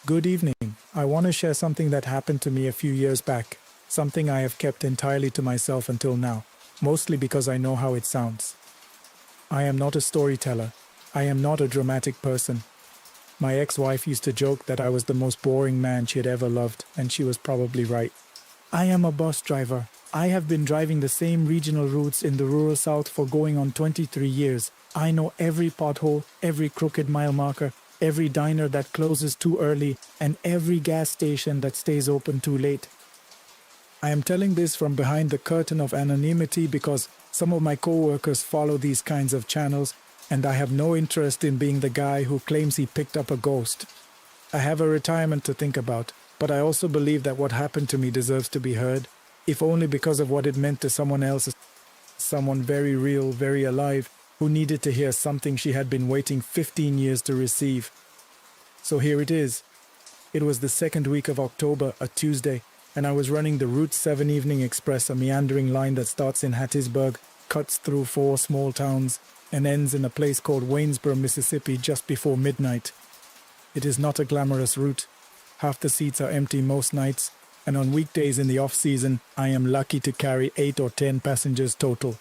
Good evening. I want to share something that happened to me a few years back. Something I have kept entirely to myself until now, mostly because I know how it sounds. I am not a storyteller. I am not a dramatic person. My ex-wife used to joke that I was the most boring man she had ever loved, and she was probably right. I am a bus driver. I have been driving the same regional routes in the rural south for going on 23 years. I know every pothole, every crooked mile marker, every diner that closes too early, and every gas station that stays open too late. I am telling this from behind the curtain of anonymity because some of my co-workers follow these kinds of channels, and I have no interest in being the guy who claims he picked up a ghost. I have a retirement to think about, but I also believe that what happened to me deserves to be heard, if only because of what it meant to someone else, someone very real, very alive, who needed to hear something she had been waiting 15 years to receive. So here it is. It was the second week of October, a Tuesday, and I was running the Route 7 Evening Express, a meandering line that starts in Hattiesburg, cuts through 4 small towns, and ends in a place called Waynesboro, Mississippi, just before midnight. It is not a glamorous route. Half the seats are empty most nights, and on weekdays in the off-season, I am lucky to carry 8 or 10 passengers total.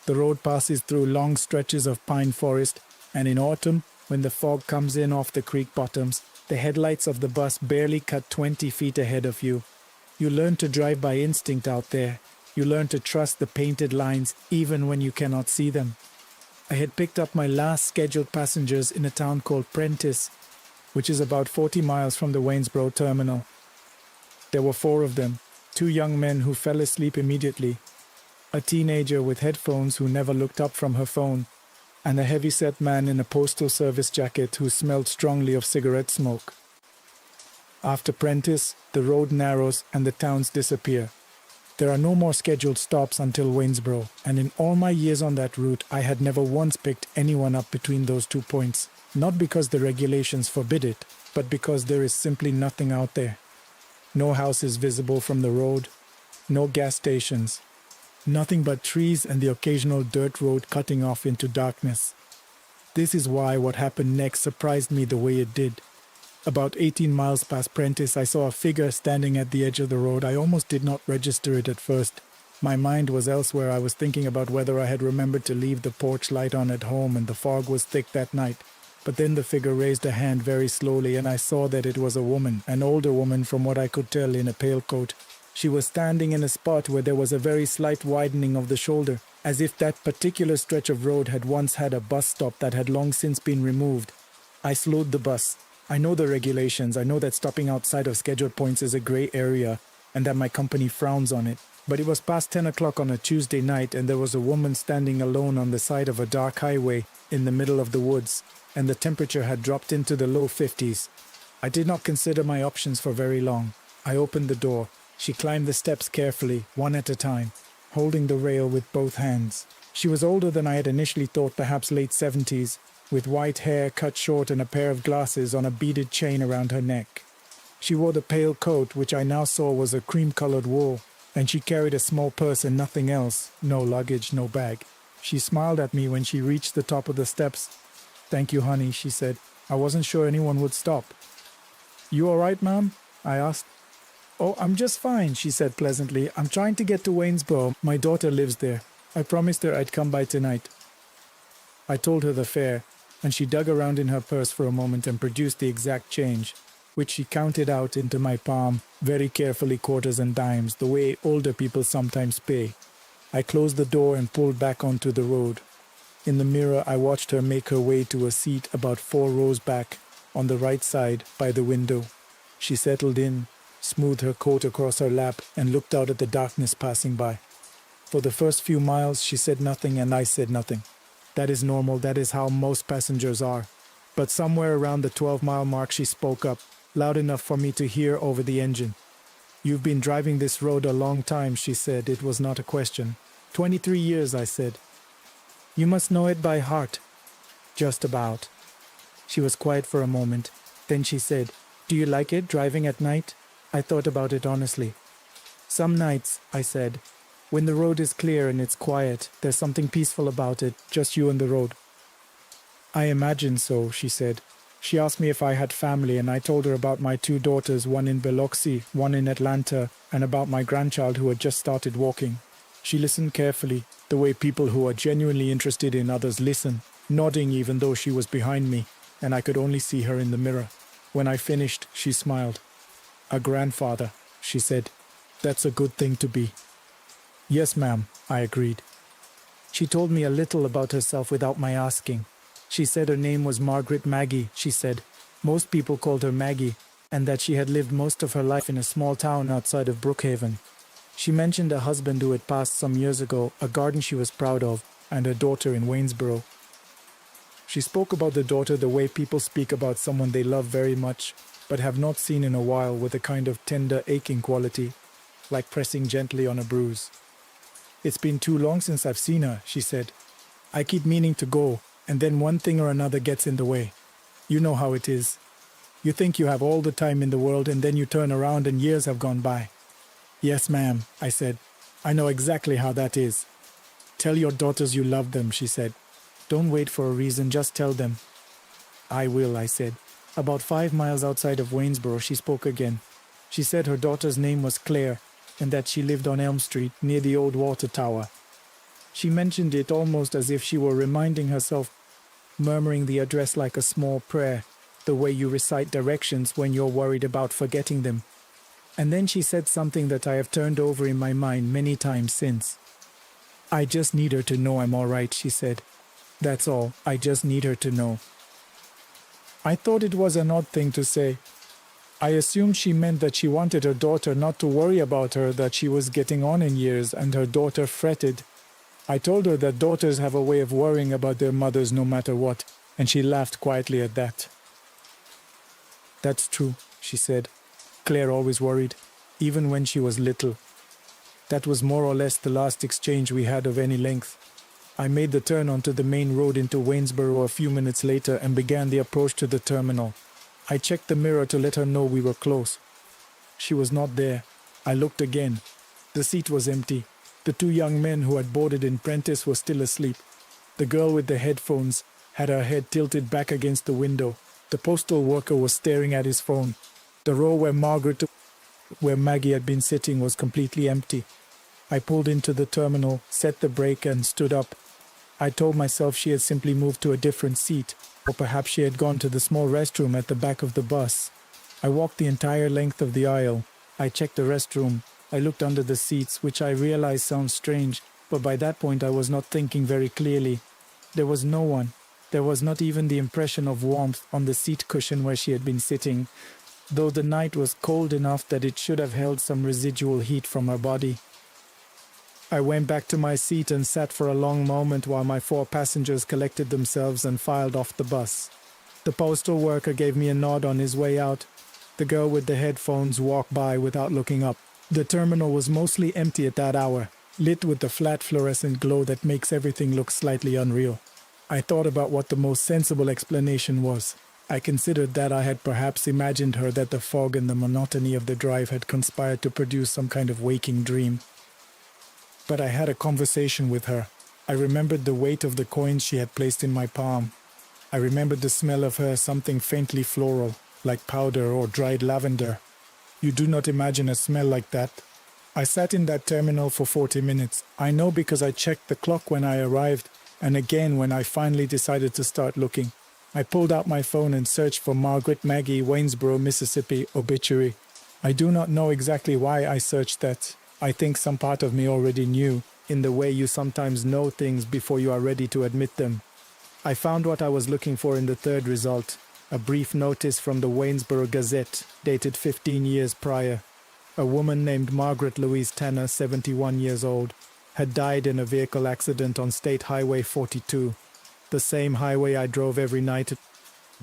The road passes through long stretches of pine forest, and in autumn, when the fog comes in off the creek bottoms, the headlights of the bus barely cut 20 feet ahead of you. You learn to drive by instinct out there. You learn to trust the painted lines even when you cannot see them. I had picked up my last scheduled passengers in a town called Prentice, which is about 40 miles from the Waynesboro terminal. There were 4 of them, 2 young men who fell asleep immediately, a teenager with headphones who never looked up from her phone, and a heavy-set man in a postal service jacket who smelled strongly of cigarette smoke. After Prentice, the road narrows and the towns disappear. There are no more scheduled stops until Waynesboro, and in all my years on that route, I had never once picked anyone up between those 2 points, not because the regulations forbid it, but because there is simply nothing out there. No houses visible from the road, no gas stations, nothing but trees and the occasional dirt road cutting off into darkness. This is why what happened next surprised me the way it did. About 18 miles past Prentice, I saw a figure standing at the edge of the road. I almost did not register it at first. My mind was elsewhere. I was thinking about whether I had remembered to leave the porch light on at home, and the fog was thick that night. But then the figure raised a hand very slowly, and I saw that it was a woman, an older woman from what I could tell, in a pale coat. She was standing in a spot where there was a very slight widening of the shoulder, as if that particular stretch of road had once had a bus stop that had long since been removed. I slowed the bus. I know the regulations. I know that stopping outside of scheduled points is a gray area, and that my company frowns on it. But it was past 10 o'clock on a Tuesday night, and there was a woman standing alone on the side of a dark highway in the middle of the woods, and the temperature had dropped into the low 50s. I did not consider my options for very long. I opened the door. She climbed the steps carefully, one at a time, holding the rail with both hands. She was older than I had initially thought, perhaps late 70s, with white hair cut short and a pair of glasses on a beaded chain around her neck. She wore the pale coat, which I now saw was a cream-colored wool, and she carried a small purse and nothing else, no luggage, no bag. She smiled at me when she reached the top of the steps. "Thank you, honey," she said. "I wasn't sure anyone would stop." "You all right, ma'am?" I asked. "Oh, I'm just fine," she said pleasantly. "I'm trying to get to Waynesboro. My daughter lives there. I promised her I'd come by tonight." I told her the fare, and she dug around in her purse for a moment and produced the exact change, which she counted out into my palm, very carefully, quarters and dimes, the way older people sometimes pay. I closed the door and pulled back onto the road. In the mirror, I watched her make her way to a seat about 4 rows back, on the right side, by the window. She settled in, smoothed her coat across her lap, and looked out at the darkness passing by. For the first few miles, she said nothing, and I said nothing. That is normal. That is how most passengers are. But somewhere around the 12-mile mark, she spoke up, loud enough for me to hear over the engine. "You've been driving this road a long time," she said. It was not a question. 23 years, I said. "You must know it by heart." "Just about." She was quiet for a moment. Then she said, "Do you like it, driving at night?" I thought about it honestly. "Some nights," I said, "when the road is clear and it's quiet, there's something peaceful about it, just you and the road." "I imagine so," she said. She asked me if I had family, and I told her about my 2 daughters, one in Biloxi, one in Atlanta, and about my grandchild who had just started walking. She listened carefully, the way people who are genuinely interested in others listen, nodding even though she was behind me, and I could only see her in the mirror. When I finished, she smiled. "A grandfather," she said. "That's a good thing to be." "Yes, ma'am," I agreed. She told me a little about herself without my asking. She said her name was Margaret Maggie, she said. Most people called her Maggie, and that she had lived most of her life in a small town outside of Brookhaven. She mentioned a husband who had passed some years ago, a garden she was proud of, and her daughter in Waynesboro. She spoke about the daughter the way people speak about someone they love very much, but have not seen in a while, with a kind of tender, aching quality, like pressing gently on a bruise. "It's been too long since I've seen her," she said. "I keep meaning to go, and then one thing or another gets in the way. You know how it is. You think you have all the time in the world, and then you turn around and years have gone by." "Yes, ma'am," I said. "I know exactly how that is." "Tell your daughters you love them," she said. "Don't wait for a reason, just tell them." "I will," I said. About 5 miles outside of Waynesboro, she spoke again. She said her daughter's name was Claire, and that she lived on Elm Street, near the old water tower. She mentioned it almost as if she were reminding herself, murmuring the address like a small prayer, the way you recite directions when you're worried about forgetting them. And then she said something that I have turned over in my mind many times since. "I just need her to know I'm all right," she said. "That's all. I just need her to know." I thought it was an odd thing to say. I assumed she meant that she wanted her daughter not to worry about her, that she was getting on in years, and her daughter fretted. I told her that daughters have a way of worrying about their mothers no matter what, and she laughed quietly at that. "That's true," she said. "Claire always worried, even when she was little." That was more or less the last exchange we had of any length. I made the turn onto the main road into Waynesboro a few minutes later and began the approach to the terminal. I checked the mirror to let her know we were close. She was not there. I looked again. The seat was empty. The 2 young men who had boarded in Prentice were still asleep. The girl with the headphones had her head tilted back against the window. The postal worker was staring at his phone. The row where Maggie had been sitting was completely empty. I pulled into the terminal, set the brake, and stood up. I told myself she had simply moved to a different seat, or perhaps she had gone to the small restroom at the back of the bus. I walked the entire length of the aisle. I checked the restroom. I looked under the seats, which I realized sounds strange, but by that point I was not thinking very clearly. There was no one. There was not even the impression of warmth on the seat cushion where she had been sitting, though the night was cold enough that it should have held some residual heat from her body. I went back to my seat and sat for a long moment while my 4 passengers collected themselves and filed off the bus. The postal worker gave me a nod on his way out. The girl with the headphones walked by without looking up. The terminal was mostly empty at that hour, lit with the flat fluorescent glow that makes everything look slightly unreal. I thought about what the most sensible explanation was. I considered that I had perhaps imagined her, that the fog and the monotony of the drive had conspired to produce some kind of waking dream. But I had a conversation with her. I remembered the weight of the coins she had placed in my palm. I remembered the smell of her, something faintly floral, like powder or dried lavender. You do not imagine a smell like that. I sat in that terminal for 40 minutes. I know because I checked the clock when I arrived, and again when I finally decided to start looking. I pulled out my phone and searched for Margaret Maggie, Waynesboro, Mississippi, obituary. I do not know exactly why I searched that. I think some part of me already knew, in the way you sometimes know things before you are ready to admit them. I found what I was looking for in the 3rd result, a brief notice from the Waynesboro Gazette, dated 15 years prior. A woman named Margaret Louise Tanner, 71 years old, had died in a vehicle accident on State Highway 42, the same highway I drove every night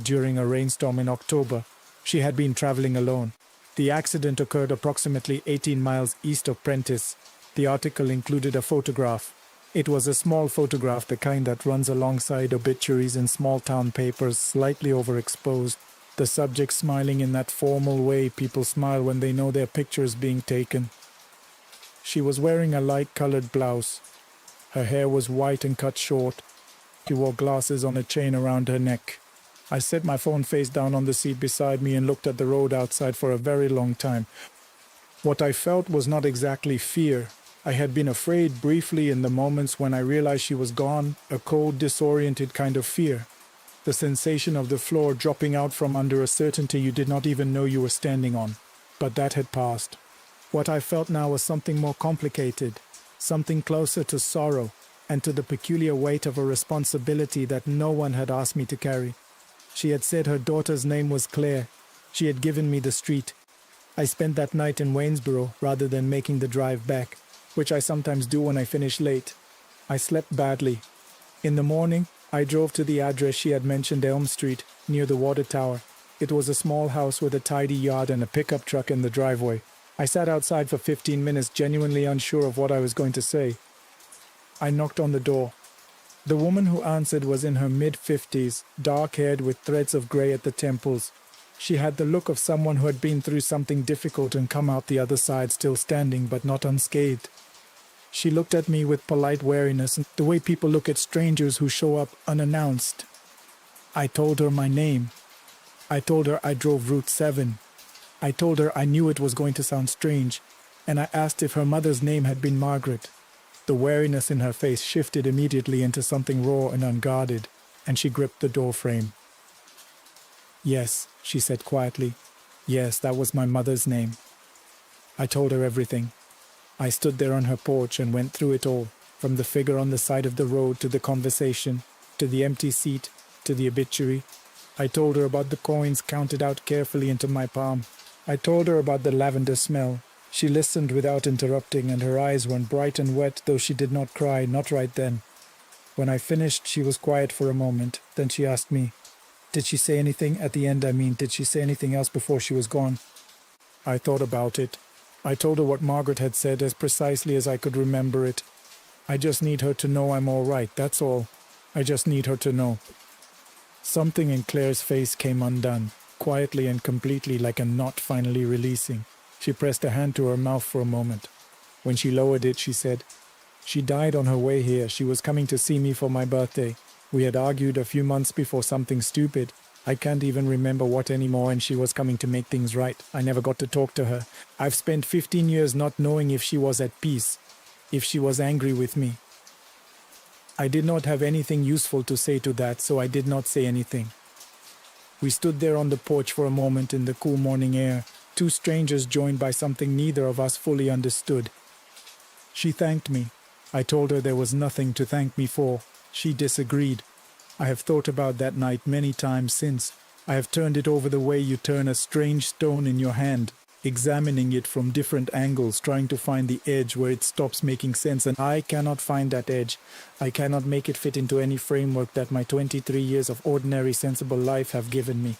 during a rainstorm in October. She had been traveling alone. The accident occurred approximately 18 miles east of Prentice. The article included a photograph. It was a small photograph, the kind that runs alongside obituaries in small-town papers, slightly overexposed. The subject smiling in that formal way people smile when they know their picture is being taken. She was wearing a light-colored blouse. Her hair was white and cut short. She wore glasses on a chain around her neck. I set my phone face down on the seat beside me and looked at the road outside for a very long time. What I felt was not exactly fear. I had been afraid briefly in the moments when I realized she was gone, a cold, disoriented kind of fear. The sensation of the floor dropping out from under a certainty you did not even know you were standing on. But that had passed. What I felt now was something more complicated, something closer to sorrow and to the peculiar weight of a responsibility that no one had asked me to carry. She had said her daughter's name was Claire. She had given me the street. I spent that night in Waynesboro rather than making the drive back, which I sometimes do when I finish late. I slept badly. In the morning, I drove to the address she had mentioned, Elm Street, near the water tower. It was a small house with a tidy yard and a pickup truck in the driveway. I sat outside for 15 minutes, genuinely unsure of what I was going to say. I knocked on the door. The woman who answered was in her mid-50s, dark-haired with threads of grey at the temples. She had the look of someone who had been through something difficult and come out the other side still standing but not unscathed. She looked at me with polite wariness, the way people look at strangers who show up unannounced. I told her my name. I told her I drove Route 7. I told her I knew it was going to sound strange, and I asked if her mother's name had been Margaret. The wariness in her face shifted immediately into something raw and unguarded, and she gripped the door frame. "Yes," she said quietly. "Yes, that was my mother's name." I told her everything. I stood there on her porch and went through it all, from the figure on the side of the road to the conversation, to the empty seat, to the obituary. I told her about the coins counted out carefully into my palm. I told her about the lavender smell. She listened without interrupting, and her eyes were bright and wet, though she did not cry, not right then. When I finished, she was quiet for a moment. Then she asked me, "Did she say anything at the end? Did she say anything else before she was gone?" I thought about it. I told her what Margaret had said as precisely as I could remember it. "I just need her to know I'm all right, that's all. I just need her to know." Something in Claire's face came undone, quietly and completely, like a knot finally releasing. She pressed a hand to her mouth for a moment. When she lowered it, she said, "She died on her way here. She was coming to see me for my birthday. We had argued a few months before something stupid. I can't even remember what anymore, and she was coming to make things right. I never got to talk to her. I've spent 15 years not knowing if she was at peace, if she was angry with me. I did not have anything useful to say to that, so I did not say anything." We stood there on the porch for a moment in the cool morning air, two strangers joined by something neither of us fully understood. She thanked me. I told her there was nothing to thank me for. She disagreed. I have thought about that night many times since. I have turned it over the way you turn a strange stone in your hand, examining it from different angles, trying to find the edge where it stops making sense, and I cannot find that edge. I cannot make it fit into any framework that my 23 years of ordinary, sensible life have given me.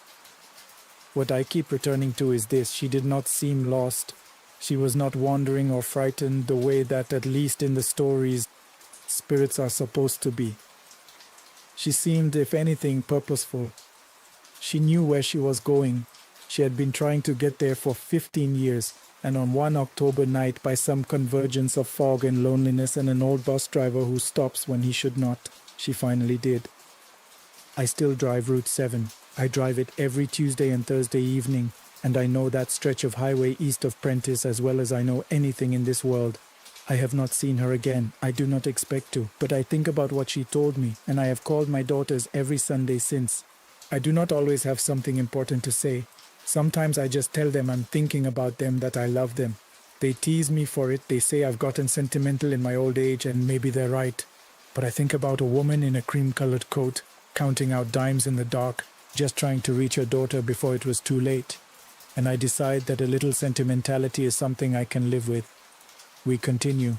What I keep returning to is this: she did not seem lost. She was not wandering or frightened the way that, at least in the stories, spirits are supposed to be. She seemed, if anything, purposeful. She knew where she was going. She had been trying to get there for 15 years, and on one October night, by some convergence of fog and loneliness and an old bus driver who stops when he should not, she finally did. I still drive Route 7. I drive it every Tuesday and Thursday evening, and I know that stretch of highway east of Prentice as well as I know anything in this world. I have not seen her again. I do not expect to, but I think about what she told me, and I have called my daughters every Sunday since. I do not always have something important to say. Sometimes I just tell them I'm thinking about them, that I love them. They tease me for it. They say I've gotten sentimental in my old age, and maybe they're right. But I think about a woman in a cream-colored coat, counting out dimes in the dark, just trying to reach her daughter before it was too late. And I decide that a little sentimentality is something I can live with. We continue.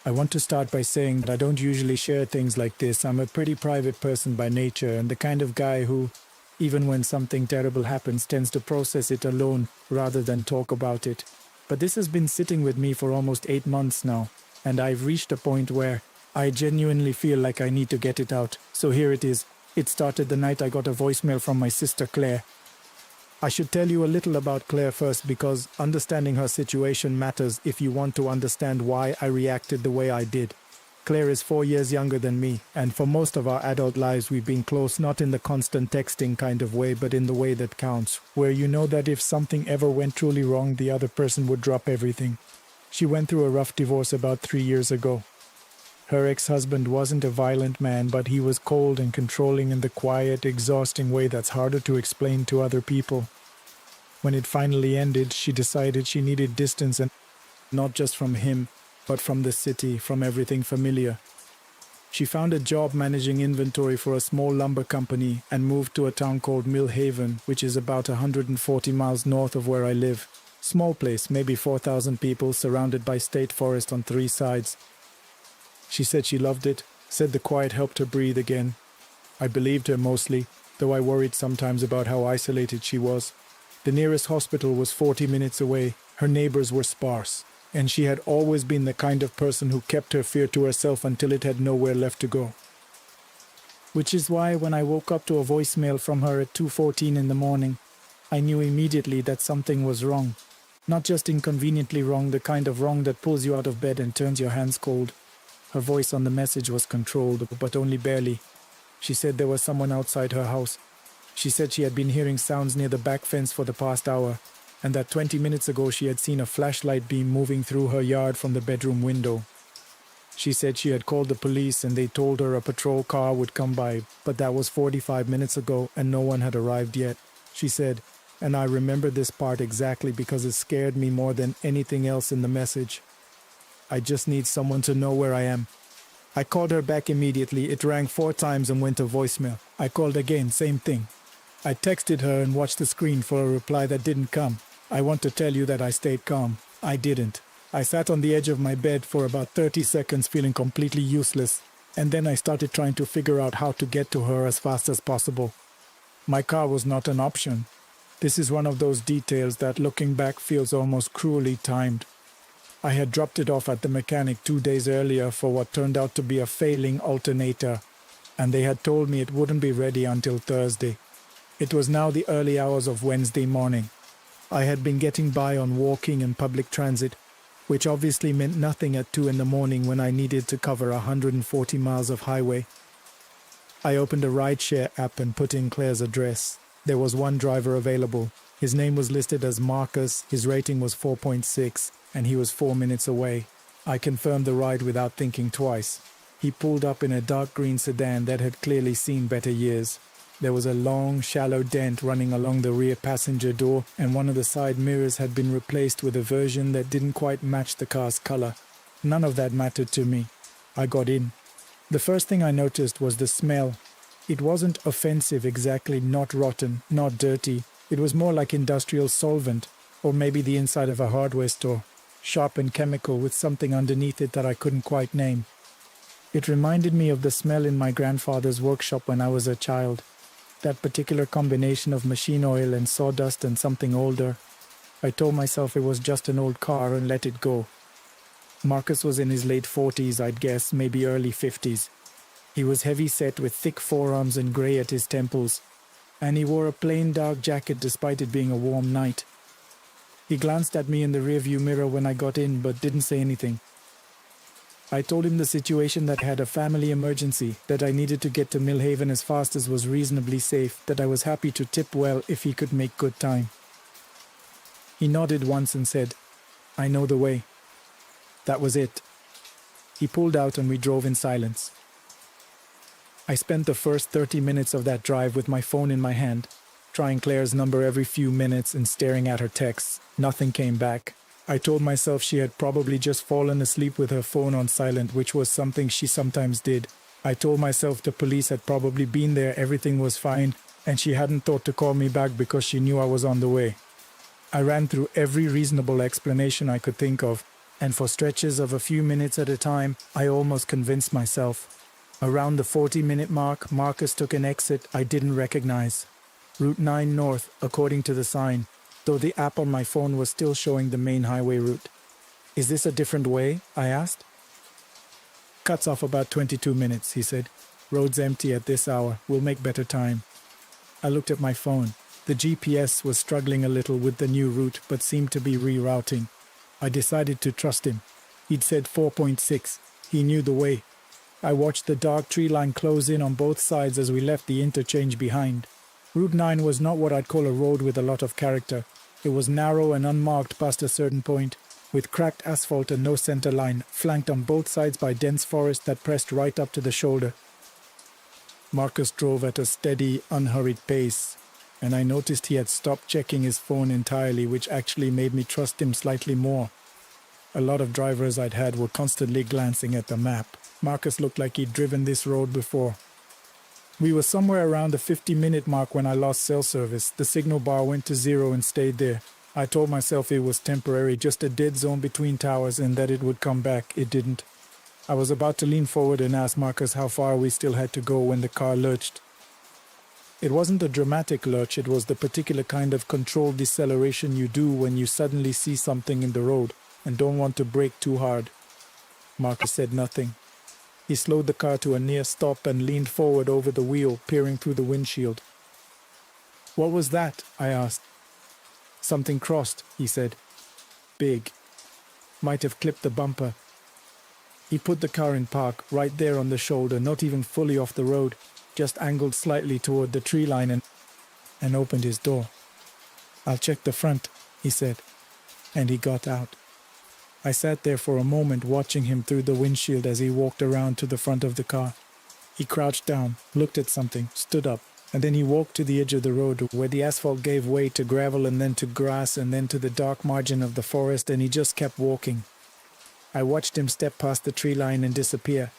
I want to start by saying that I don't usually share things like this. I'm a pretty private person by nature, and the kind of guy who, even when something terrible happens, tends to process it alone rather than talk about it. But this has been sitting with me for almost 8 months now, and I've reached a point where I genuinely feel like I need to get it out. So here it is. It started the night I got a voicemail from my sister Claire. I should tell you a little about Claire first, because understanding her situation matters if you want to understand why I reacted the way I did. Claire is 4 years younger than me, and for most of our adult lives we've been close, not in the constant texting kind of way, but in the way that counts, where you know that if something ever went truly wrong, the other person would drop everything. She went through a rough divorce about 3 years ago. Her ex-husband wasn't a violent man, but he was cold and controlling in the quiet, exhausting way that's harder to explain to other people. When it finally ended, she decided she needed distance, and not just from him, but from the city, from everything familiar. She found a job managing inventory for a small lumber company and moved to a town called Millhaven, which is about 140 miles north of where I live. Small place, maybe 4,000 people, surrounded by state forest on 3 sides. She said she loved it, said the quiet helped her breathe again. I believed her mostly, though I worried sometimes about how isolated she was. The nearest hospital was 40 minutes away. Her neighbors were sparse, and she had always been the kind of person who kept her fear to herself until it had nowhere left to go. Which is why when I woke up to a voicemail from her at 2:14 in the morning, I knew immediately that something was wrong. Not just inconveniently wrong, the kind of wrong that pulls you out of bed and turns your hands cold. Her voice on the message was controlled, but only barely. She said there was someone outside her house. She said she had been hearing sounds near the back fence for the past hour, and that 20 minutes ago she had seen a flashlight beam moving through her yard from the bedroom window. She said she had called the police and they told her a patrol car would come by, but that was 45 minutes ago and no one had arrived yet. She said, and I remember this part exactly because it scared me more than anything else in the message. I just need someone to know where I am. I called her back immediately. It rang 4 times and went to voicemail. I called again, same thing. I texted her and watched the screen for a reply that didn't come. I want to tell you that I stayed calm. I didn't. I sat on the edge of my bed for about 30 seconds feeling completely useless, and then I started trying to figure out how to get to her as fast as possible. My car was not an option. This is one of those details that looking back feels almost cruelly timed. I had dropped it off at the mechanic 2 days earlier for what turned out to be a failing alternator, and they had told me it wouldn't be ready until Thursday. It was now the early hours of Wednesday morning. I had been getting by on walking and public transit, which obviously meant nothing at 2 in the morning when I needed to cover 140 miles of highway. I opened a rideshare app and put in Claire's address. There was one driver available. His name was listed as Marcus, his rating was 4.6, and he was 4 minutes away. I confirmed the ride without thinking twice. He pulled up in a dark green sedan that had clearly seen better years. There was a long, shallow dent running along the rear passenger door, and one of the side mirrors had been replaced with a version that didn't quite match the car's color. None of that mattered to me. I got in. The first thing I noticed was the smell. It wasn't offensive exactly, not rotten, not dirty. It was more like industrial solvent, or maybe the inside of a hardware store. Sharp and chemical with something underneath it that I couldn't quite name. It reminded me of the smell in my grandfather's workshop when I was a child. That particular combination of machine oil and sawdust and something older. I told myself it was just an old car and let it go. Marcus was in his late 40s, I'd guess, maybe early 50s. He was heavy-set with thick forearms and grey at his temples, and he wore a plain dark jacket despite it being a warm night. He glanced at me in the rearview mirror when I got in, but didn't say anything. I told him the situation, that I had a family emergency, that I needed to get to Millhaven as fast as was reasonably safe, that I was happy to tip well if he could make good time. He nodded once and said, "I know the way." That was it. He pulled out and we drove in silence. I spent the first 30 minutes of that drive with my phone in my hand, trying Claire's number every few minutes and staring at her texts. Nothing came back. I told myself she had probably just fallen asleep with her phone on silent, which was something she sometimes did. I told myself the police had probably been there, everything was fine, and she hadn't thought to call me back because she knew I was on the way. I ran through every reasonable explanation I could think of, and for stretches of a few minutes at a time, I almost convinced myself. Around the 40-minute mark, Marcus took an exit I didn't recognize. Route 9 North, according to the sign, though the app on my phone was still showing the main highway route. "Is this a different way?" I asked. "Cuts off about 22 minutes, he said. "Road's empty at this hour. We'll make better time." I looked at my phone. The GPS was struggling a little with the new route, but seemed to be rerouting. I decided to trust him. He'd said 4.6. He knew the way. I watched the dark tree line close in on both sides as we left the interchange behind. Route 9 was not what I'd call a road with a lot of character. It was narrow and unmarked past a certain point, with cracked asphalt and no center line, flanked on both sides by dense forest that pressed right up to the shoulder. Marcus drove at a steady, unhurried pace, and I noticed he had stopped checking his phone entirely, which actually made me trust him slightly more. A lot of drivers I'd had were constantly glancing at the map. Marcus looked like he'd driven this road before. We were somewhere around the 50-minute mark when I lost cell service. The signal bar went to 0 and stayed there. I told myself it was temporary, just a dead zone between towers, and that it would come back. It didn't. I was about to lean forward and ask Marcus how far we still had to go when the car lurched. It wasn't a dramatic lurch, it was the particular kind of controlled deceleration you do when you suddenly see something in the road and don't want to brake too hard. Marcus said nothing. He slowed the car to a near stop and leaned forward over the wheel, peering through the windshield. "What was that?" I asked. "Something crossed," he said. "Big. Might have clipped the bumper." He put the car in park, right there on the shoulder, not even fully off the road, just angled slightly toward the tree line and opened his door. "I'll check the front," he said, and he got out. I sat there for a moment watching him through the windshield as he walked around to the front of the car. He crouched down, looked at something, stood up, and then he walked to the edge of the road where the asphalt gave way to gravel and then to grass and then to the dark margin of the forest, and he just kept walking. I watched him step past the tree line and disappear.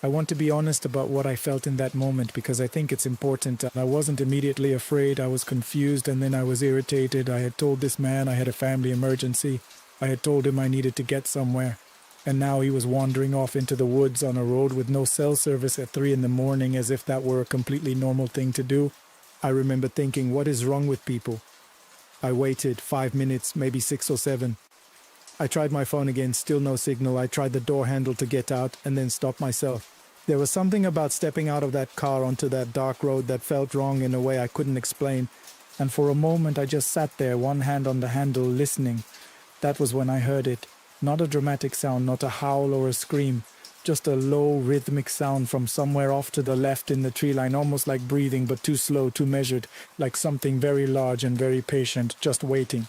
I want to be honest about what I felt in that moment because I think it's important. I wasn't immediately afraid, I was confused, and then I was irritated. I had told this man I had a family emergency. I had told him I needed to get somewhere, and now he was wandering off into the woods on a road with no cell service at 3 a.m. as if that were a completely normal thing to do. I remember thinking, what is wrong with people? I waited 5 minutes, maybe 6 or 7. I tried my phone again, still no signal. I tried the door handle to get out and then stopped myself. There was something about stepping out of that car onto that dark road that felt wrong in a way I couldn't explain, and for a moment I just sat there, one hand on the handle, listening. That was when I heard it. Not a dramatic sound, not a howl or a scream. Just a low, rhythmic sound from somewhere off to the left in the tree line, almost like breathing, but too slow, too measured, like something very large and very patient, just waiting.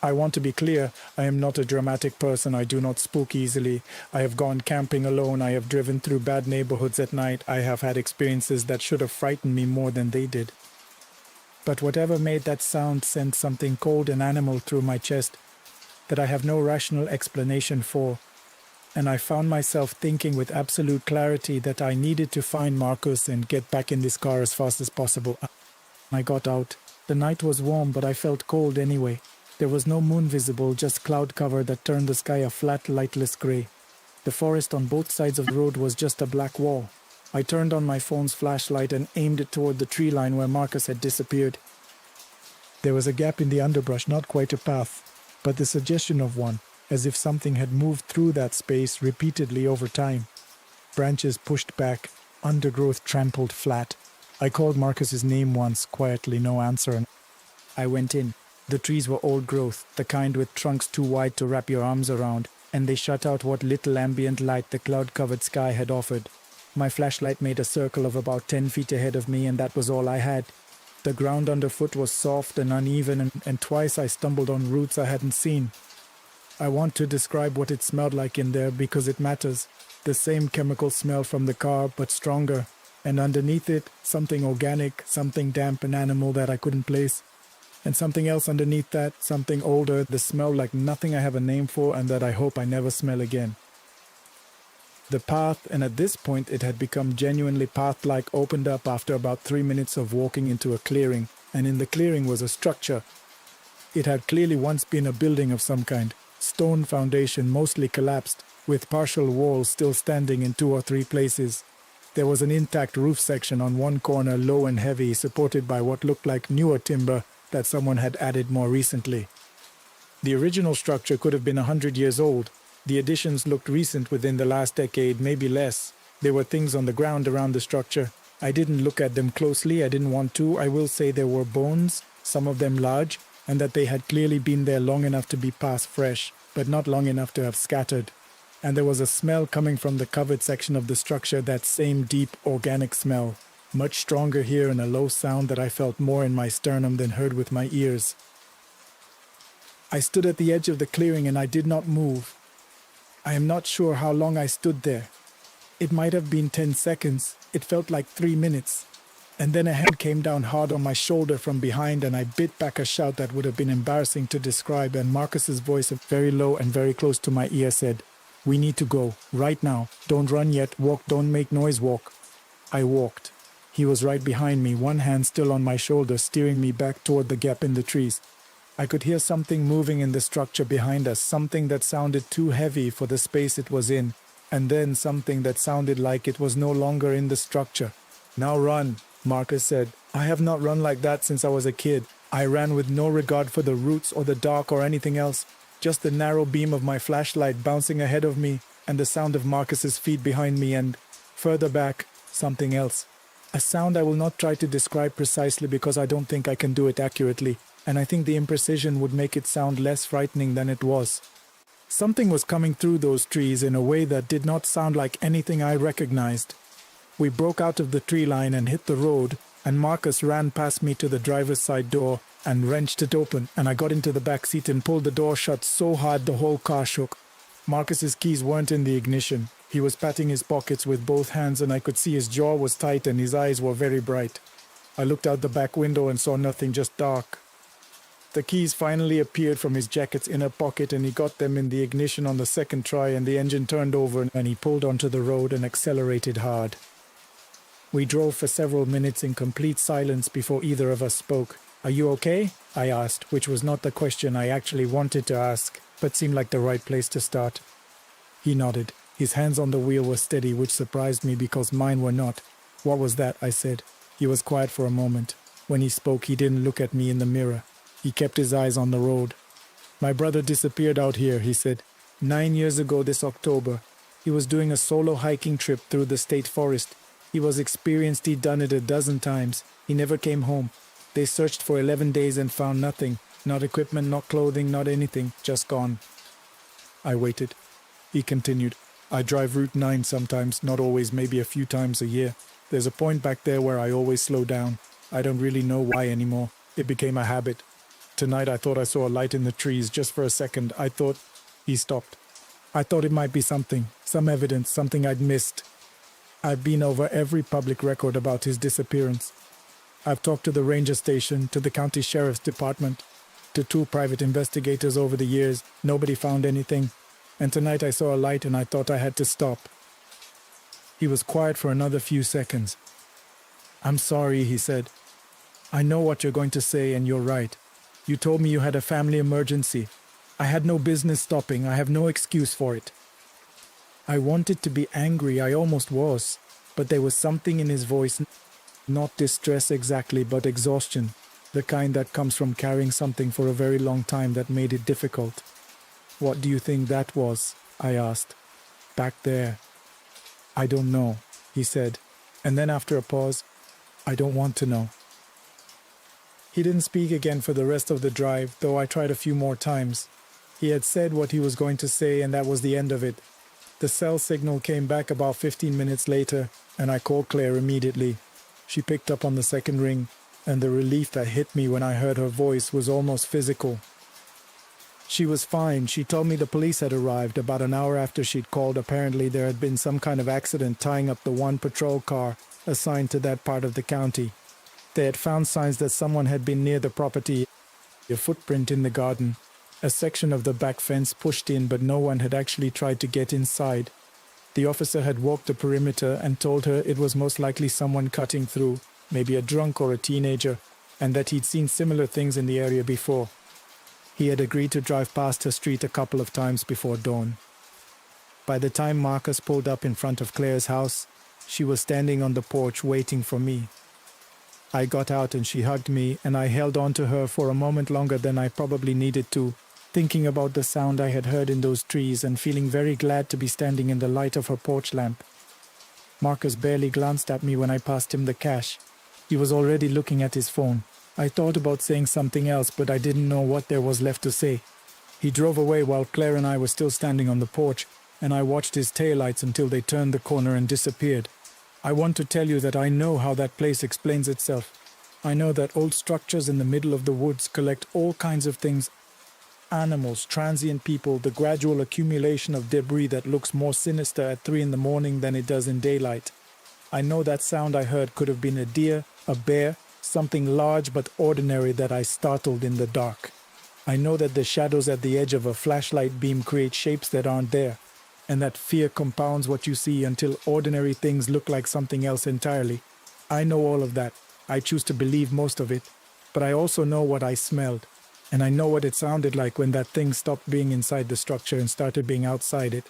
I want to be clear, I am not a dramatic person. I do not spook easily. I have gone camping alone. I have driven through bad neighborhoods at night. I have had experiences that should have frightened me more than they did. But whatever made that sound sent something cold and animal through my chest that I have no rational explanation for, and I found myself thinking with absolute clarity that I needed to find Marcus and get back in this car as fast as possible. I got out. The night was warm, but I felt cold anyway. There was no moon visible, just cloud cover that turned the sky a flat, lightless grey. The forest on both sides of the road was just a black wall. I turned on my phone's flashlight and aimed it toward the tree line where Marcus had disappeared. There was a gap in the underbrush, not quite a path, but the suggestion of one, as if something had moved through that space repeatedly over time. Branches pushed back, undergrowth trampled flat. I called Marcus's name once, quietly, no answer, and I went in. The trees were old growth, the kind with trunks too wide to wrap your arms around, and they shut out what little ambient light the cloud-covered sky had offered. My flashlight made a circle of about 10 feet ahead of me, and that was all I had. The ground underfoot was soft and uneven, and twice I stumbled on roots I hadn't seen. I want to describe what it smelled like in there because it matters. The same chemical smell from the car, but stronger. And underneath it, something organic, something damp and animal that I couldn't place. And something else underneath that, something older, the smell like nothing I have a name for and that I hope I never smell again. The path, and at this point it had become genuinely path-like, opened up after about 3 minutes of walking into a clearing, and in the clearing was a structure. It had clearly once been a building of some kind, stone foundation mostly collapsed, with partial walls still standing in 2 or 3 places. There was an intact roof section on one corner, low and heavy, supported by what looked like newer timber that someone had added more recently. The original structure could have been 100 years old. The additions looked recent, within the last decade, maybe less. There were things on the ground around the structure. I didn't look at them closely, I didn't want to. I will say there were bones, some of them large, and that they had clearly been there long enough to be past fresh, but not long enough to have scattered. and there was a smell coming from the covered section of the structure, that same deep, organic smell, much stronger here, and a low sound that I felt more in my sternum than heard with my ears. I stood at the edge of the clearing and I did not move. I am not sure how long I stood there. It might have been 10 seconds. It felt like 3 minutes. And then a hand came down hard on my shoulder from behind, and I bit back a shout that would have been embarrassing to describe, and Marcus's voice, very low and very close to my ear, said, "We need to go, right now. Don't run yet. Walk, don't make noise, walk." I walked. He was right behind me, one hand still on my shoulder, steering me back toward the gap in the trees. I could hear something moving in the structure behind us, something that sounded too heavy for the space it was in, and then something that sounded like it was no longer in the structure. "Now run," Marcus said. "I have not run like that since I was a kid. I ran with no regard for the roots or the dark or anything else, just the narrow beam of my flashlight bouncing ahead of me and the sound of Marcus's feet behind me, and, further back, something else. A sound I will not try to describe precisely because I don't think I can do it accurately, and I think the imprecision would make it sound less frightening than it was. Something was coming through those trees in a way that did not sound like anything I recognized. We broke out of the tree line and hit the road, and Marcus ran past me to the driver's side door and wrenched it open, and I got into the back seat and pulled the door shut so hard the whole car shook. Marcus's keys weren't in the ignition. He was patting his pockets with both hands, and I could see his jaw was tight and his eyes were very bright. I looked out the back window and saw nothing, just dark. The keys finally appeared from his jacket's inner pocket, and he got them in the ignition on the second try, and the engine turned over and he pulled onto the road and accelerated hard. We drove for several minutes in complete silence before either of us spoke. "Are you okay?" I asked, which was not the question I actually wanted to ask, but seemed like the right place to start. He nodded. His hands on the wheel were steady, which surprised me because mine were not. "What was that?" I said. He was quiet for a moment. When he spoke, he didn't look at me in the mirror. He kept his eyes on the road. "My brother disappeared out here," he said. 9 years ago this October. He was doing a solo hiking trip through the state forest. He was experienced, he'd done it a dozen times. He never came home. They searched for 11 days and found nothing. Not equipment, not clothing, not anything. Just gone." I waited. He continued. "I drive Route 9 sometimes, not always, maybe a few times a year. There's a point back there where I always slow down. I don't really know why anymore. It became a habit. Tonight I thought I saw a light in the trees, just for a second. I thought..." He stopped. "I thought it might be something, some evidence, something I'd missed. I've been over every public record about his disappearance. I've talked to the ranger station, to the county sheriff's department, to 2 private investigators over the years. Nobody found anything. And tonight I saw a light and I thought I had to stop." He was quiet for another few seconds. "I'm sorry," he said. "I know what you're going to say, and you're right. You told me you had a family emergency. I had no business stopping. I have no excuse for it." I wanted to be angry, I almost was, but there was something in his voice, not distress exactly, but exhaustion, the kind that comes from carrying something for a very long time that made it difficult. "What do you think that was?" I asked. "Back there." "I don't know," he said, and then after a pause, "I don't want to know." He didn't speak again for the rest of the drive, though I tried a few more times. He had said what he was going to say, and that was the end of it. The cell signal came back about 15 minutes later, and I called Claire immediately. She picked up on the second ring, and the relief that hit me when I heard her voice was almost physical. She was fine. She told me the police had arrived about an hour after she'd called. Apparently there had been some kind of accident tying up the one patrol car assigned to that part of the county. They had found signs that someone had been near the property, a footprint in the garden, a section of the back fence pushed in, but no one had actually tried to get inside. The officer had walked the perimeter and told her it was most likely someone cutting through, maybe a drunk or a teenager, and that he'd seen similar things in the area before. He had agreed to drive past her street a couple of times before dawn. By the time Marcus pulled up in front of Claire's house, she was standing on the porch waiting for me. I got out and she hugged me, and I held on to her for a moment longer than I probably needed to, thinking about the sound I had heard in those trees and feeling very glad to be standing in the light of her porch lamp. Marcus barely glanced at me when I passed him the cash. He was already looking at his phone. I thought about saying something else, but I didn't know what there was left to say. He drove away while Claire and I were still standing on the porch, and I watched his taillights until they turned the corner and disappeared. I want to tell you that I know how that place explains itself. I know that old structures in the middle of the woods collect all kinds of things: animals, transient people, the gradual accumulation of debris that looks more sinister at 3 in the morning than it does in daylight. I know that sound I heard could have been a deer, a bear, something large but ordinary that I startled in the dark. I know that the shadows at the edge of a flashlight beam create shapes that aren't there, and that fear compounds what you see until ordinary things look like something else entirely. I know all of that. I choose to believe most of it, but I also know what I smelled, and I know what it sounded like when that thing stopped being inside the structure and started being outside it.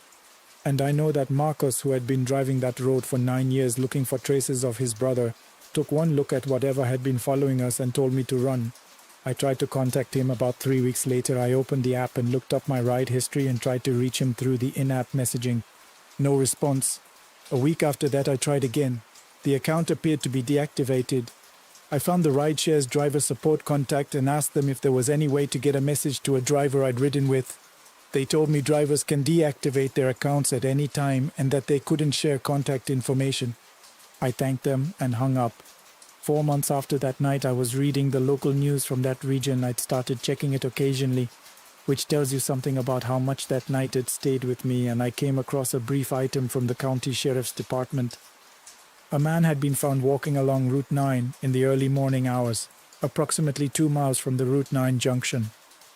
And I know that Marcos, who had been driving that road for 9 years looking for traces of his brother, took one look at whatever had been following us and told me to run. I tried to contact him about 3 weeks later. I opened the app and looked up my ride history and tried to reach him through the in-app messaging. No response. A week after that I tried again. The account appeared to be deactivated. I found the rideshare's driver support contact and asked them if there was any way to get a message to a driver I'd ridden with. They told me drivers can deactivate their accounts at any time and that they couldn't share contact information. I thanked them and hung up. 4 months after that night, I was reading the local news from that region. I'd started checking it occasionally, which tells you something about how much that night had stayed with me, and I came across a brief item from the county sheriff's department. A man had been found walking along Route 9 in the early morning hours, approximately 2 miles from the Route 9 junction.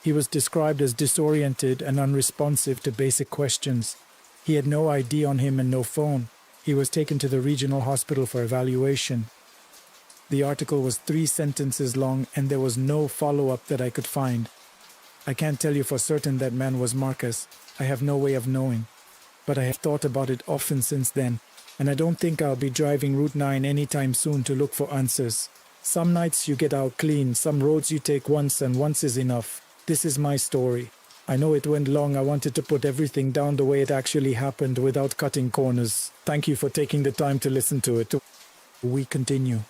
He was described as disoriented and unresponsive to basic questions. He had no ID on him and no phone. He was taken to the regional hospital for evaluation. The article was 3 sentences long, and there was no follow-up that I could find. I can't tell you for certain that man was Marcus. I have no way of knowing. But I have thought about it often since then, and I don't think I'll be driving Route 9 anytime soon to look for answers. Some nights you get out clean, some roads you take once, and once is enough. This is my story. I know it went long. I wanted to put everything down the way it actually happened without cutting corners. Thank you for taking the time to listen to it. We continue.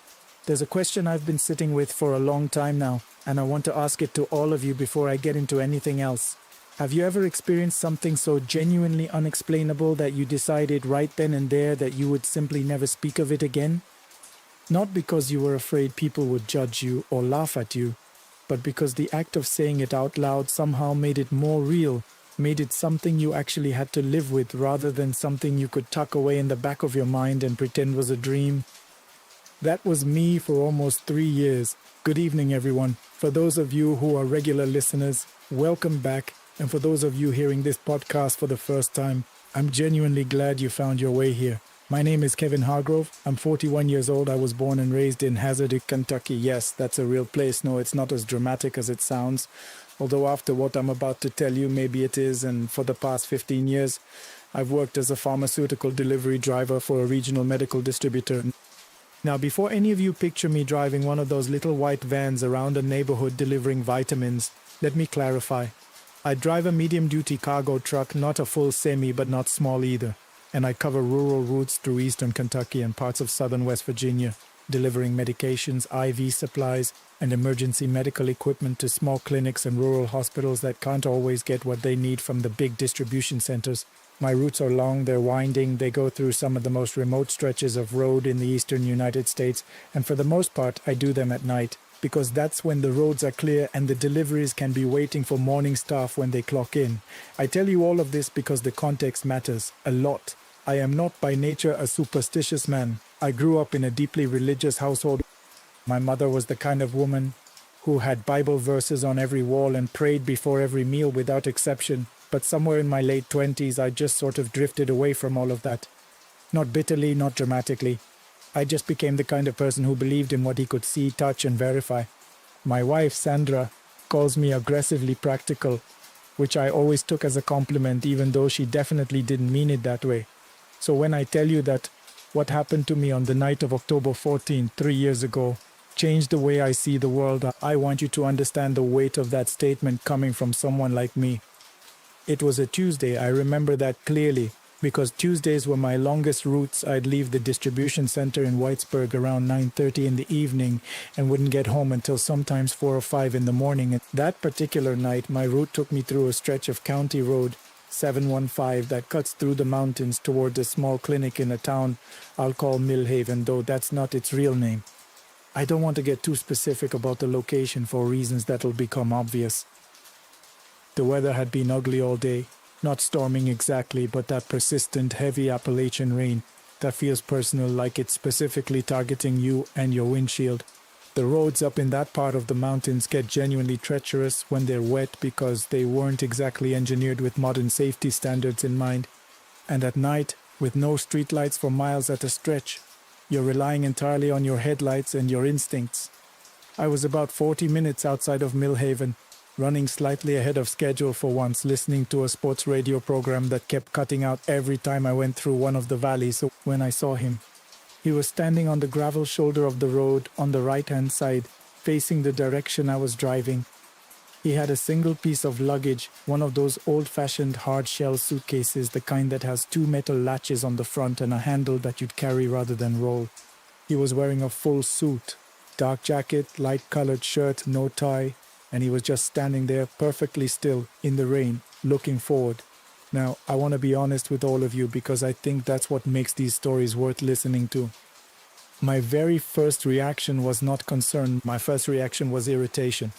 There's a question I've been sitting with for a long time now, and I want to ask it to all of you before I get into anything else. Have you ever experienced something so genuinely unexplainable that you decided right then and there that you would simply never speak of it again? Not because you were afraid people would judge you or laugh at you, but because the act of saying it out loud somehow made it more real, made it something you actually had to live with rather than something you could tuck away in the back of your mind and pretend was a dream. That was me for almost 3 years. Good evening, everyone. For those of you who are regular listeners, welcome back. And for those of you hearing this podcast for the first time, I'm genuinely glad you found your way here. My name is Kevin Hargrove. I'm 41 years old. I was born and raised in Hazard, Kentucky. Yes, that's a real place. No, it's not as dramatic as it sounds. Although after what I'm about to tell you, maybe it is. And for the past 15 years, I've worked as a pharmaceutical delivery driver for a regional medical distributor. Now, before any of you picture me driving one of those little white vans around a neighborhood delivering vitamins, let me clarify. I drive a medium-duty cargo truck, not a full semi, but not small either. And I cover rural routes through eastern Kentucky and parts of southern West Virginia, delivering medications, IV supplies, and emergency medical equipment to small clinics and rural hospitals that can't always get what they need from the big distribution centers. My routes are long, they're winding, they go through some of the most remote stretches of road in the eastern United States, and for the most part, I do them at night, because that's when the roads are clear and the deliveries can be waiting for morning staff when they clock in. I tell you all of this because the context matters a lot. I am not by nature a superstitious man. I grew up in a deeply religious household. My mother was the kind of woman who had Bible verses on every wall and prayed before every meal without exception. But somewhere in my late 20s, I just sort of drifted away from all of that. Not bitterly, not dramatically. I just became the kind of person who believed in what he could see, touch, and verify. My wife, Sandra, calls me aggressively practical, which I always took as a compliment, even though she definitely didn't mean it that way. So when I tell you that what happened to me on the night of October 14, 3 years ago, changed the way I see the world, I want you to understand the weight of that statement coming from someone like me. It was a Tuesday, I remember that clearly, because Tuesdays were my longest routes. I'd leave the distribution center in Whitesburg around 9:30 in the evening and wouldn't get home until sometimes 4 or 5 in the morning. And that particular night, my route took me through a stretch of county road 715 that cuts through the mountains toward a small clinic in a town I'll call Millhaven, though that's not its real name. I don't want to get too specific about the location for reasons that'll become obvious. The weather had been ugly all day, not storming exactly, but that persistent, heavy Appalachian rain that feels personal, like it's specifically targeting you and your windshield. The roads up in that part of the mountains get genuinely treacherous when they're wet because they weren't exactly engineered with modern safety standards in mind. And at night, with no streetlights for miles at a stretch, you're relying entirely on your headlights and your instincts. I was about 40 minutes outside of Millhaven, running slightly ahead of schedule for once, listening to a sports radio program that kept cutting out every time I went through one of the valleys. So when I saw him, he was standing on the gravel shoulder of the road on the right-hand side, facing the direction I was driving. He had a single piece of luggage, one of those old-fashioned hard-shell suitcases, the kind that has two metal latches on the front and a handle that you'd carry rather than roll. He was wearing a full suit, dark jacket, light-colored shirt, no tie, and he was just standing there perfectly still in the rain, looking forward. Now, I want to be honest with all of you because I think that's what makes these stories worth listening to. My very first reaction was not concern. My first reaction was irritation.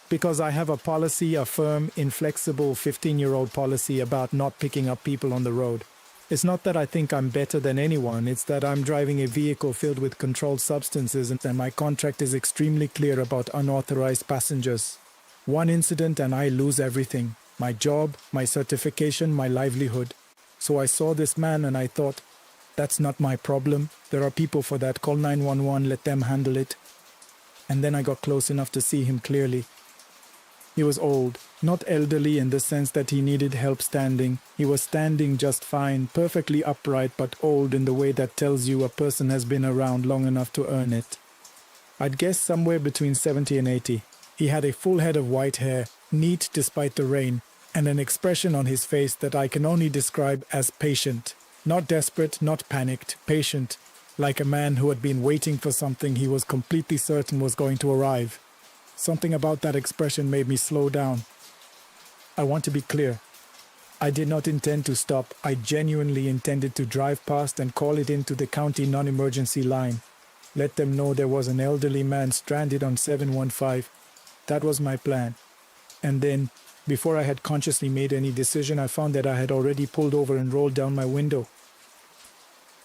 Because I have a policy, a firm, inflexible 15-year-old policy about not picking up people on the road. It's not that I think I'm better than anyone, it's that I'm driving a vehicle filled with controlled substances and my contract is extremely clear about unauthorized passengers. One incident and I lose everything. My job, my certification, my livelihood. So I saw this man and I thought, that's not my problem. There are people for that. Call 911, let them handle it. And then I got close enough to see him clearly. He was old, not elderly in the sense that he needed help standing. He was standing just fine, perfectly upright, but old in the way that tells you a person has been around long enough to earn it. I'd guess somewhere between 70 and 80. He had a full head of white hair, neat despite the rain, and an expression on his face that I can only describe as patient. Not desperate, not panicked, patient, like a man who had been waiting for something he was completely certain was going to arrive. Something about that expression made me slow down. I want to be clear. I did not intend to stop. I genuinely intended to drive past and call it into the county non-emergency line. Let them know there was an elderly man stranded on 715. That was my plan. And then, before I had consciously made any decision, I found that I had already pulled over and rolled down my window.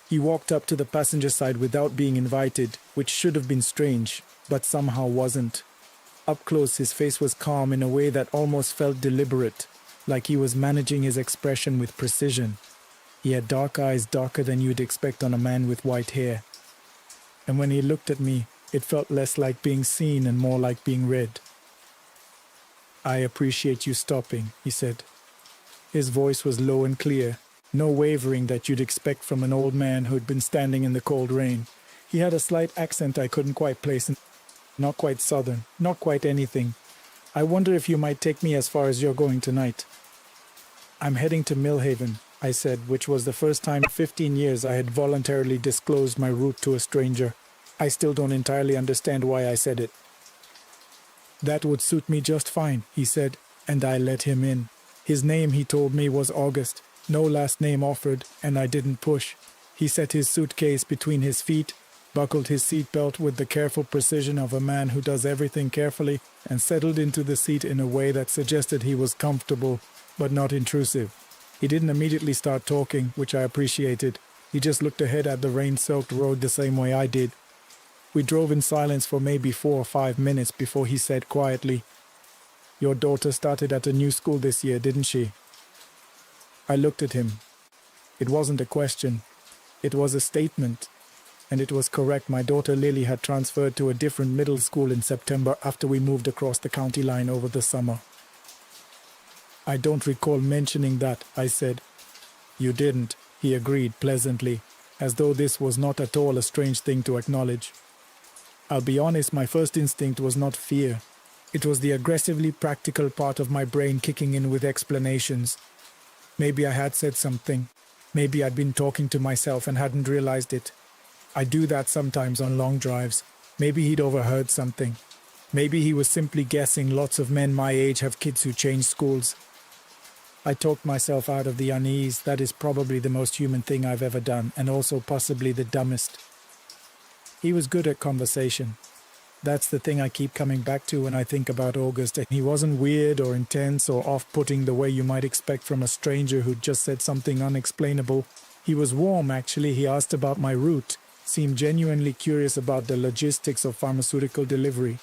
He walked up to the passenger side without being invited, which should have been strange, but somehow wasn't. Up close, his face was calm in a way that almost felt deliberate, like he was managing his expression with precision. He had dark eyes, darker than you'd expect on a man with white hair. And when he looked at me, it felt less like being seen and more like being read. "I appreciate you stopping," he said. His voice was low and clear, no wavering that you'd expect from an old man who'd been standing in the cold rain. He had a slight accent I couldn't quite place, not quite southern, not quite anything. "I wonder if you might take me as far as you're going tonight." "I'm heading to Millhaven," I said, which was the first time in 15 years I had voluntarily disclosed my route to a stranger. I still don't entirely understand why I said it. "That would suit me just fine," he said, and I let him in. His name, he told me, was August. No last name offered, and I didn't push. He set his suitcase between his feet, buckled his seatbelt with the careful precision of a man who does everything carefully, and settled into the seat in a way that suggested he was comfortable, but not intrusive. He didn't immediately start talking, which I appreciated. He just looked ahead at the rain-soaked road the same way I did. We drove in silence for maybe 4 or 5 minutes before he said quietly, "Your daughter started at a new school this year, didn't she?" I looked at him. It wasn't a question. It was a statement. And it was correct. My daughter Lily had transferred to a different middle school in September after we moved across the county line over the summer. "I don't recall mentioning that," I said. "You didn't," he agreed pleasantly, as though this was not at all a strange thing to acknowledge. I'll be honest, my first instinct was not fear. It was the aggressively practical part of my brain kicking in with explanations. Maybe I had said something. Maybe I'd been talking to myself and hadn't realized it. I do that sometimes on long drives. Maybe he'd overheard something. Maybe he was simply guessing lots of men my age have kids who change schools. I talked myself out of the unease. That is probably the most human thing I've ever done, and also possibly the dumbest. He was good at conversation. That's the thing I keep coming back to when I think about August. He wasn't weird or intense or off-putting the way you might expect from a stranger who'd just said something unexplainable. He was warm, actually. He asked about my route, seemed genuinely curious about the logistics of pharmaceutical delivery,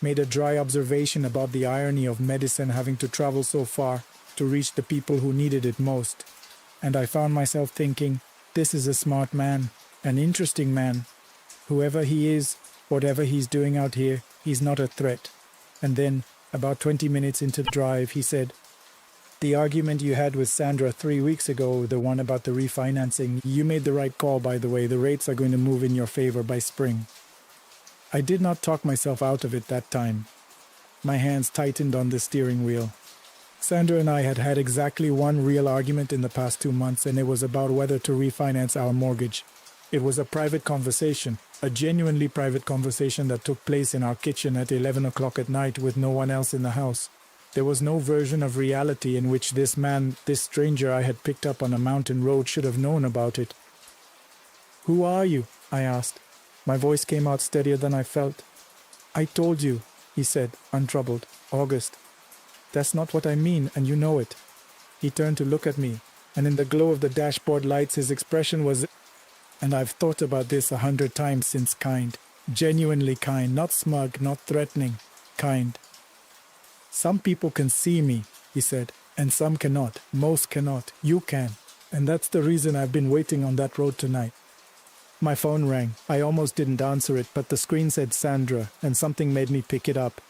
made a dry observation about the irony of medicine having to travel so far to reach the people who needed it most. And I found myself thinking, this is a smart man, an interesting man. Whoever he is, whatever he's doing out here, he's not a threat. And then, about 20 minutes into the drive, he said, the argument you had with Sandra 3 weeks ago, the one about the refinancing, you made the right call, by the way. The rates are going to move in your favor by spring. I did not talk myself out of it that time. My hands tightened on the steering wheel. Sandra and I had had exactly one real argument in the past 2 months, and it was about whether to refinance our mortgage. It was a private conversation, a genuinely private conversation that took place in our kitchen at 11 o'clock at night with no one else in the house. There was no version of reality in which this man, this stranger I had picked up on a mountain road, should have known about it. "Who are you?" I asked. My voice came out steadier than I felt. "I told you," he said, untroubled. "August. That's not what I mean, and you know it." He turned to look at me, and in the glow of the dashboard lights his expression was... And I've thought about this 100 times since. Kind. Genuinely kind. Not smug, not threatening. Kind. "Some people can see me," he said, "and some cannot. Most cannot. You can. And that's the reason I've been waiting on that road tonight." My phone rang. I almost didn't answer it, but the screen said Sandra, and something made me pick it up.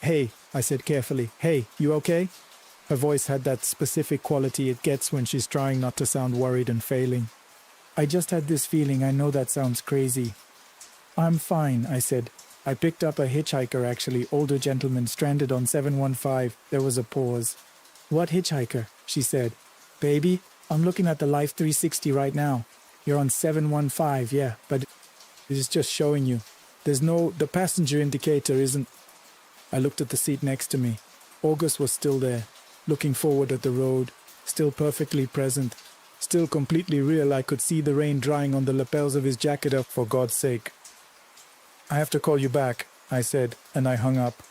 "Hey," I said carefully. "Hey, you okay?" Her voice had that specific quality it gets when she's trying not to sound worried and failing. "I just had this feeling. I know that sounds crazy." "I'm fine," I said. "I picked up a hitchhiker, actually, older gentleman stranded on 715. There was a pause. "What hitchhiker?" she said. "Baby, I'm looking at the Life 360 right now. You're on 715, yeah, but it's just showing you. The passenger indicator isn't..." I looked at the seat next to me. August was still there, looking forward at the road, still perfectly present, still completely real. I could see the rain drying on the lapels of his jacket. For God's sake. "I have to call you back," I said, and I hung up.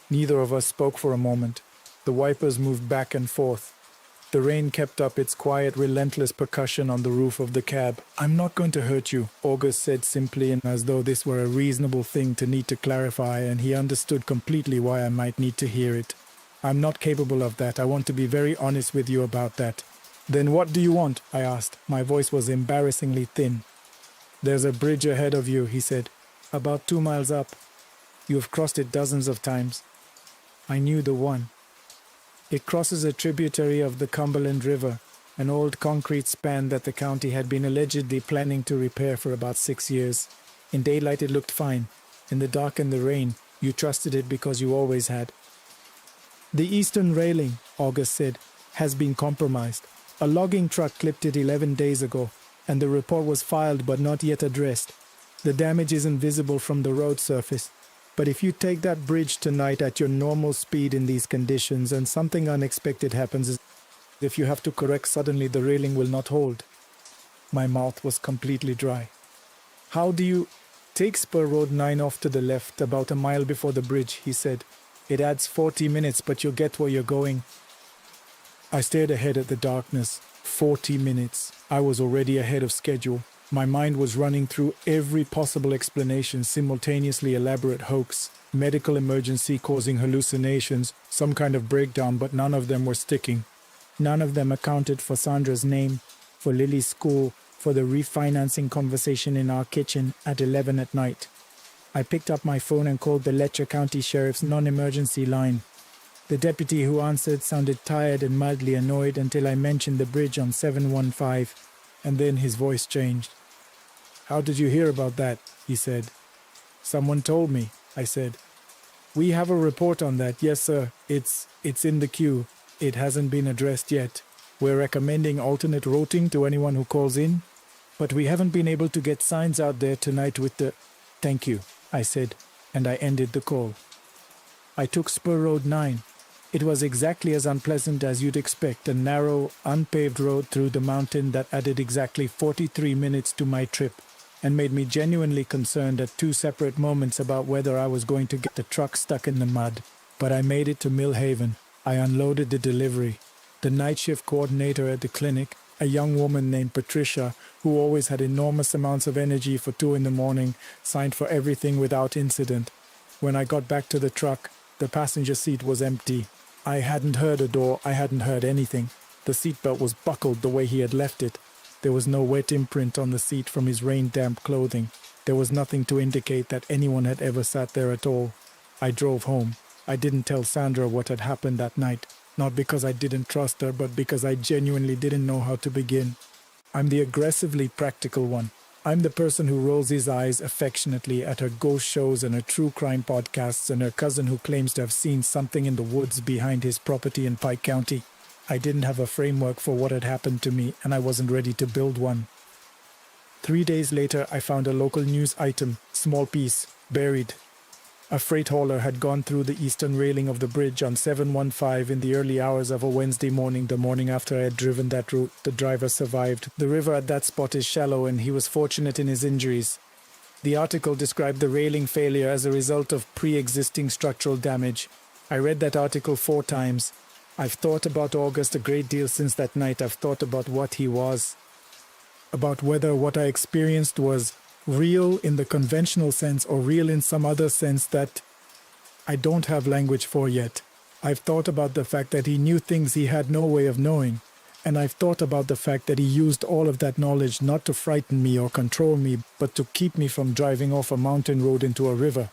Neither of us spoke for a moment. The wipers moved back and forth. The rain kept up its quiet, relentless percussion on the roof of the cab. "I'm not going to hurt you," August said simply, and as though this were a reasonable thing to need to clarify, and he understood completely why I might need to hear it. "I'm not capable of that. I want to be very honest with you about that." "Then what do you want?" I asked. My voice was embarrassingly thin. "There's a bridge ahead of you," he said. "About 2 miles up. You've crossed it dozens of times." I knew the one. It crosses a tributary of the Cumberland River, an old concrete span that the county had been allegedly planning to repair for about 6 years. In daylight it looked fine. In the dark and the rain, you trusted it because you always had. "The eastern railing," August said, "has been compromised. A logging truck clipped it 11 days ago, and the report was filed but not yet addressed. The damage isn't visible from the road surface. But if you take that bridge tonight at your normal speed in these conditions and something unexpected happens, if you have to correct suddenly, the railing will not hold." My mouth was completely dry. "How do you..." "Take Spur Road 9 off to the left, about a mile before the bridge," he said. "It adds 40 minutes, but you'll get where you're going." I stared ahead at the darkness. 40 minutes. I was already ahead of schedule. My mind was running through every possible explanation, simultaneously elaborate hoax, medical emergency causing hallucinations, some kind of breakdown, but none of them were sticking. None of them accounted for Sandra's name, for Lily's school, for the refinancing conversation in our kitchen at 11 at night. I picked up my phone and called the Letcher County Sheriff's non-emergency line. The deputy who answered sounded tired and mildly annoyed until I mentioned the bridge on 715, and then his voice changed. "How did you hear about that?" he said. "Someone told me," I said. "We have a report on that, yes sir. It's in the queue. It hasn't been addressed yet. We're recommending alternate routing to anyone who calls in, but we haven't been able to get signs out there tonight with the..." "Thank you," I said, and I ended the call. I took Spur Road 9. It was exactly as unpleasant as you'd expect, a narrow, unpaved road through the mountain that added exactly 43 minutes to my trip and made me genuinely concerned at two separate moments about whether I was going to get the truck stuck in the mud. But I made it to Millhaven. I unloaded the delivery. The night shift coordinator at the clinic, a young woman named Patricia, who always had enormous amounts of energy for 2 in the morning, signed for everything without incident. When I got back to the truck, the passenger seat was empty. I hadn't heard a door, I hadn't heard anything. The seatbelt was buckled the way he had left it. There was no wet imprint on the seat from his rain-damp clothing. There was nothing to indicate that anyone had ever sat there at all. I drove home. I didn't tell Sandra what had happened that night, not because I didn't trust her, but because I genuinely didn't know how to begin. I'm the aggressively practical one. I'm the person who rolls his eyes affectionately at her ghost shows and her true crime podcasts and her cousin who claims to have seen something in the woods behind his property in Pike County. I didn't have a framework for what had happened to me, and I wasn't ready to build one. 3 days later, I found a local news item, small piece, buried. A freight hauler had gone through the eastern railing of the bridge on 715 in the early hours of a Wednesday morning, the morning after I had driven that route. The driver survived. The river at that spot is shallow, and he was fortunate in his injuries. The article described the railing failure as a result of pre-existing structural damage. I read that article 4 times. I've thought about August a great deal since that night. I've thought about what he was, about whether what I experienced was real in the conventional sense or real in some other sense that I don't have language for yet. I've thought about the fact that he knew things he had no way of knowing, and I've thought about the fact that he used all of that knowledge not to frighten me or control me, but to keep me from driving off a mountain road into a river.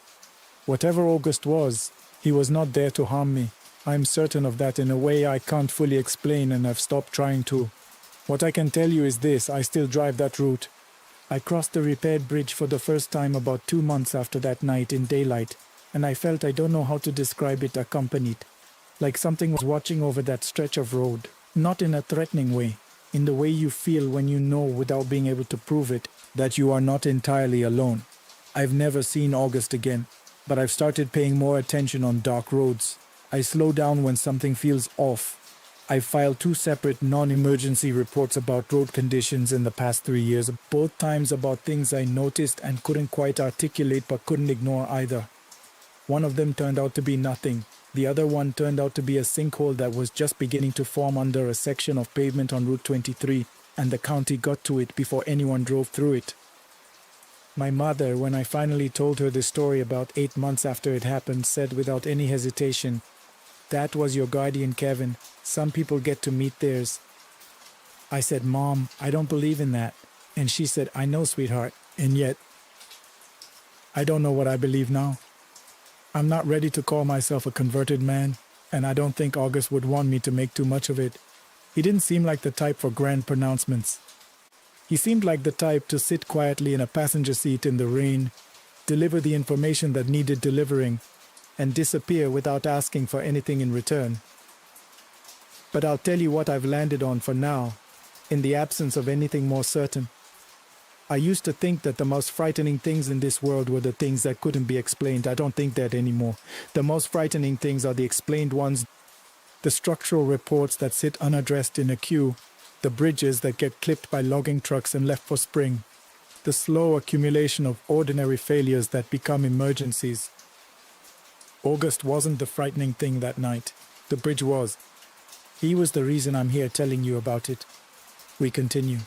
Whatever August was, he was not there to harm me. I'm certain of that in a way I can't fully explain, and I've stopped trying to. What I can tell you is this: I still drive that route. I crossed the repaired bridge for the first time about 2 months after that night in daylight, and I felt, I don't know how to describe it, accompanied. Like something was watching over that stretch of road. Not in a threatening way, in the way you feel when you know, without being able to prove it, that you are not entirely alone. I've never seen August again, but I've started paying more attention on dark roads. I slow down when something feels off. I've filed 2 separate non-emergency reports about road conditions in the past 3 years, both times about things I noticed and couldn't quite articulate but couldn't ignore either. One of them turned out to be nothing. The other one turned out to be a sinkhole that was just beginning to form under a section of pavement on Route 23, and the county got to it before anyone drove through it. My mother, when I finally told her the story about 8 months after it happened, said without any hesitation, "That was your guardian, Kevin. Some people get to meet theirs." I said, "Mom, I don't believe in that." And she said, "I know, sweetheart. And yet, I don't know what I believe now. I'm not ready to call myself a converted man, and I don't think August would want me to make too much of it. He didn't seem like the type for grand pronouncements. He seemed like the type to sit quietly in a passenger seat in the rain, deliver the information that needed delivering, and disappear without asking for anything in return. But I'll tell you what I've landed on for now, in the absence of anything more certain. I used to think that the most frightening things in this world were the things that couldn't be explained. I don't think that anymore. The most frightening things are the explained ones, the structural reports that sit unaddressed in a queue, the bridges that get clipped by logging trucks and left for spring, the slow accumulation of ordinary failures that become emergencies. August wasn't the frightening thing that night. The bridge was. He was the reason I'm here telling you about it. We continue.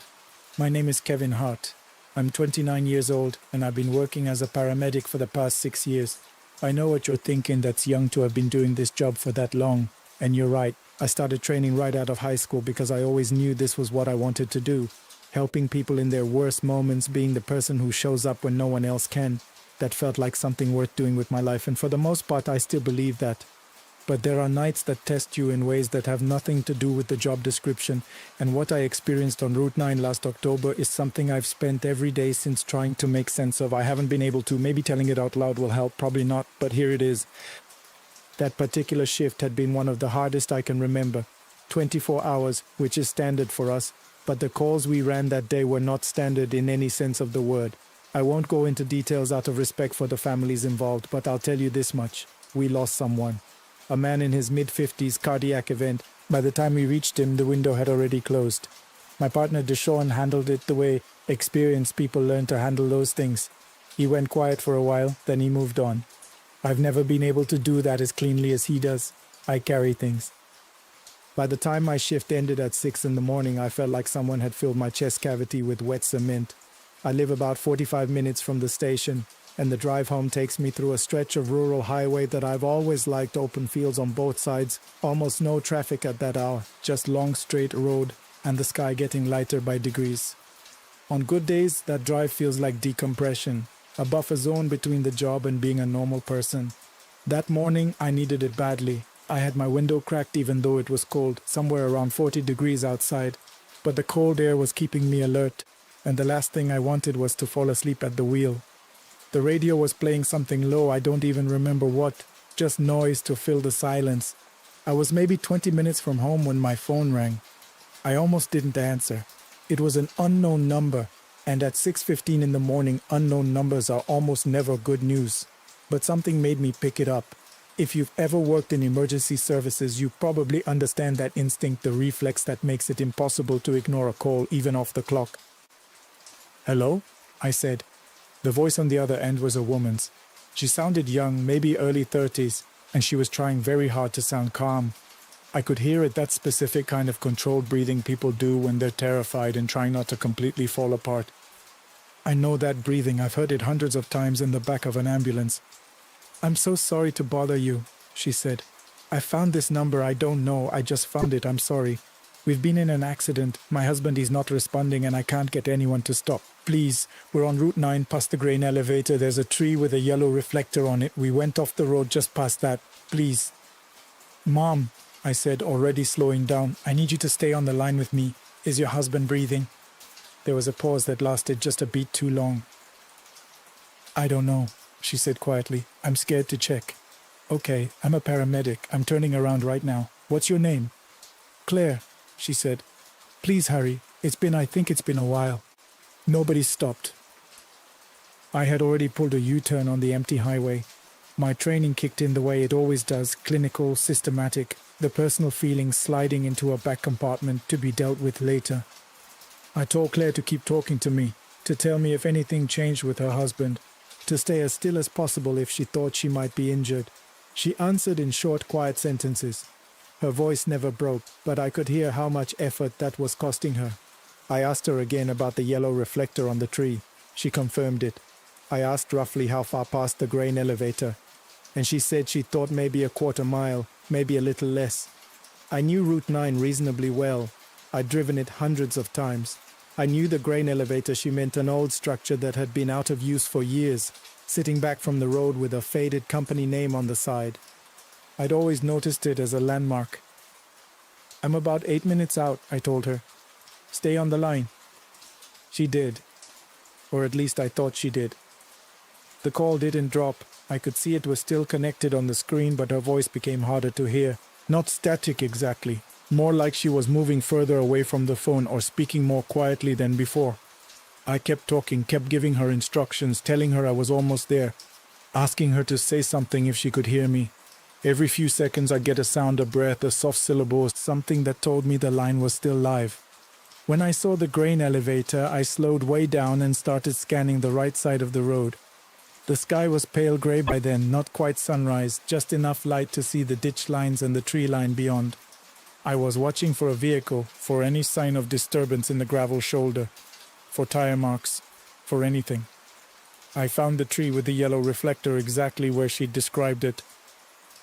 My name is Kevin Hart. I'm 29 years old, and I've been working as a paramedic for the past 6 years. I know what you're thinking, that's young to have been doing this job for that long. And you're right. I started training right out of high school because I always knew this was what I wanted to do. Helping people in their worst moments, being the person who shows up when no one else can. That felt like something worth doing with my life, and for the most part I still believe that. But there are nights that test you in ways that have nothing to do with the job description, and what I experienced on Route 9 last October is something I've spent every day since trying to make sense of. I haven't been able to. Maybe telling it out loud will help, probably not, but here it is. That particular shift had been one of the hardest I can remember. 24 hours, which is standard for us, but the calls we ran that day were not standard in any sense of the word. I won't go into details out of respect for the families involved, but I'll tell you this much. We lost someone. a man in his mid-50s, cardiac event. By the time we reached him, the window had already closed. My partner Deshawn handled it the way experienced people learn to handle those things. He went quiet for a while, then he moved on. I've never been able to do that as cleanly as he does. I carry things. By the time my shift ended at 6 in the morning, I felt like someone had filled my chest cavity with wet cement. I live about 45 minutes from the station, and the drive home takes me through a stretch of rural highway that I've always liked, open fields on both sides, almost no traffic at that hour, just long straight road, and the sky getting lighter by degrees. On good days, that drive feels like decompression, a buffer zone between the job and being a normal person. That morning, I needed it badly. I had my window cracked even though it was cold, somewhere around 40 degrees outside. But the cold air was keeping me alert, and the last thing I wanted was to fall asleep at the wheel. The radio was playing something low, I don't even remember what, just noise to fill the silence. I was maybe 20 minutes from home when my phone rang. I almost didn't answer. It was an unknown number, and at 6:15 in the morning, unknown numbers are almost never good news. But something made me pick it up. If you've ever worked in emergency services, you probably understand that instinct, the reflex that makes it impossible to ignore a call even off the clock. "Hello?" I said. The voice on the other end was a woman's. She sounded young, maybe early 30s, and she was trying very hard to sound calm. I could hear it, that specific kind of controlled breathing people do when they're terrified and trying not to completely fall apart. I know that breathing. I've heard it hundreds of times in the back of an ambulance. "I'm so sorry to bother you," she said. "I found this number. I don't know. I just found it. I'm sorry. We've been in an accident. My husband is not responding and I can't get anyone to stop. Please, we're on Route 9 past the grain elevator. There's a tree with a yellow reflector on it. We went off the road just past that. Please." "Mom," I said, already slowing down, "I need you to stay on the line with me. Is your husband breathing?" There was a pause that lasted just a beat too long. "I don't know," she said quietly. "I'm scared to check." "Okay, I'm a paramedic. I'm turning around right now. What's your name?" "Claire," she said. "Please hurry. I think it's been a while." Nobody stopped. I had already pulled a U-turn on the empty highway. My training kicked in the way it always does, clinical, systematic, the personal feelings sliding into a back compartment to be dealt with later. I told Claire to keep talking to me, to tell me if anything changed with her husband, to stay as still as possible if she thought she might be injured. She answered in short, quiet sentences. Her voice never broke, but I could hear how much effort that was costing her. I asked her again about the yellow reflector on the tree. She confirmed it. I asked roughly how far past the grain elevator, and she said she thought maybe a quarter mile, maybe a little less. I knew Route 9 reasonably well. I'd driven it hundreds of times. I knew the grain elevator. She meant an old structure that had been out of use for years, sitting back from the road with a faded company name on the side. I'd always noticed it as a landmark. "I'm about 8 minutes out," I told her. "Stay on the line." She did. Or at least I thought she did. The call didn't drop. I could see it was still connected on the screen, but her voice became harder to hear. Not static exactly. More like she was moving further away from the phone or speaking more quietly than before. I kept talking, kept giving her instructions, telling her I was almost there, asking her to say something if she could hear me. Every few seconds I'd get a sound, a breath, a soft syllable, something that told me the line was still live. When I saw the grain elevator, I slowed way down and started scanning the right side of the road. The sky was pale gray by then, not quite sunrise, just enough light to see the ditch lines and the tree line beyond. I was watching for a vehicle, for any sign of disturbance in the gravel shoulder, for tire marks, for anything. I found the tree with the yellow reflector exactly where she'd described it.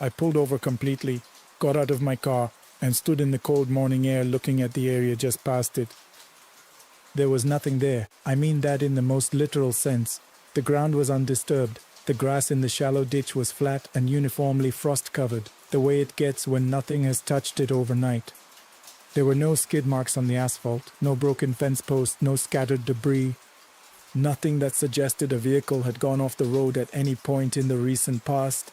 I pulled over completely, got out of my car, and stood in the cold morning air looking at the area just past it. There was nothing there. I mean that in the most literal sense. The ground was undisturbed. The grass in the shallow ditch was flat and uniformly frost-covered, the way it gets when nothing has touched it overnight. There were no skid marks on the asphalt, no broken fence posts, no scattered debris. Nothing that suggested a vehicle had gone off the road at any point in the recent past.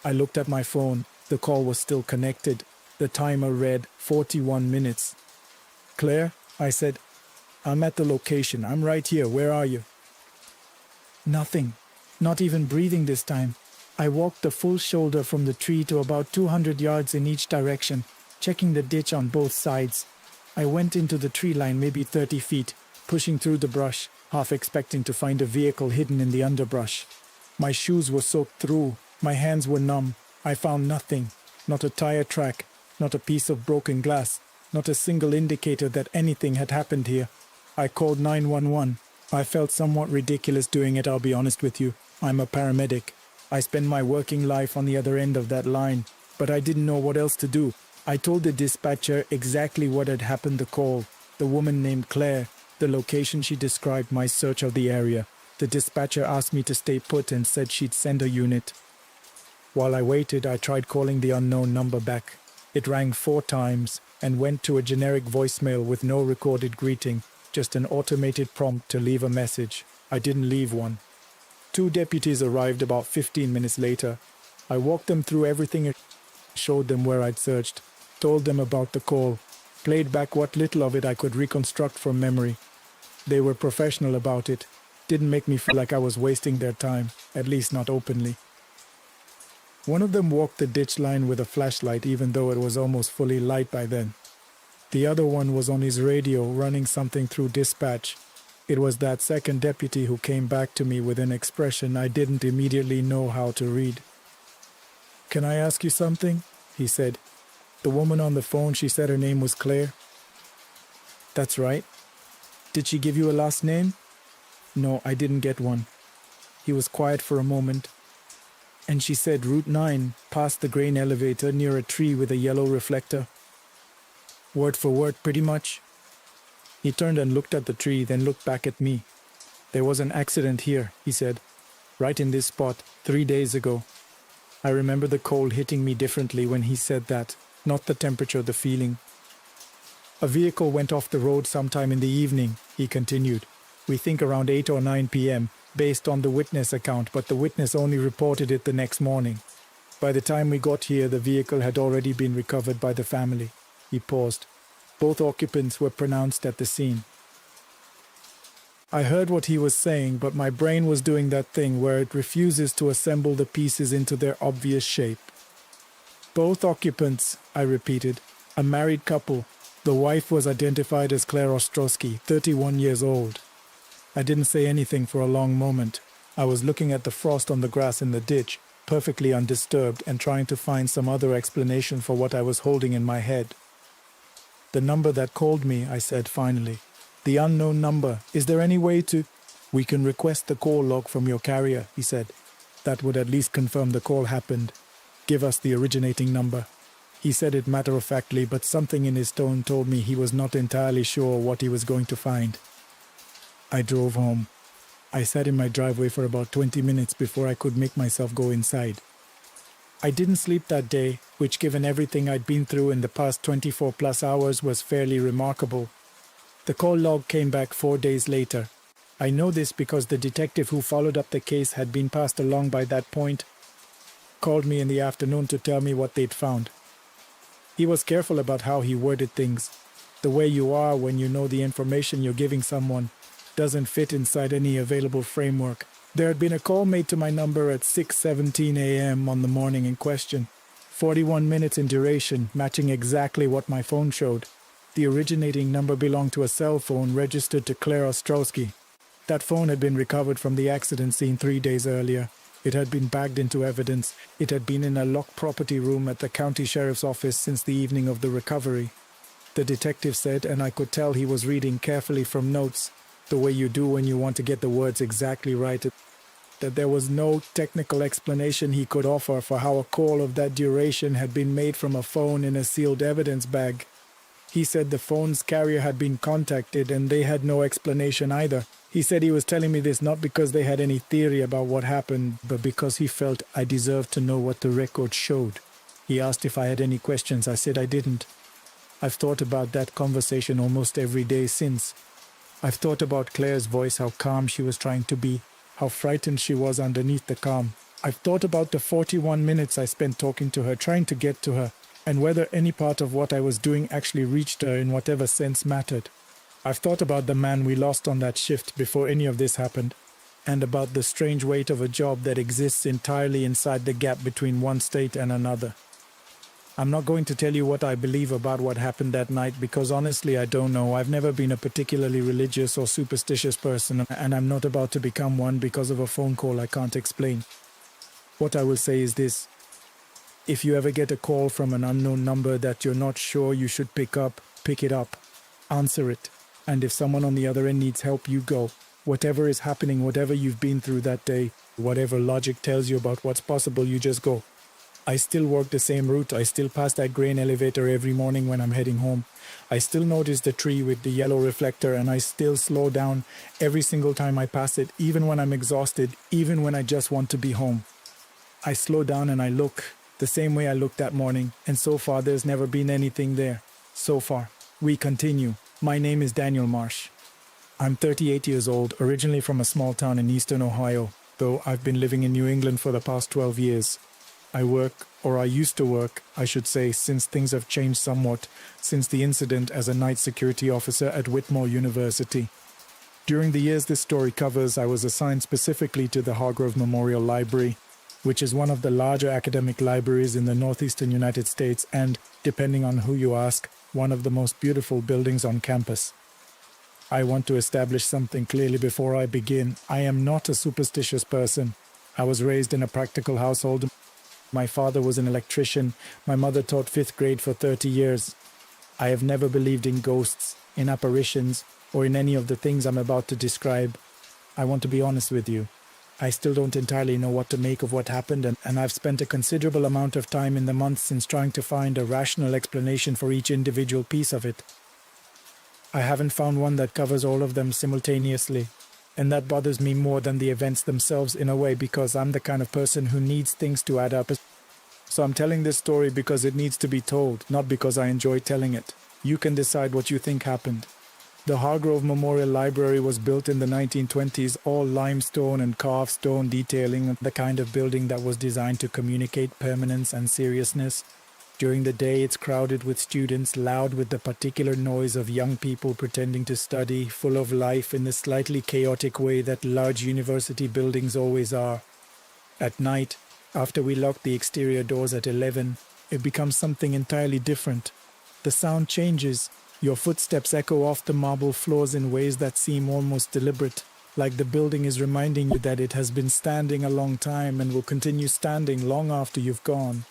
I looked at my phone. The call was still connected. The timer read 41 minutes. "Claire," I said, "I'm at the location. I'm right here. Where are you?" Nothing. Not even breathing this time. I walked the full shoulder from the tree to about 200 yards in each direction, checking the ditch on both sides. I went into the tree line maybe 30 feet, pushing through the brush, half expecting to find a vehicle hidden in the underbrush. My shoes were soaked through, my hands were numb. I found nothing, not a tire track, not a piece of broken glass, not a single indicator that anything had happened here. I called 911. I felt somewhat ridiculous doing it, I'll be honest with you. I'm a paramedic. I spend my working life on the other end of that line, but I didn't know what else to do. I told the dispatcher exactly what had happened, the call, the woman named Claire, the location she described, my search of the area. The dispatcher asked me to stay put and said she'd send a unit. While I waited, I tried calling the unknown number back. It rang 4 times and went to a generic voicemail with no recorded greeting, just an automated prompt to leave a message. I didn't leave one. 2 deputies arrived about 15 minutes later. I walked them through everything, showed them where I'd searched, told them about the call, played back what little of it I could reconstruct from memory. They were professional about it. Didn't make me feel like I was wasting their time, at least not openly. One of them walked the ditch line with a flashlight, even though it was almost fully light by then. The other one was on his radio, running something through dispatch. It was that second deputy who came back to me with an expression I didn't immediately know how to read. "Can I ask you something?" he said. "The woman on the phone, she said her name was Claire." "That's right." "Did she give you a last name?" "No, I didn't get one." He was quiet for a moment. "And she said Route 9, past the grain elevator near a tree with a yellow reflector." "Word for word, pretty much." He turned and looked at the tree, then looked back at me. "There was an accident here," he said. "Right in this spot, 3 days ago." I remember the cold hitting me differently when he said that, not the temperature, the feeling. "A vehicle went off the road sometime in the evening," he continued. "We think around 8 or 9 p.m., based on the witness account, but the witness only reported it the next morning. By the time we got here, the vehicle had already been recovered by the family." He paused. "Both occupants were pronounced at the scene." I heard what he was saying, but my brain was doing that thing where it refuses to assemble the pieces into their obvious shape. "Both occupants," I repeated. "A married couple. The wife was identified as Claire Ostrowski, 31 years old." I didn't say anything for a long moment. I was looking at the frost on the grass in the ditch, perfectly undisturbed, and trying to find some other explanation for what I was holding in my head. "The number that called me," I said finally. "The unknown number. Is there any way to—" "We can request the call log from your carrier," he said. "That would at least confirm the call happened. Give us the originating number." He said it matter-of-factly, but something in his tone told me he was not entirely sure what he was going to find. I drove home. I sat in my driveway for about 20 minutes before I could make myself go inside. I didn't sleep that day, which, given everything I'd been through in the past 24-plus hours, was fairly remarkable. The call log came back 4 days later. I know this because the detective who followed up the case had been passed along by that point, called me in the afternoon to tell me what they'd found. He was careful about how he worded things. The way you are when you know the information you're giving someone doesn't fit inside any available framework. There had been a call made to my number at 6:17 a.m. on the morning in question, 41 minutes in duration, matching exactly what my phone showed. The originating number belonged to a cell phone registered to Claire Ostrowski. That phone had been recovered from the accident scene 3 days earlier. It had been bagged into evidence. It had been in a locked property room at the county sheriff's office since the evening of the recovery. The detective said, and I could tell he was reading carefully from notes, the way you do when you want to get the words exactly right, that there was no technical explanation he could offer for how a call of that duration had been made from a phone in a sealed evidence bag. He said the phone's carrier had been contacted and they had no explanation either. He said he was telling me this not because they had any theory about what happened, but because he felt I deserved to know what the record showed. He asked if I had any questions. I said I didn't. I've thought about that conversation almost every day since. I've thought about Claire's voice, how calm she was trying to be, how frightened she was underneath the calm. I've thought about the 41 minutes I spent talking to her, trying to get to her, and whether any part of what I was doing actually reached her in whatever sense mattered. I've thought about the man we lost on that shift before any of this happened. and about the strange weight of a job that exists entirely inside the gap between one state and another. I'm not going to tell you what I believe about what happened that night because honestly I don't know. I've never been a particularly religious or superstitious person, and I'm not about to become one because of a phone call I can't explain. What I will say is this. If you ever get a call from an unknown number that you're not sure you should pick it up, answer it. And if someone on the other end needs help, you go. Whatever is happening, whatever you've been through that day, whatever logic tells you about what's possible, you just go. I still work the same route. I still pass that grain elevator every morning when I'm heading home. I still notice the tree with the yellow reflector, and I still slow down every single time I pass it, even when I'm exhausted, even when I just want to be home. I slow down and I look the same way I looked that morning, and so far there's never been anything there. So far. We continue. My name is Daniel Marsh. I'm 38 years old, originally from a small town in eastern Ohio, though I've been living in New England for the past 12 years. I work, or I used to work, I should say, since things have changed somewhat, since the incident as a night security officer at Whitmore University. During the years this story covers, I was assigned specifically to the Hargrove Memorial Library, which is one of the larger academic libraries in the northeastern United States and, depending on who you ask, one of the most beautiful buildings on campus. I want to establish something clearly before I begin. I am not a superstitious person. I was raised in a practical household. My father was an electrician. My mother taught 5th grade for 30 years. I have never believed in ghosts, in apparitions, or in any of the things I'm about to describe. I want to be honest with you. I still don't entirely know what to make of what happened, and I've spent a considerable amount of time in the months since trying to find a rational explanation for each individual piece of it. I haven't found one that covers all of them simultaneously, and that bothers me more than the events themselves in a way because I'm the kind of person who needs things to add up. So I'm telling this story because it needs to be told, not because I enjoy telling it. You can decide what you think happened. The Hargrove Memorial Library was built in the 1920s, all limestone and carved stone detailing, the kind of building that was designed to communicate permanence and seriousness. During the day, it's crowded with students, loud with the particular noise of young people pretending to study, full of life in the slightly chaotic way that large university buildings always are. At night, after we lock the exterior doors at 11, it becomes something entirely different. The sound changes. Your footsteps echo off the marble floors in ways that seem almost deliberate, like the building is reminding you that it has been standing a long time and will continue standing long after you've gone.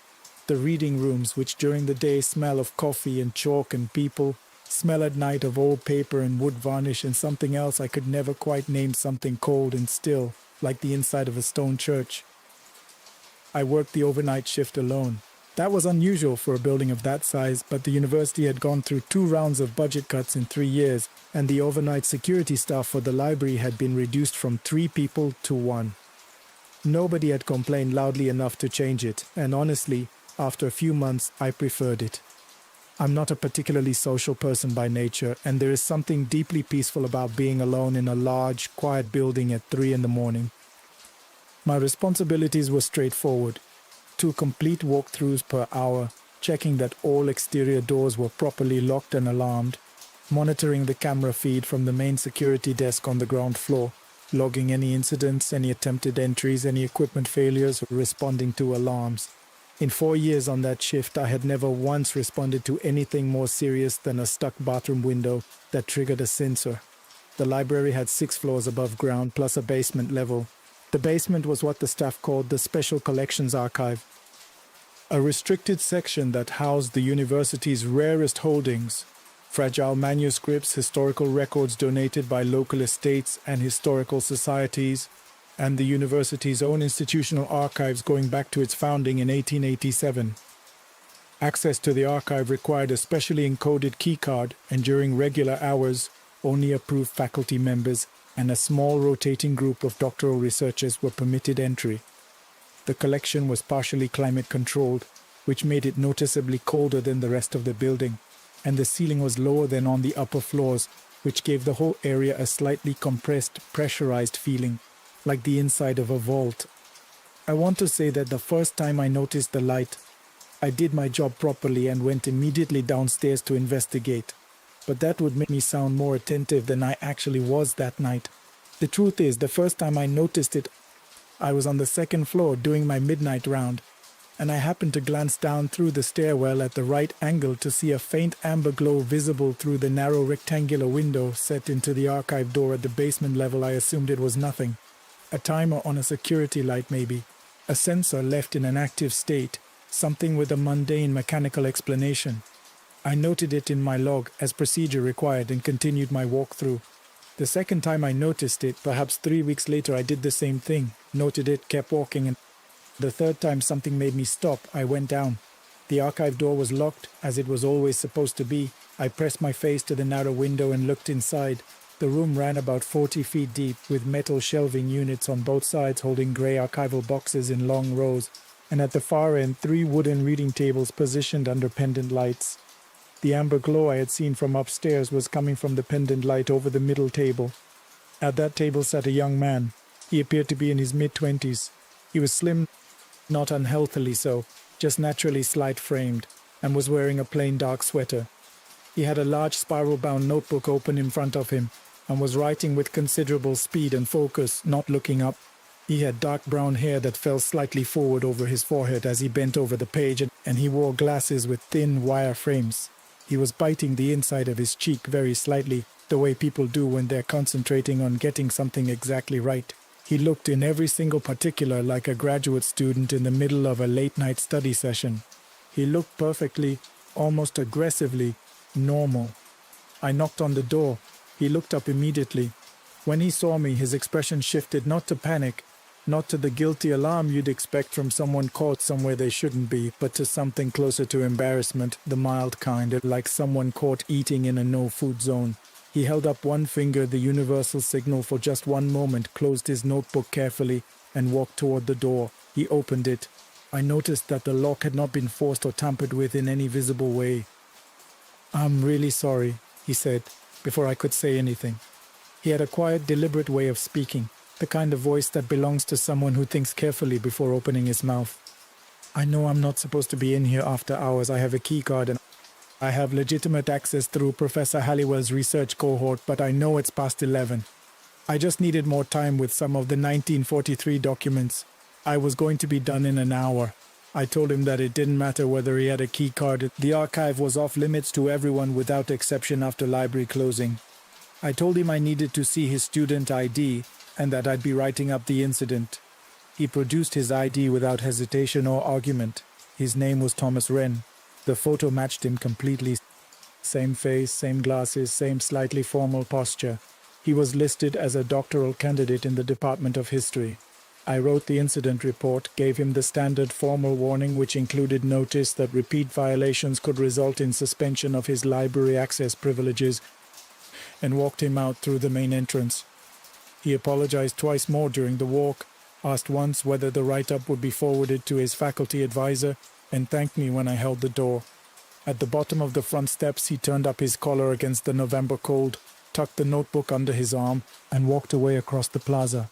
The reading rooms, which during the day smell of coffee and chalk and people, smell at night of old paper and wood varnish and something else I could never quite name, something cold and still, like the inside of a stone church. I worked the overnight shift alone. That was unusual for a building of that size, but the university had gone through 2 rounds of budget cuts in 3 years, and the overnight security staff for the library had been reduced from 3 people to 1. Nobody had complained loudly enough to change it, and honestly, after a few months, I preferred it. I'm not a particularly social person by nature, and there is something deeply peaceful about being alone in a large, quiet building at 3 in the morning. My responsibilities were straightforward. 2 complete walkthroughs per hour, checking that all exterior doors were properly locked and alarmed, monitoring the camera feed from the main security desk on the ground floor, logging any incidents, any attempted entries, any equipment failures, or responding to alarms. In 4 years on that shift, I had never once responded to anything more serious than a stuck bathroom window that triggered a sensor. The library had 6 floors above ground, plus a basement level. The basement was what the staff called the Special Collections Archive, a restricted section that housed the university's rarest holdings, fragile manuscripts, historical records donated by local estates and historical societies, and the university's own institutional archives going back to its founding in 1887. Access to the archive required a specially encoded keycard, and during regular hours, only approved faculty members and a small rotating group of doctoral researchers were permitted entry. The collection was partially climate-controlled, which made it noticeably colder than the rest of the building, and the ceiling was lower than on the upper floors, which gave the whole area a slightly compressed, pressurized feeling, like the inside of a vault. I want to say that the first time I noticed the light, I did my job properly and went immediately downstairs to investigate. But that would make me sound more attentive than I actually was that night. The truth is, the first time I noticed it, I was on the second floor doing my midnight round, and I happened to glance down through the stairwell at the right angle to see a faint amber glow visible through the narrow rectangular window set into the archive door at the basement level. I assumed it was nothing. A timer on a security light maybe. A sensor left in an active state. Something with a mundane mechanical explanation. I noted it in my log as procedure required and continued my walk through. The second time I noticed it, perhaps 3 weeks later, I did the same thing. Noted it, kept walking, and the third time something made me stop. I went down. The archive door was locked, as it was always supposed to be. I pressed my face to the narrow window and looked inside. The room ran about 40 feet deep, with metal shelving units on both sides holding grey archival boxes in long rows, and at the far end 3 wooden reading tables positioned under pendant lights. The amber glow I had seen from upstairs was coming from the pendant light over the middle table. At that table sat a young man. He appeared to be in his mid-20s. He was slim, not unhealthily so, just naturally slight-framed, and was wearing a plain dark sweater. He had a large spiral-bound notebook open in front of him, and was writing with considerable speed and focus, not looking up. He had dark brown hair that fell slightly forward over his forehead as he bent over the page, and he wore glasses with thin wire frames. He was biting the inside of his cheek very slightly, the way people do when they're concentrating on getting something exactly right. He looked in every single particular like a graduate student in the middle of a late-night study session. He looked perfectly, almost aggressively, normal. I knocked on the door. He looked up immediately. When he saw me, his expression shifted not to panic, not to the guilty alarm you'd expect from someone caught somewhere they shouldn't be, but to something closer to embarrassment, the mild kind, like someone caught eating in a no-food zone. He held up one finger, the universal signal for just one moment, closed his notebook carefully, and walked toward the door. He opened it. I noticed that the lock had not been forced or tampered with in any visible way. "I'm really sorry," he said, before I could say anything. He had a quiet, deliberate way of speaking, the kind of voice that belongs to someone who thinks carefully before opening his mouth. "I know I'm not supposed to be in here after hours. I have a key card and I have legitimate access through Professor Halliwell's research cohort, but I know it's past 11. I just needed more time with some of the 1943 documents. I was going to be done in an hour." I told him that it didn't matter whether he had a key card. The archive was off limits to everyone without exception after library closing. I told him I needed to see his student ID and that I'd be writing up the incident. He produced his ID without hesitation or argument. His name was Thomas Wren. The photo matched him completely. Same face, same glasses, same slightly formal posture. He was listed as a doctoral candidate in the Department of History. I wrote the incident report, gave him the standard formal warning which included notice that repeat violations could result in suspension of his library access privileges, and walked him out through the main entrance. He apologized twice more during the walk, asked once whether the write-up would be forwarded to his faculty advisor, and thanked me when I held the door. At the bottom of the front steps, he turned up his collar against the November cold, tucked the notebook under his arm, and walked away across the plaza.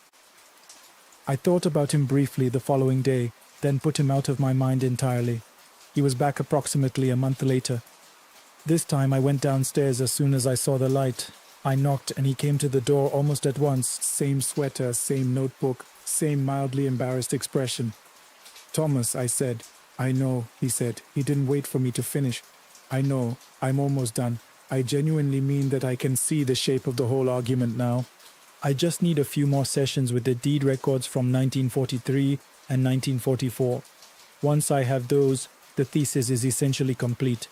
I thought about him briefly the following day, then put him out of my mind entirely. He was back approximately a month later. This time I went downstairs as soon as I saw the light. I knocked and he came to the door almost at once. Same sweater, same notebook, same mildly embarrassed expression. "Thomas," I said. "I know," he said. He didn't wait for me to finish. "I know. I'm almost done. I genuinely mean that I can see the shape of the whole argument now. I just need a few more sessions with the deed records from 1943 and 1944. Once I have those, the thesis is essentially complete."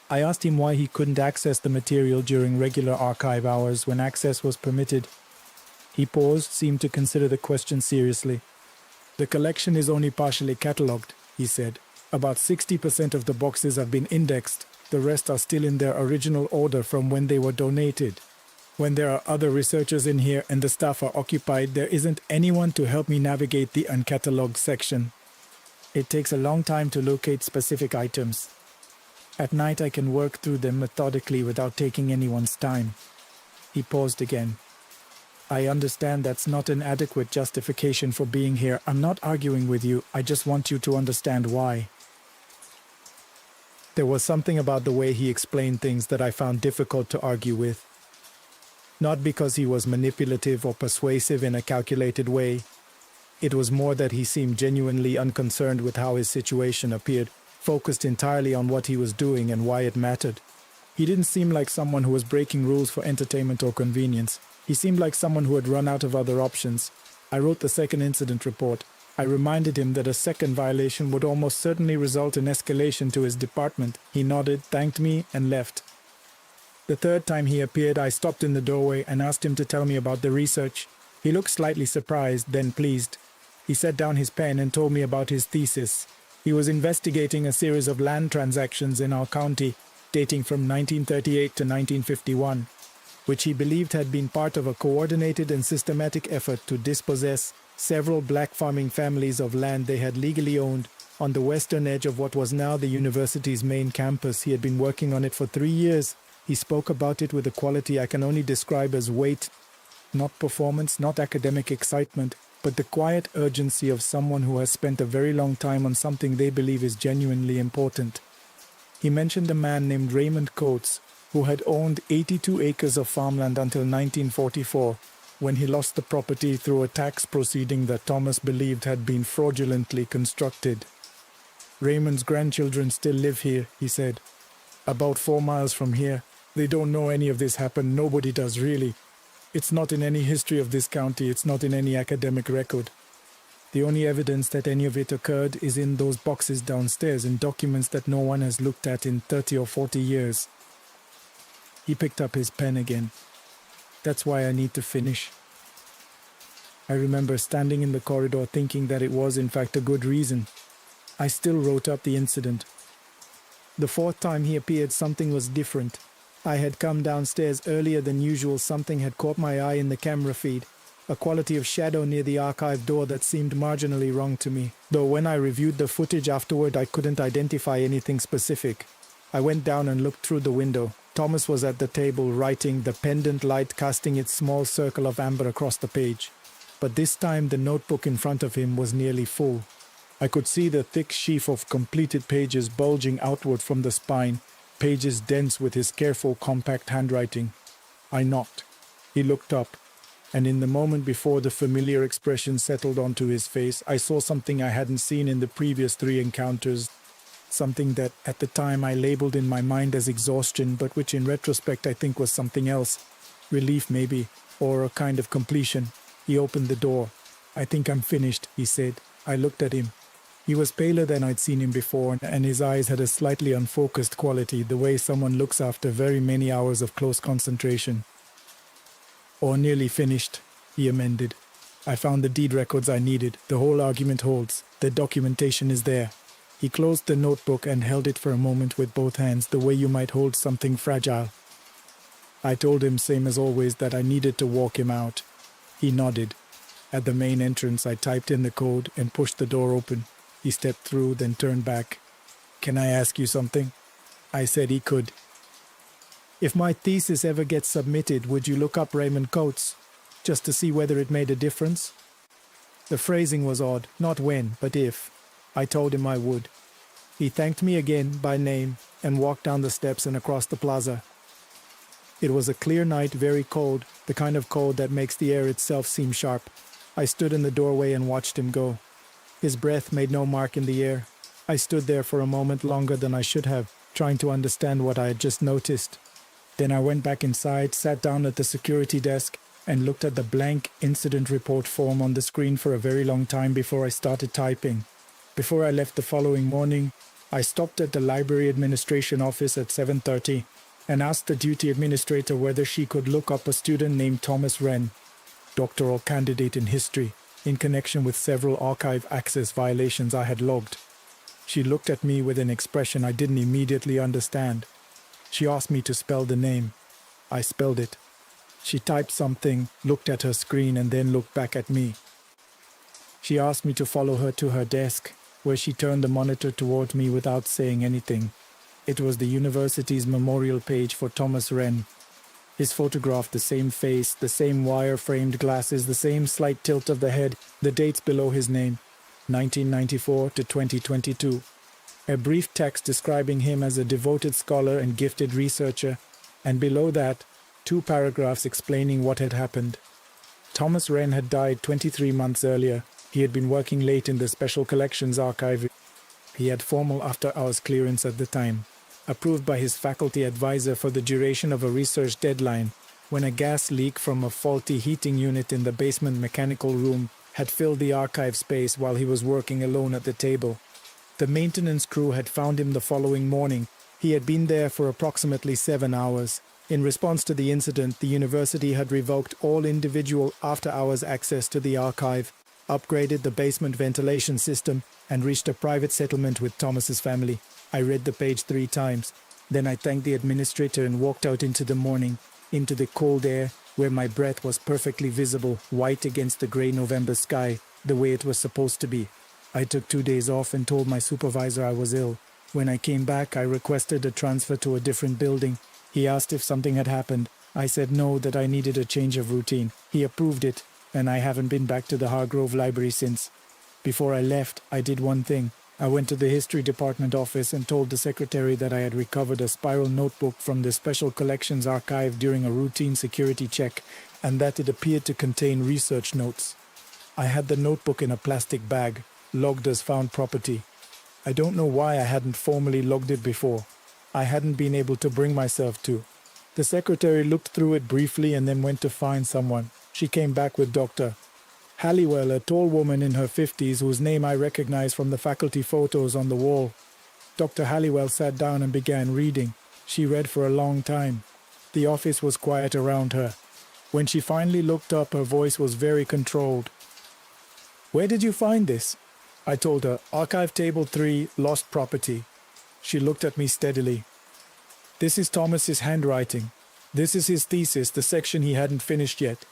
I asked him why he couldn't access the material during regular archive hours when access was permitted. He paused, seemed to consider the question seriously. "The collection is only partially catalogued," he said. "About 60% of the boxes have been indexed. The rest are still in their original order from when they were donated. When there are other researchers in here and the staff are occupied, there isn't anyone to help me navigate the uncatalogued section. It takes a long time to locate specific items. At night I can work through them methodically without taking anyone's time." He paused again. "I understand that's not an adequate justification for being here. I'm not arguing with you. I just want you to understand why." There was something about the way he explained things that I found difficult to argue with. Not because he was manipulative or persuasive in a calculated way. It was more that he seemed genuinely unconcerned with how his situation appeared, focused entirely on what he was doing and why it mattered. He didn't seem like someone who was breaking rules for entertainment or convenience. He seemed like someone who had run out of other options. I wrote the second incident report. I reminded him that a second violation would almost certainly result in escalation to his department. He nodded, thanked me, and left. The third time he appeared, I stopped in the doorway and asked him to tell me about the research. He looked slightly surprised, then pleased. He set down his pen and told me about his thesis. He was investigating a series of land transactions in our county, dating from 1938 to 1951, which he believed had been part of a coordinated and systematic effort to dispossess several black farming families of land they had legally owned on the western edge of what was now the university's main campus. He had been working on it for 3 years. He spoke about it with a quality I can only describe as weight, not performance, not academic excitement, but the quiet urgency of someone who has spent a very long time on something they believe is genuinely important. He mentioned a man named Raymond Coates, who had owned 82 acres of farmland until 1944, when he lost the property through a tax proceeding that Thomas believed had been fraudulently constructed. Raymond's grandchildren still live here, he said. About 4 miles from here. They don't know any of this happened. Nobody does, really. It's not in any history of this county. It's not in any academic record. The only evidence that any of it occurred is in those boxes downstairs, in documents that no one has looked at in 30 or 40 years. He picked up his pen again. That's why I need to finish. I remember standing in the corridor thinking that it was in fact a good reason. I still wrote up the incident. The fourth time he appeared, something was different. I had come downstairs earlier than usual. Something had caught my eye in the camera feed, a quality of shadow near the archive door that seemed marginally wrong to me, though when I reviewed the footage afterward I couldn't identify anything specific. I went down and looked through the window. Thomas was at the table writing, the pendant light casting its small circle of amber across the page. But this time the notebook in front of him was nearly full. I could see the thick sheaf of completed pages bulging outward from the spine, pages dense with his careful, compact handwriting. I knocked. He looked up, and in the moment before the familiar expression settled onto his face, I saw something I hadn't seen in the previous 3 encounters, something that at the time I labeled in my mind as exhaustion, but which in retrospect I think was something else. Relief maybe, or a kind of completion. He opened the door. "I think I'm finished," he said. I looked at him. He was paler than I'd seen him before, and his eyes had a slightly unfocused quality, the way someone looks after very many hours of close concentration. "Or nearly finished," he amended. "I found the deed records I needed. The whole argument holds. The documentation is there." He closed the notebook and held it for a moment with both hands, the way you might hold something fragile. I told him, same as always, that I needed to walk him out. He nodded. At the main entrance, I typed in the code and pushed the door open. He stepped through, then turned back. "Can I ask you something?" I said he could. "If my thesis ever gets submitted, would you look up Raymond Coates, just to see whether it made a difference?" The phrasing was odd, not when, but if. I told him I would. He thanked me again, by name, and walked down the steps and across the plaza. It was a clear night, very cold, the kind of cold that makes the air itself seem sharp. I stood in the doorway and watched him go. His breath made no mark in the air. I stood there for a moment longer than I should have, trying to understand what I had just noticed. Then I went back inside, sat down at the security desk, and looked at the blank incident report form on the screen for a very long time before I started typing. Before I left the following morning, I stopped at the library administration office at 7:30 and asked the duty administrator whether she could look up a student named Thomas Wren, doctoral candidate in history, in connection with several archive access violations I had logged. She looked at me with an expression I didn't immediately understand. She asked me to spell the name. I spelled it. She typed something, looked at her screen, and then looked back at me. She asked me to follow her to her desk, where she turned the monitor toward me without saying anything. It was the university's memorial page for Thomas Wren. His photograph, the same face, the same wire-framed glasses, the same slight tilt of the head, the dates below his name, 1994 to 2022. A brief text describing him as a devoted scholar and gifted researcher, and below that, 2 paragraphs explaining what had happened. Thomas Wren had died 23 months earlier. He had been working late in the Special Collections Archive. He had formal after-hours clearance at the time, approved by his faculty advisor for the duration of a research deadline, when a gas leak from a faulty heating unit in the basement mechanical room had filled the archive space while he was working alone at the table. The maintenance crew had found him the following morning. He had been there for approximately 7 hours. In response to the incident, the university had revoked all individual after-hours access to the archive, upgraded the basement ventilation system, and reached a private settlement with Thomas's family. I read the page 3 times. Then I thanked the administrator and walked out into the morning, into the cold air, where my breath was perfectly visible, white against the grey November sky, the way it was supposed to be. I took 2 days off and told my supervisor I was ill. When I came back, I requested a transfer to a different building. He asked if something had happened. I said no, that I needed a change of routine. He approved it, and I haven't been back to the Hargrove Library since. Before I left, I did one thing. I went to the history department office and told the secretary that I had recovered a spiral notebook from the Special Collections Archive during a routine security check, and that it appeared to contain research notes. I had the notebook in a plastic bag, logged as found property. I don't know why I hadn't formally logged it before. I hadn't been able to bring myself to. The secretary looked through it briefly and then went to find someone. She came back with Dr. Halliwell, a tall woman in her 50s whose name I recognized from the faculty photos on the wall. Dr. Halliwell sat down and began reading. She read for a long time. The office was quiet around her. When she finally looked up, her voice was very controlled. "Where did you find this?" I told her, "Archive Table 3, Lost Property." She looked at me steadily. "This is Thomas's handwriting. This is his thesis, the section he hadn't finished yet.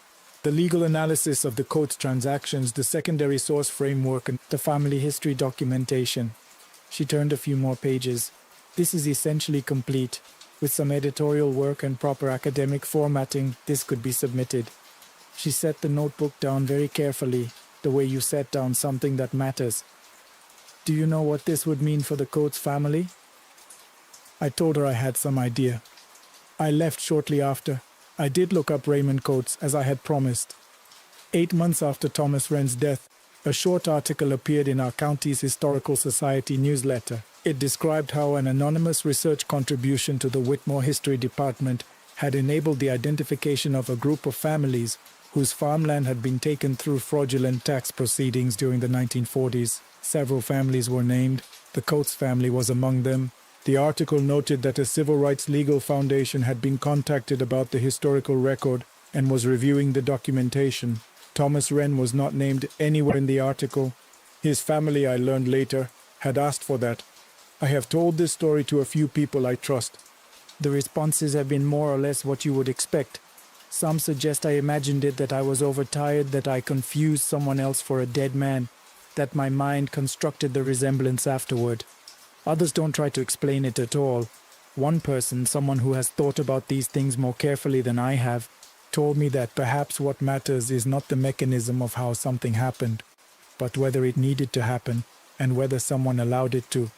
The legal analysis of the court's transactions, the secondary source framework, and the family history documentation." She turned a few more pages. "This is essentially complete. With some editorial work and proper academic formatting, this could be submitted." She set the notebook down very carefully, the way you set down something that matters. "Do you know what this would mean for the Coates family?" I told her I had some idea. I left shortly after. I did look up Raymond Coates, as I had promised. 8 months after Thomas Wren's death, a short article appeared in our county's Historical Society newsletter. It described how an anonymous research contribution to the Whitmore History Department had enabled the identification of a group of families whose farmland had been taken through fraudulent tax proceedings during the 1940s. Several families were named. The Coates family was among them. The article noted that a civil rights legal foundation had been contacted about the historical record and was reviewing the documentation. Thomas Wren was not named anywhere in the article. His family, I learned later, had asked for that. I have told this story to a few people I trust. The responses have been more or less what you would expect. Some suggest I imagined it, that I was overtired, that I confused someone else for a dead man, that my mind constructed the resemblance afterward. Others don't try to explain it at all. One person, someone who has thought about these things more carefully than I have, told me that perhaps what matters is not the mechanism of how something happened, but whether it needed to happen and whether someone allowed it to.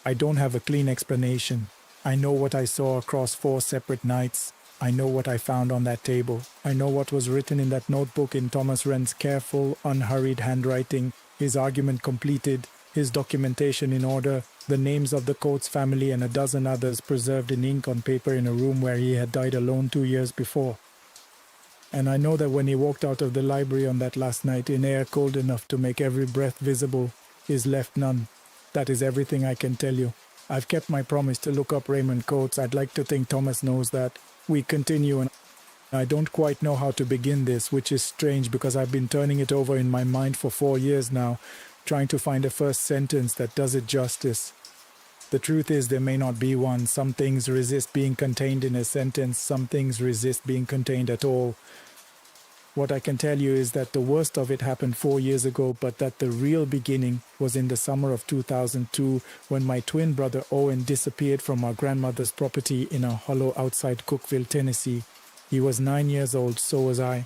I don't have a clean explanation. I know what I saw across 4 separate nights. I know what I found on that table. I know what was written in that notebook in Thomas Wren's careful, unhurried handwriting, his argument completed, his documentation in order, the names of the Coates family and a dozen others preserved in ink on paper in a room where he had died alone 2 years before. And I know that when he walked out of the library on that last night in air cold enough to make every breath visible, is left none. That is everything I can tell you. I've kept my promise to look up Raymond Coates. I'd like to think Thomas knows that. We continue, and I don't quite know how to begin this, which is strange because I've been turning it over in my mind for 4 years now, trying to find a first sentence that does it justice. The truth is there may not be one. Some things resist being contained in a sentence, some things resist being contained at all. What I can tell you is that the worst of it happened 4 years ago, but that the real beginning was in the summer of 2002 when my twin brother Owen disappeared from our grandmother's property in a hollow outside Cookeville, Tennessee. He was 9 years old, so was I.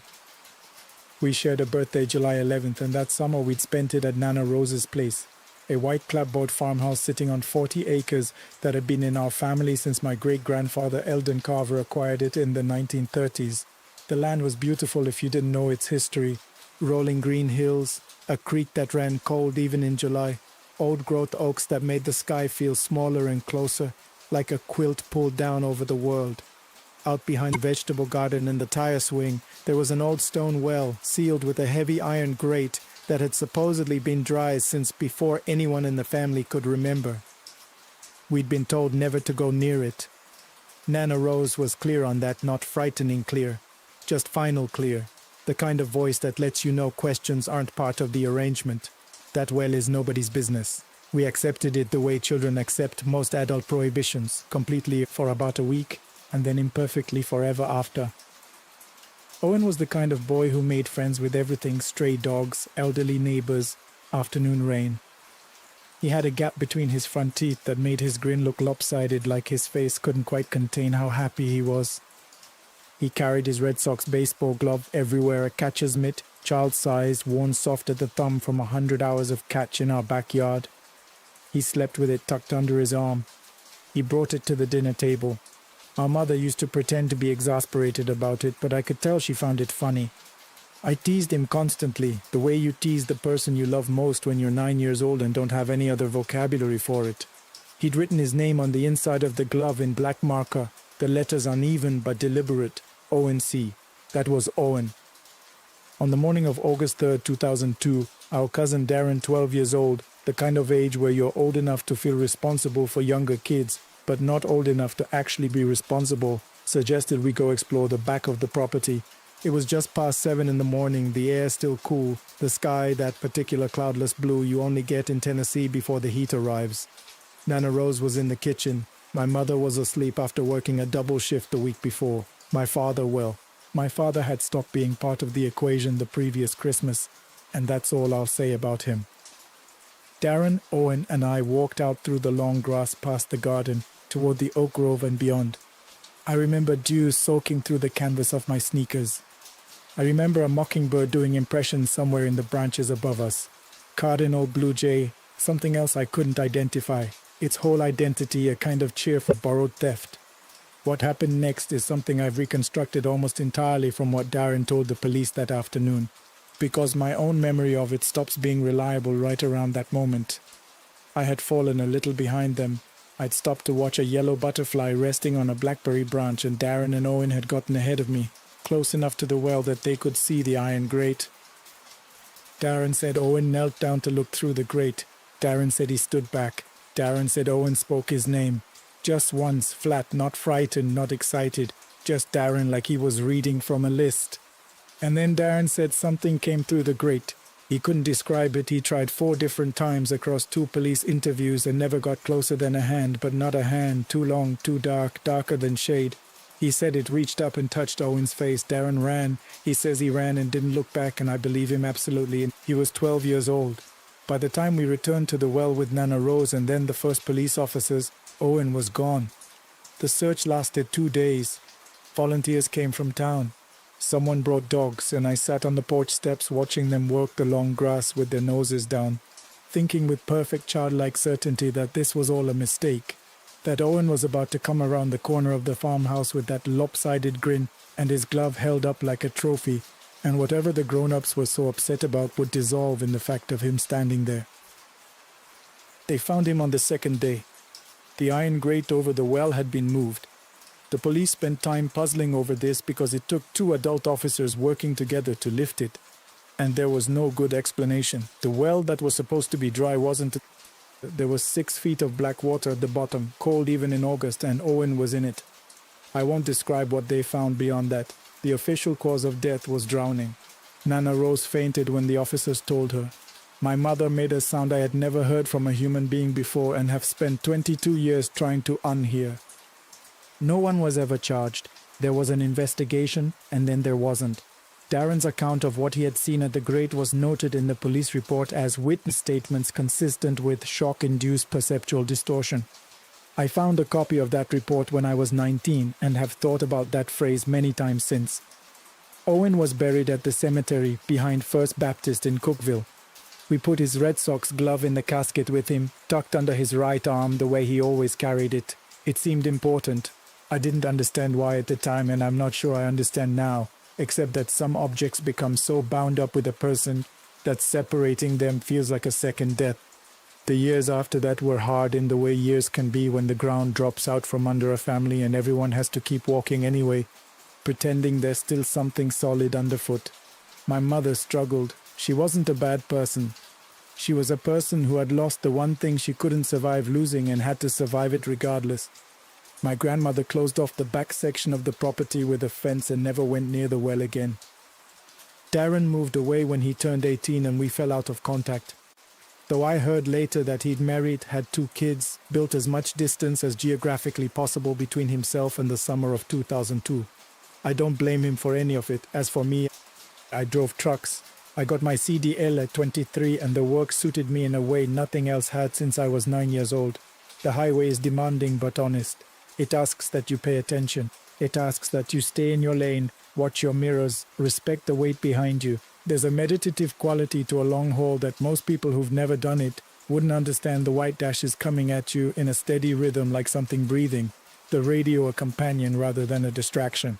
We shared a birthday July 11th, and that summer we'd spent it at Nana Rose's place. a white clapboard farmhouse sitting on 40 acres that had been in our family since my great-grandfather Eldon Carver acquired it in the 1930s. The land was beautiful if you didn't know its history. Rolling green hills, a creek that ran cold even in July, old-growth oaks that made the sky feel smaller and closer, like a quilt pulled down over the world. Out behind the vegetable garden and the tire swing, there was an old stone well sealed with a heavy iron grate that had supposedly been dry since before anyone in the family could remember. We'd been told never to go near it. Nana Rose was clear on that, not frightening clear, just final clear, the kind of voice that lets you know questions aren't part of the arrangement. That well is nobody's business. We accepted it the way children accept most adult prohibitions, completely for about a week, and then imperfectly forever after. Owen was the kind of boy who made friends with everything: stray dogs, elderly neighbors, afternoon rain. He had a gap between his front teeth that made his grin look lopsided, like his face couldn't quite contain how happy he was. He carried his Red Sox baseball glove everywhere, a catcher's mitt, child-sized, worn soft at the thumb from 100 hours of catch in our backyard. He slept with it tucked under his arm. He brought it to the dinner table. Our mother used to pretend to be exasperated about it, but I could tell she found it funny. I teased him constantly, the way you tease the person you love most when you're 9 years old and don't have any other vocabulary for it. He'd written his name on the inside of the glove in black marker, the letters uneven but deliberate, O-N-C. That was Owen. On the morning of August 3rd, 2002, our cousin Darren, 12 years old, the kind of age where you're old enough to feel responsible for younger kids, but not old enough to actually be responsible, suggested we go explore the back of the property. It was just past 7 in the morning, the air still cool, the sky that particular cloudless blue you only get in Tennessee before the heat arrives. Nana Rose was in the kitchen. My mother was asleep after working a double shift the week before. My father had stopped being part of the equation the previous Christmas, and that's all I'll say about him. Darren, Owen, and I walked out through the long grass past the garden, toward the oak grove and beyond. I remember dew soaking through the canvas of my sneakers. I remember a mockingbird doing impressions somewhere in the branches above us. Cardinal blue jay, something else I couldn't identify. Its whole identity a kind of cheer for borrowed theft. What happened next is something I've reconstructed almost entirely from what Darren told the police that afternoon, because my own memory of it stops being reliable right around that moment. I had fallen a little behind them. I'd stopped to watch a yellow butterfly resting on a blackberry branch, and Darren and Owen had gotten ahead of me, close enough to the well that they could see the iron grate. Darren said Owen knelt down to look through the grate. Darren said he stood back. Darren said Owen spoke his name. Just once, flat, not frightened, not excited. Just Darren, like he was reading from a list. And then Darren said something came through the grate. He couldn't describe it. He tried 4 different times across 2 police interviews and never got closer than a hand, but not a hand, too long, too dark, darker than shade. He said it reached up and touched Owen's face. Darren ran. He says he ran and didn't look back, and I believe him absolutely. He was 12 years old. By the time we returned to the well with Nana Rose and then the first police officers, Owen was gone. The search lasted 2 days. Volunteers came from town. Someone brought dogs, and I sat on the porch steps watching them work the long grass with their noses down, thinking with perfect childlike certainty that this was all a mistake, that Owen was about to come around the corner of the farmhouse with that lopsided grin and his glove held up like a trophy, and whatever the grown-ups were so upset about would dissolve in the fact of him standing there. They found him on the 2nd day. The iron grate over the well had been moved. The police spent time puzzling over this because it took 2 adult officers working together to lift it, and there was no good explanation. The well that was supposed to be dry wasn't. There was 6 feet of black water at the bottom, cold even in August, and Owen was in it. I won't describe what they found beyond that. The official cause of death was drowning. Nana Rose fainted when the officers told her. My mother made a sound I had never heard from a human being before and have spent 22 years trying to unhear. No one was ever charged. There was an investigation, and then there wasn't. Darren's account of what he had seen at the grate was noted in the police report as witness statements consistent with shock-induced perceptual distortion. I found a copy of that report when I was 19 and have thought about that phrase many times since. Owen was buried at the cemetery behind First Baptist in Cookville. We put his Red Sox glove in the casket with him, tucked under his right arm the way he always carried it. It seemed important. I didn't understand why at the time, and I'm not sure I understand now, except that some objects become so bound up with a person that separating them feels like a second death. The years after that were hard in the way years can be when the ground drops out from under a family and everyone has to keep walking anyway, pretending there's still something solid underfoot. My mother struggled. She wasn't a bad person. She was a person who had lost the one thing she couldn't survive losing and had to survive it regardless. My grandmother closed off the back section of the property with a fence and never went near the well again. Darren moved away when he turned 18 and we fell out of contact. Though I heard later that he'd married, had 2 kids, built as much distance as geographically possible between himself and the summer of 2002. I don't blame him for any of it. As for me, I drove trucks. I got my CDL at 23 and the work suited me in a way nothing else had since I was 9 years old. The highway is demanding but honest. It asks that you pay attention. It asks that you stay in your lane, watch your mirrors, respect the weight behind you. There's a meditative quality to a long haul that most people who've never done it wouldn't understand. The white dashes coming at you in a steady rhythm like something breathing. The radio a companion rather than a distraction.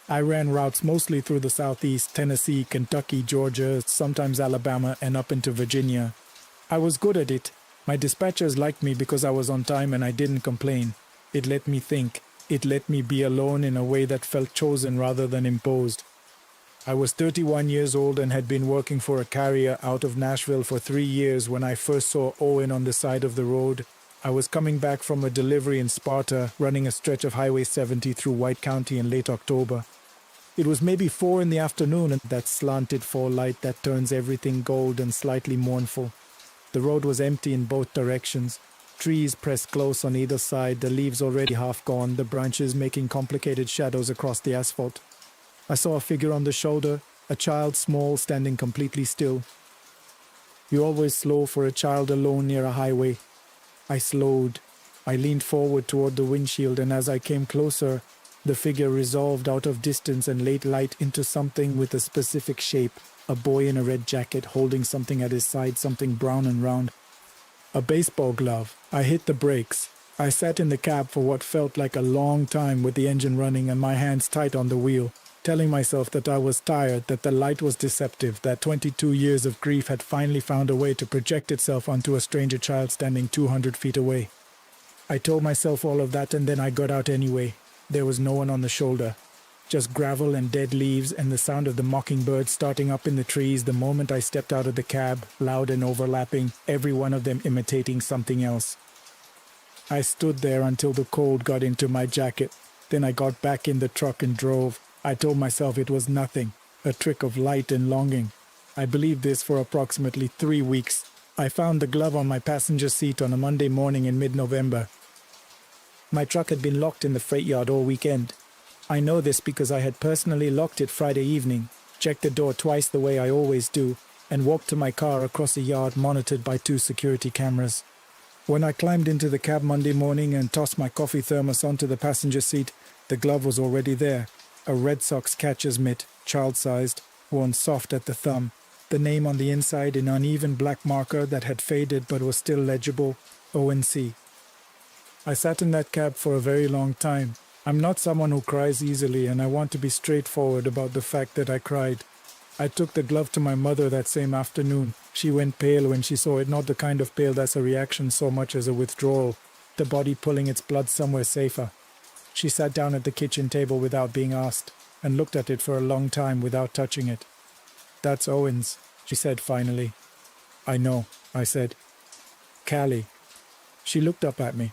I ran routes mostly through the southeast, Tennessee, Kentucky, Georgia, sometimes Alabama, and up into Virginia. I was good at it. My dispatchers liked me because I was on time and I didn't complain. It let me think. It let me be alone in a way that felt chosen rather than imposed. I was 31 years old and had been working for a carrier out of Nashville for 3 years when I first saw Owen on the side of the road. I was coming back from a delivery in Sparta, running a stretch of Highway 70 through White County in late October. It was maybe 4 in the afternoon, and that slanted fall light that turns everything gold and slightly mournful. The road was empty in both directions. Trees pressed close on either side, the leaves already half gone, the branches making complicated shadows across the asphalt. I saw a figure on the shoulder, a child small, standing completely still. You're always slow for a child alone near a highway. I slowed. I leaned forward toward the windshield, and as I came closer, the figure resolved out of distance and laid light into something with a specific shape. A boy in a red jacket holding something at his side, something brown and round. A baseball glove. I hit the brakes. I sat in the cab for what felt like a long time with the engine running and my hands tight on the wheel, telling myself that I was tired, that the light was deceptive, that 22 years of grief had finally found a way to project itself onto a stranger child standing 200 feet away. I told myself all of that and then I got out anyway. There was no one on the shoulder. Just gravel and dead leaves and the sound of the mockingbirds starting up in the trees the moment I stepped out of the cab, loud and overlapping, every one of them imitating something else. I stood there until the cold got into my jacket. Then I got back in the truck and drove. I told myself it was nothing, a trick of light and longing. I believed this for approximately 3 weeks. I found the glove on my passenger seat on a Monday morning in mid-November. My truck had been locked in the freight yard all weekend. I know this because I had personally locked it Friday evening, checked the door twice the way I always do, and walked to my car across a yard monitored by 2 security cameras. When I climbed into the cab Monday morning and tossed my coffee thermos onto the passenger seat, the glove was already there. A Red Sox catcher's mitt, child-sized, worn soft at the thumb. The name on the inside in uneven black marker that had faded but was still legible, ONC. I sat in that cab for a very long time. I'm not someone who cries easily, and I want to be straightforward about the fact that I cried. I took the glove to my mother that same afternoon. She went pale when she saw it, not the kind of pale that's a reaction so much as a withdrawal, the body pulling its blood somewhere safer. She sat down at the kitchen table without being asked, and looked at it for a long time without touching it. "That's Owen's," she said finally. "I know," I said. "Callie." She looked up at me.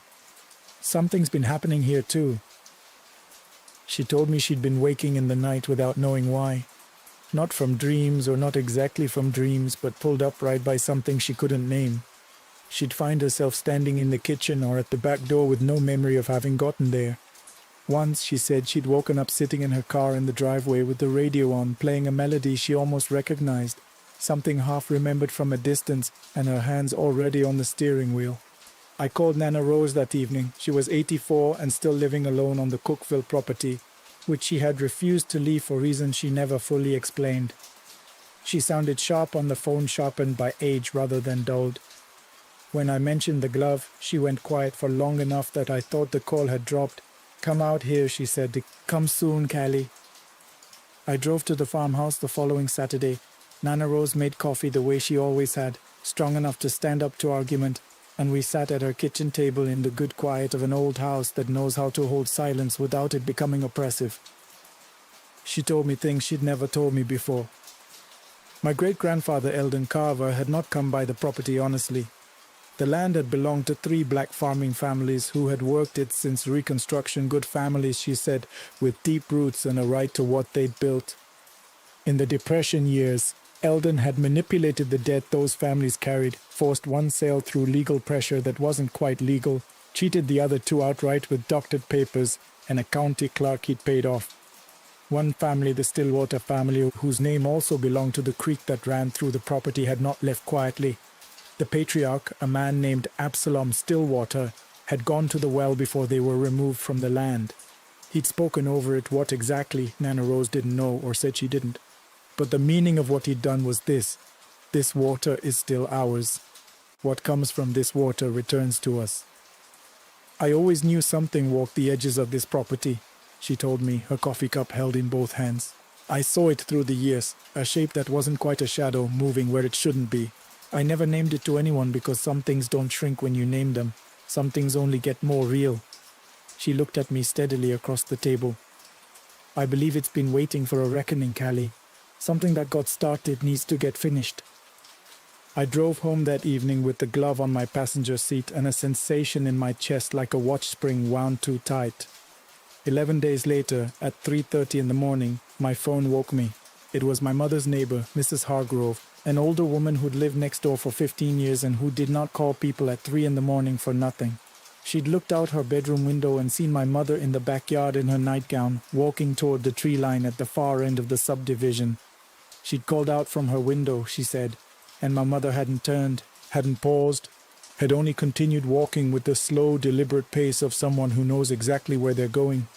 "Something's been happening here too." She told me she'd been waking in the night without knowing why. Not from dreams, or not exactly from dreams, but pulled upright by something she couldn't name. She'd find herself standing in the kitchen or at the back door with no memory of having gotten there. Once, she said, she'd woken up sitting in her car in the driveway with the radio on, playing a melody she almost recognized, something half remembered from a distance, and her hands already on the steering wheel. I called Nana Rose that evening. She was 84 and still living alone on the Cookville property, which she had refused to leave for reasons she never fully explained. She sounded sharp on the phone, sharpened by age rather than dulled. When I mentioned the glove, she went quiet for long enough that I thought the call had dropped. "Come out here," she said. "Come soon, Callie." I drove to the farmhouse the following Saturday. Nana Rose made coffee the way she always had, strong enough to stand up to argument, and we sat at her kitchen table in the good quiet of an old house that knows how to hold silence without it becoming oppressive. She told me things she'd never told me before. My great-grandfather Eldon Carver had not come by the property honestly. The land had belonged to 3 black farming families who had worked it since Reconstruction. Good families, she said, with deep roots and a right to what they'd built. In the Depression years, Eldon had manipulated the debt those families carried, forced one sale through legal pressure that wasn't quite legal, cheated the other 2 outright with doctored papers, and a county clerk he'd paid off. One family, the Stillwater family, whose name also belonged to the creek that ran through the property, had not left quietly. The patriarch, a man named Absalom Stillwater, had gone to the well before they were removed from the land. He'd spoken over it. What exactly, Nana Rose didn't know, or said she didn't. But the meaning of what he'd done was this: this water is still ours. What comes from this water returns to us. I always knew something walked the edges of this property, she told me, her coffee cup held in both hands. I saw it through the years, a shape that wasn't quite a shadow, moving where it shouldn't be. I never named it to anyone because some things don't shrink when you name them. Some things only get more real. She looked at me steadily across the table. I believe it's been waiting for a reckoning, Callie. Something that got started needs to get finished. I drove home that evening with the glove on my passenger seat and a sensation in my chest like a watch spring wound too tight. 11 days later, at 3:30 in the morning, my phone woke me. It was my mother's neighbor, Mrs. Hargrove, an older woman who'd lived next door for 15 years and who did not call people at 3 in the morning for nothing. She'd looked out her bedroom window and seen my mother in the backyard in her nightgown, walking toward the tree line at the far end of the subdivision. She'd called out from her window, she said, and my mother hadn't turned, hadn't paused, had only continued walking with the slow, deliberate pace of someone who knows exactly where they're going.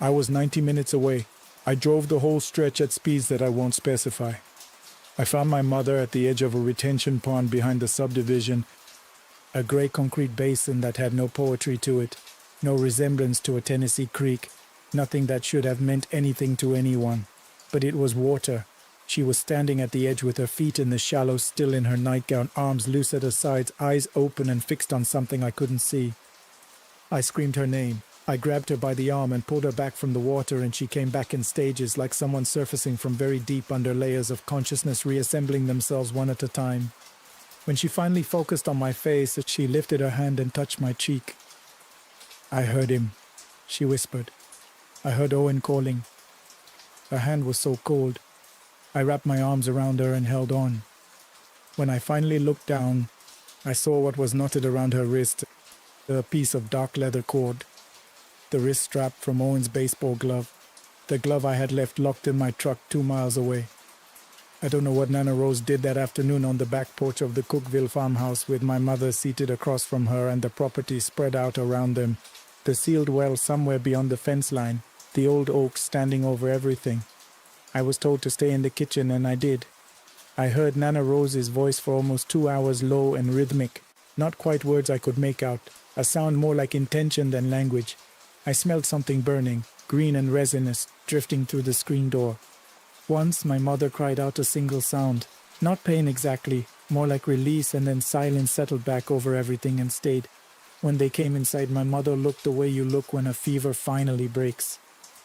I was 90 minutes away. I drove the whole stretch at speeds that I won't specify. I found my mother at the edge of a retention pond behind the subdivision, a grey concrete basin that had no poetry to it, no resemblance to a Tennessee creek, nothing that should have meant anything to anyone. But it was water. She was standing at the edge with her feet in the shallow, still in her nightgown, arms loose at her sides, eyes open and fixed on something I couldn't see. I screamed her name. I grabbed her by the arm and pulled her back from the water, and she came back in stages, like someone surfacing from very deep under layers of consciousness, reassembling themselves one at a time. When she finally focused on my face, she lifted her hand and touched my cheek. "I heard him," she whispered. "I heard Owen calling." Her hand was so cold. I wrapped my arms around her and held on. When I finally looked down, I saw what was knotted around her wrist, a piece of dark leather cord. The wrist strap from Owen's baseball glove, the glove I had left locked in my truck 2 miles away. I don't know what Nana Rose did that afternoon on the back porch of the Cookville farmhouse, with my mother seated across from her and the property spread out around them, the sealed well somewhere beyond the fence line, the old oak standing over everything. I was told to stay in the kitchen, and I did. I heard Nana Rose's voice for almost 2 hours, low and rhythmic, not quite words I could make out, a sound more like intention than language. I smelled something burning, green and resinous, drifting through the screen door. Once my mother cried out a single sound, not pain exactly, more like release, and then silence settled back over everything and stayed. When they came inside, my mother looked the way you look when a fever finally breaks,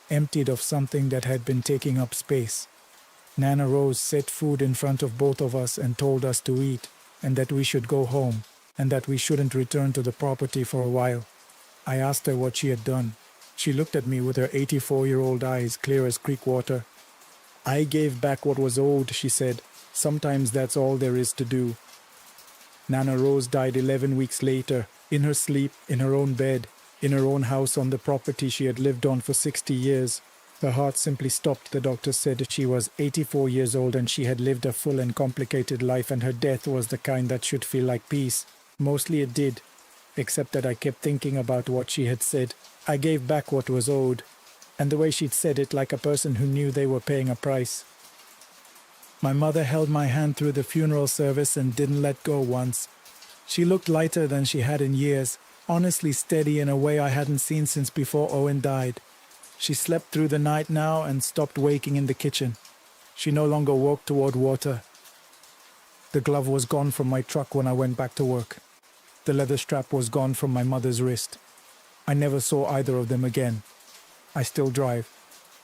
emptied of something that had been taking up space. Nana Rose set food in front of both of us and told us to eat, and that we should go home, and that we shouldn't return to the property for a while. I asked her what she had done. She looked at me with her 84-year-old eyes, clear as creek water. "I gave back what was owed," she said. "Sometimes that's all there is to do." Nana Rose died 11 weeks later, in her sleep, in her own bed, in her own house on the property she had lived on for 60 years. Her heart simply stopped, the doctor said. She was 84 years old and she had lived a full and complicated life, and her death was the kind that should feel like peace. Mostly it did, except that I kept thinking about what she had said. I gave back what was owed, and the way she'd said it, like a person who knew they were paying a price. My mother held my hand through the funeral service and didn't let go once. She looked lighter than she had in years, honestly steady in a way I hadn't seen since before Owen died. She slept through the night now and stopped waking in the kitchen. She no longer walked toward water. The glove was gone from my truck when I went back to work. The leather strap was gone from my mother's wrist. I never saw either of them again. I still drive.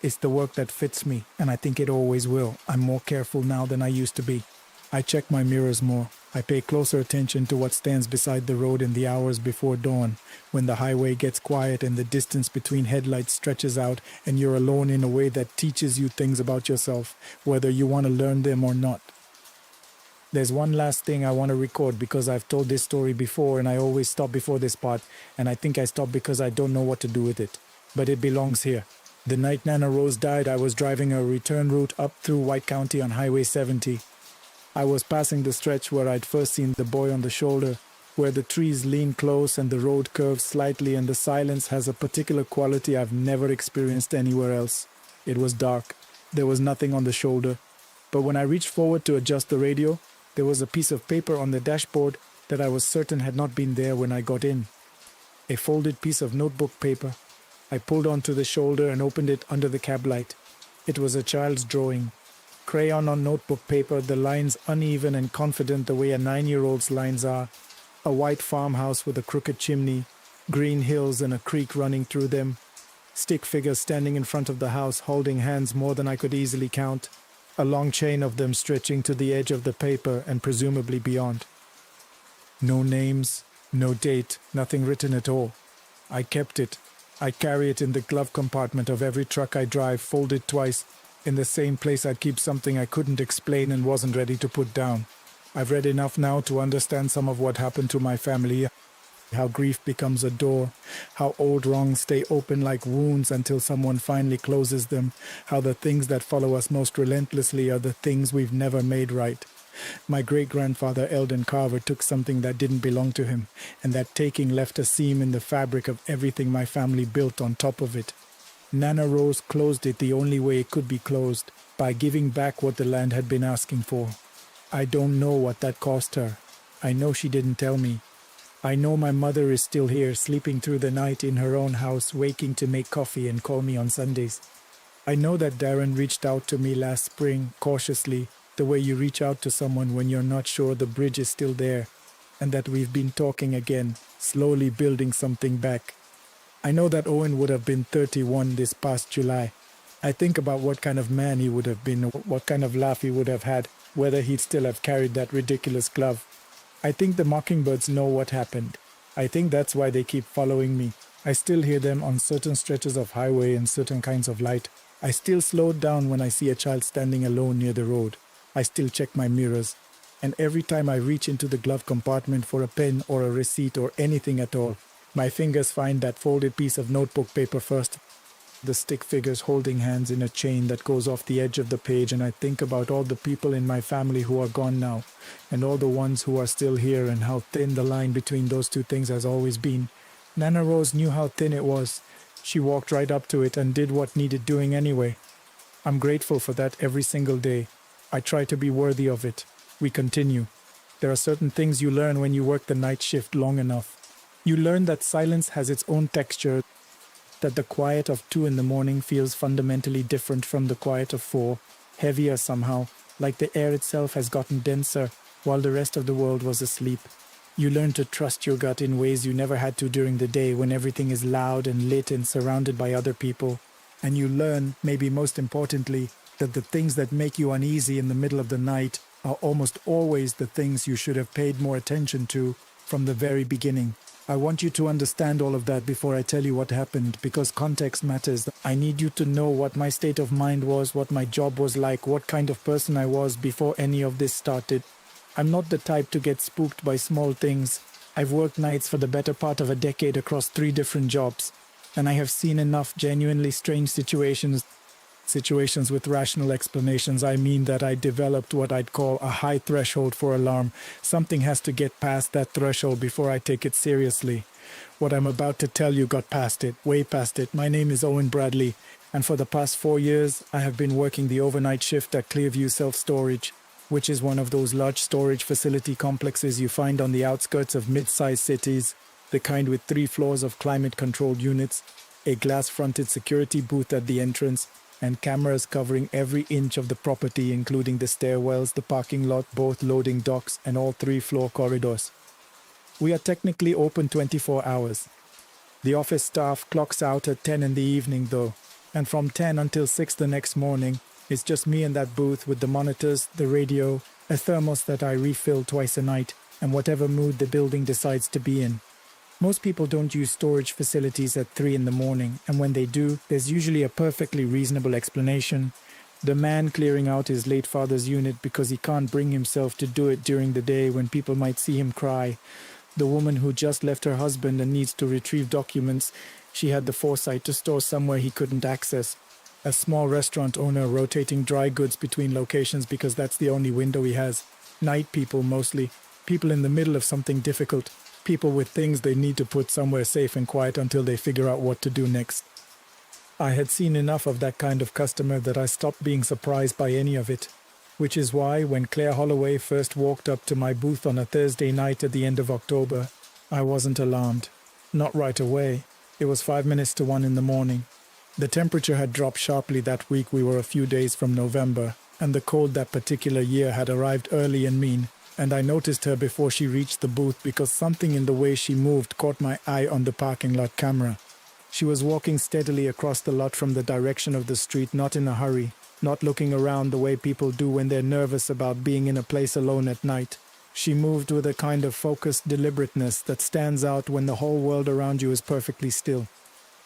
It's the work that fits me, and I think it always will. I'm more careful now than I used to be. I check my mirrors more. I pay closer attention to what stands beside the road in the hours before dawn, when the highway gets quiet and the distance between headlights stretches out and you're alone in a way that teaches you things about yourself, whether you want to learn them or not. There's one last thing I want to record because I've told this story before and I always stop before this part, and I think I stop because I don't know what to do with it. But it belongs here. The night Nana Rose died, I was driving a return route up through White County on Highway 70. I was passing the stretch where I'd first seen the boy on the shoulder, where the trees lean close and the road curves slightly and the silence has a particular quality I've never experienced anywhere else. It was dark. There was nothing on the shoulder. But when I reached forward to adjust the radio, there was a piece of paper on the dashboard that I was certain had not been there when I got in. A folded piece of notebook paper. I pulled onto the shoulder and opened it under the cab light. It was a child's drawing. Crayon on notebook paper, the lines uneven and confident the way a 9-year-old's lines are. A white farmhouse with a crooked chimney, green hills and a creek running through them. Stick figures standing in front of the house holding hands more than I could easily count. A long chain of them stretching to the edge of the paper and presumably beyond. No names, no date, nothing written at all. I kept it. I carry it in the glove compartment of every truck I drive, folded twice. In the same place I'd keep something I couldn't explain and wasn't ready to put down. I've read enough now to understand some of what happened to my family, how grief becomes a door, how old wrongs stay open like wounds until someone finally closes them, how the things that follow us most relentlessly are the things we've never made right. My great-grandfather Eldon Carver took something that didn't belong to him, and that taking left a seam in the fabric of everything my family built on top of it. Nana Rose closed it the only way it could be closed, by giving back what the land had been asking for. I don't know what that cost her. I know she didn't tell me. I know my mother is still here, sleeping through the night in her own house, waking to make coffee and call me on Sundays. I know that Darren reached out to me last spring, cautiously, the way you reach out to someone when you're not sure the bridge is still there, and that we've been talking again, slowly building something back. I know that Owen would have been 31 this past July. I think about what kind of man he would have been, what kind of laugh he would have had, whether he'd still have carried that ridiculous glove. I think the mockingbirds know what happened. I think that's why they keep following me. I still hear them on certain stretches of highway and certain kinds of light. I still slow down when I see a child standing alone near the road. I still check my mirrors. And every time I reach into the glove compartment for a pen or a receipt or anything at all, my fingers find that folded piece of notebook paper first. The stick figures holding hands in a chain that goes off the edge of the page, and I think about all the people in my family who are gone now, and all the ones who are still here, and how thin the line between those two things has always been. Nana Rose knew how thin it was. She walked right up to it and did what needed doing anyway. I'm grateful for that every single day. I try to be worthy of it. We continue. There are certain things you learn when you work the night shift long enough. You learn that silence has its own texture, that the quiet of 2 a.m. feels fundamentally different from the quiet of 4, heavier somehow, like the air itself has gotten denser while the rest of the world was asleep. You learn to trust your gut in ways you never had to during the day when everything is loud and lit and surrounded by other people. And you learn, maybe most importantly, that the things that make you uneasy in the middle of the night are almost always the things you should have paid more attention to from the very beginning. I want you to understand all of that before I tell you what happened, because context matters. I need you to know what my state of mind was, what my job was like, what kind of person I was before any of this started. I'm not the type to get spooked by small things. I've worked nights for the better part of a decade across 3 different jobs, and I have seen enough genuinely strange situations with rational explanations. I mean that I developed what I'd call a high threshold for alarm. Something has to get past that threshold before I take it seriously. What I'm about to tell you got past it, way past it. My name is Owen Bradley, and for the past 4 years, I have been working the overnight shift at Clearview Self-Storage, which is one of those large storage facility complexes you find on the outskirts of mid-sized cities, the kind with 3 floors of climate-controlled units, a glass-fronted security booth at the entrance, and cameras covering every inch of the property, including the stairwells, the parking lot, both loading docks, and all 3-floor corridors. We are technically open 24 hours. The office staff clocks out at 10 in the evening, though, and from 10 until 6 the next morning, it's just me in that booth with the monitors, the radio, a thermos that I refill twice a night, and whatever mood the building decides to be in. Most people don't use storage facilities at 3 in the morning, and when they do, there's usually a perfectly reasonable explanation. The man clearing out his late father's unit because he can't bring himself to do it during the day when people might see him cry. The woman who just left her husband and needs to retrieve documents she had the foresight to store somewhere he couldn't access. A small restaurant owner rotating dry goods between locations because that's the only window he has. Night people mostly. People in the middle of something difficult. People with things they need to put somewhere safe and quiet until they figure out what to do next. I had seen enough of that kind of customer that I stopped being surprised by any of it. Which is why when Claire Holloway first walked up to my booth on a Thursday night at the end of October, I wasn't alarmed. Not right away. It was 5 minutes to 1 in the morning. The temperature had dropped sharply that week. We were a few days from November, and the cold that particular year had arrived early and mean, and I noticed her before she reached the booth because something in the way she moved caught my eye on the parking lot camera. She was walking steadily across the lot from the direction of the street, not in a hurry, not looking around the way people do when they're nervous about being in a place alone at night. She moved with a kind of focused deliberateness that stands out when the whole world around you is perfectly still.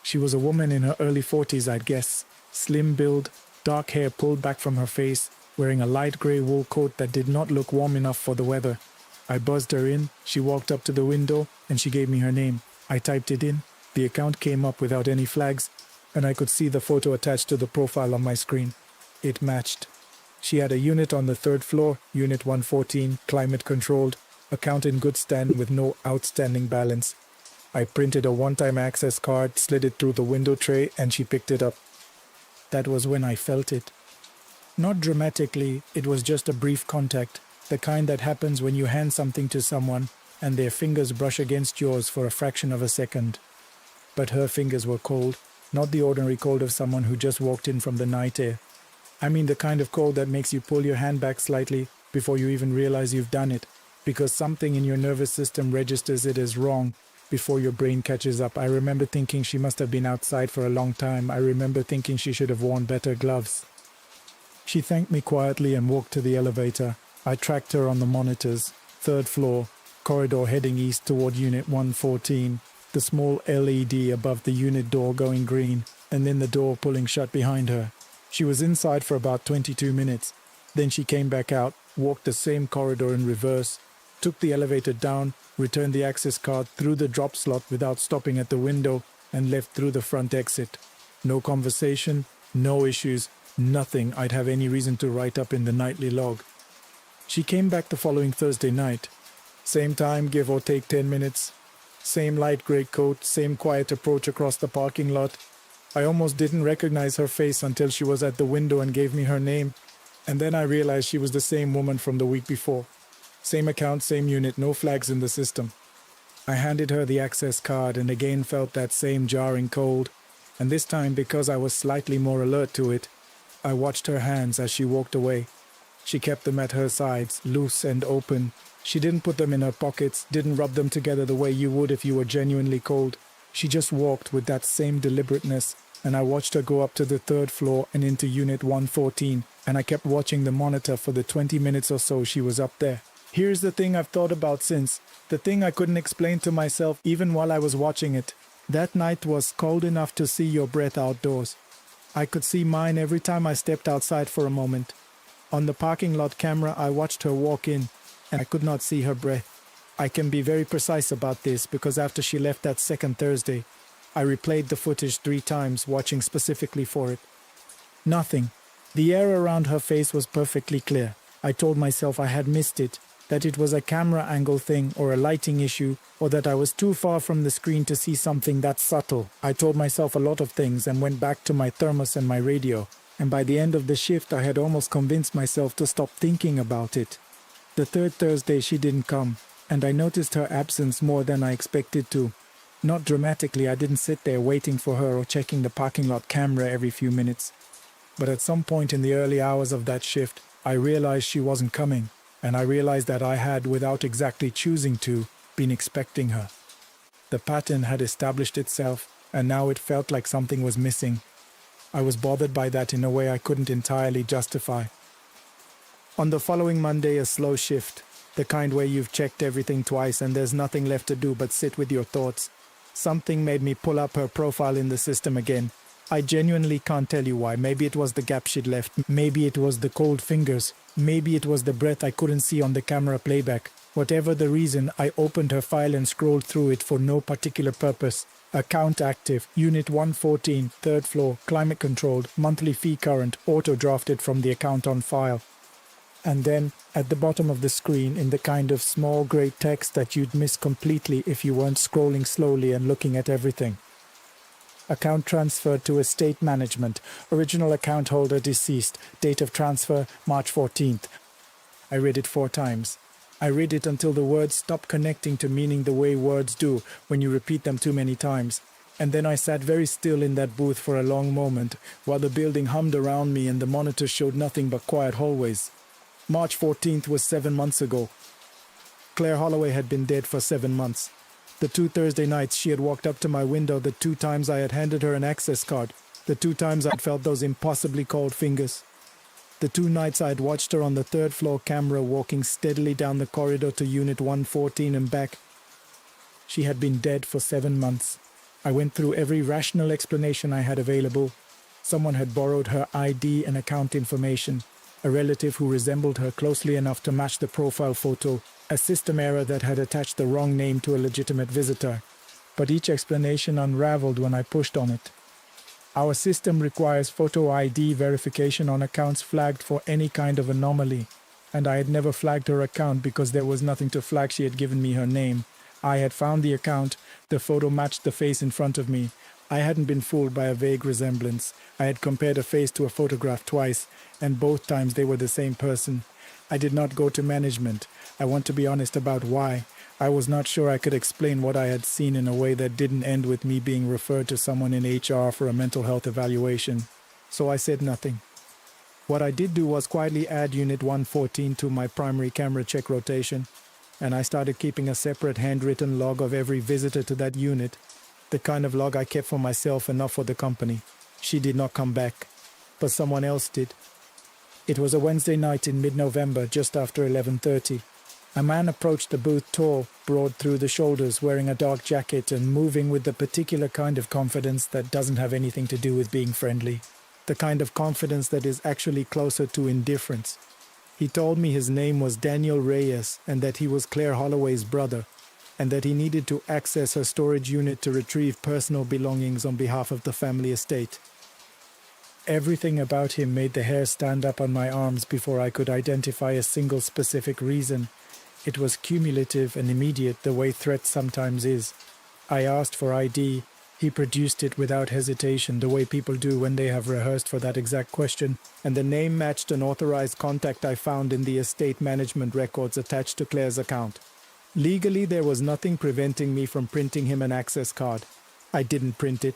She was a woman in her early 40s, I'd guess. Slim build, dark hair pulled back from her face, wearing a light grey wool coat that did not look warm enough for the weather. I buzzed her in, she walked up to the window, and she gave me her name. I typed it in. The account came up without any flags, and I could see the photo attached to the profile on my screen. It matched. She had a unit on the 3rd floor, Unit 114, climate-controlled, account in good stand with no outstanding balance. I printed a one-time access card, slid it through the window tray, and she picked it up. That was when I felt it. Not dramatically, it was just a brief contact, the kind that happens when you hand something to someone and their fingers brush against yours for a fraction of a second. But her fingers were cold, not the ordinary cold of someone who just walked in from the night air. I mean the kind of cold that makes you pull your hand back slightly before you even realize you've done it, because something in your nervous system registers it as wrong before your brain catches up. I remember thinking she must have been outside for a long time. I remember thinking she should have worn better gloves. She thanked me quietly and walked to the elevator. I tracked her on the monitors. 3rd floor, corridor heading east toward Unit 114, the small LED above the unit door going green, and then the door pulling shut behind her. She was inside for about 22 minutes. Then she came back out, walked the same corridor in reverse, took the elevator down, returned the access card through the drop slot without stopping at the window, and left through the front exit. No conversation, no issues, nothing I'd have any reason to write up in the nightly log. She came back the following Thursday night. Same time, give or take 10 minutes. Same light grey coat, same quiet approach across the parking lot. I almost didn't recognize her face until she was at the window and gave me her name, and then I realized she was the same woman from the week before. Same account, same unit, no flags in the system. I handed her the access card and again felt that same jarring cold, and this time, because I was slightly more alert to it, I watched her hands as she walked away. She kept them at her sides, loose and open. She didn't put them in her pockets, didn't rub them together the way you would if you were genuinely cold. She just walked with that same deliberateness, and I watched her go up to the 3rd floor and into Unit 114, and I kept watching the monitor for the 20 minutes or so she was up there. Here's the thing I've thought about since, the thing I couldn't explain to myself even while I was watching it. That night was cold enough to see your breath outdoors. I could see mine every time I stepped outside for a moment. On the parking lot camera, I watched her walk in, and I could not see her breath. I can be very precise about this because after she left that second Thursday, I replayed the footage 3 times, watching specifically for it. Nothing. The air around her face was perfectly clear. I told myself I had missed it, that it was a camera angle thing or a lighting issue, or that I was too far from the screen to see something that subtle. I told myself a lot of things and went back to my thermos and my radio, and by the end of the shift I had almost convinced myself to stop thinking about it. The third Thursday she didn't come, and I noticed her absence more than I expected to. Not dramatically, I didn't sit there waiting for her or checking the parking lot camera every few minutes. But at some point in the early hours of that shift, I realized she wasn't coming, and I realized that I had, without exactly choosing to, been expecting her. The pattern had established itself, and now it felt like something was missing. I was bothered by that in a way I couldn't entirely justify. On the following Monday, a slow shift, the kind where you've checked everything twice and there's nothing left to do but sit with your thoughts. Something made me pull up her profile in the system again. I genuinely can't tell you why. Maybe it was the gap she'd left. Maybe it was the cold fingers. Maybe it was the breath I couldn't see on the camera playback. Whatever the reason, I opened her file and scrolled through it for no particular purpose. Account active, Unit 114, 3rd floor, climate controlled, monthly fee current, auto-drafted from the account on file. And then, at the bottom of the screen, in the kind of small grey text that you'd miss completely if you weren't scrolling slowly and looking at everything. Account transferred to estate management. Original account holder deceased. Date of transfer, March 14th. I read it 4 times. I read it until the words stopped connecting to meaning the way words do when you repeat them too many times. And then I sat very still in that booth for a long moment, while the building hummed around me and the monitor showed nothing but quiet hallways. March 14th was 7 months ago. Claire Holloway had been dead for 7 months. The 2 Thursday nights she had walked up to my window, the 2 times I had handed her an access card, the 2 times I'd felt those impossibly cold fingers. The 2 nights I had watched her on the 3rd floor camera walking steadily down the corridor to Unit 114 and back. She had been dead for 7 months. I went through every rational explanation I had available. Someone had borrowed her ID and account information. A relative who resembled her closely enough to match the profile photo, a system error that had attached the wrong name to a legitimate visitor. But each explanation unraveled when I pushed on it. Our system requires photo ID verification on accounts flagged for any kind of anomaly, and I had never flagged her account because there was nothing to flag. She had given me her name. I had found the account, the photo matched the face in front of me. I hadn't been fooled by a vague resemblance. I had compared a face to a photograph twice, and both times they were the same person. I did not go to management. I want to be honest about why. I was not sure I could explain what I had seen in a way that didn't end with me being referred to someone in HR for a mental health evaluation. So I said nothing. What I did do was quietly add Unit 114 to my primary camera check rotation, and I started keeping a separate handwritten log of every visitor to that unit, the kind of log I kept for myself and not for the company. She did not come back, but someone else did. It was a Wednesday night in mid-November, just after 11:30. A man approached the booth, tall, broad through the shoulders, wearing a dark jacket and moving with the particular kind of confidence that doesn't have anything to do with being friendly. The kind of confidence that is actually closer to indifference. He told me his name was Daniel Reyes and that he was Claire Holloway's brother, and that he needed to access her storage unit to retrieve personal belongings on behalf of the family estate. Everything about him made the hair stand up on my arms before I could identify a single specific reason. It was cumulative and immediate, the way threat sometimes is. I asked for ID. He produced it without hesitation, the way people do when they have rehearsed for that exact question, and the name matched an authorized contact I found in the estate management records attached to Claire's account. Legally, there was nothing preventing me from printing him an access card. I didn't print it.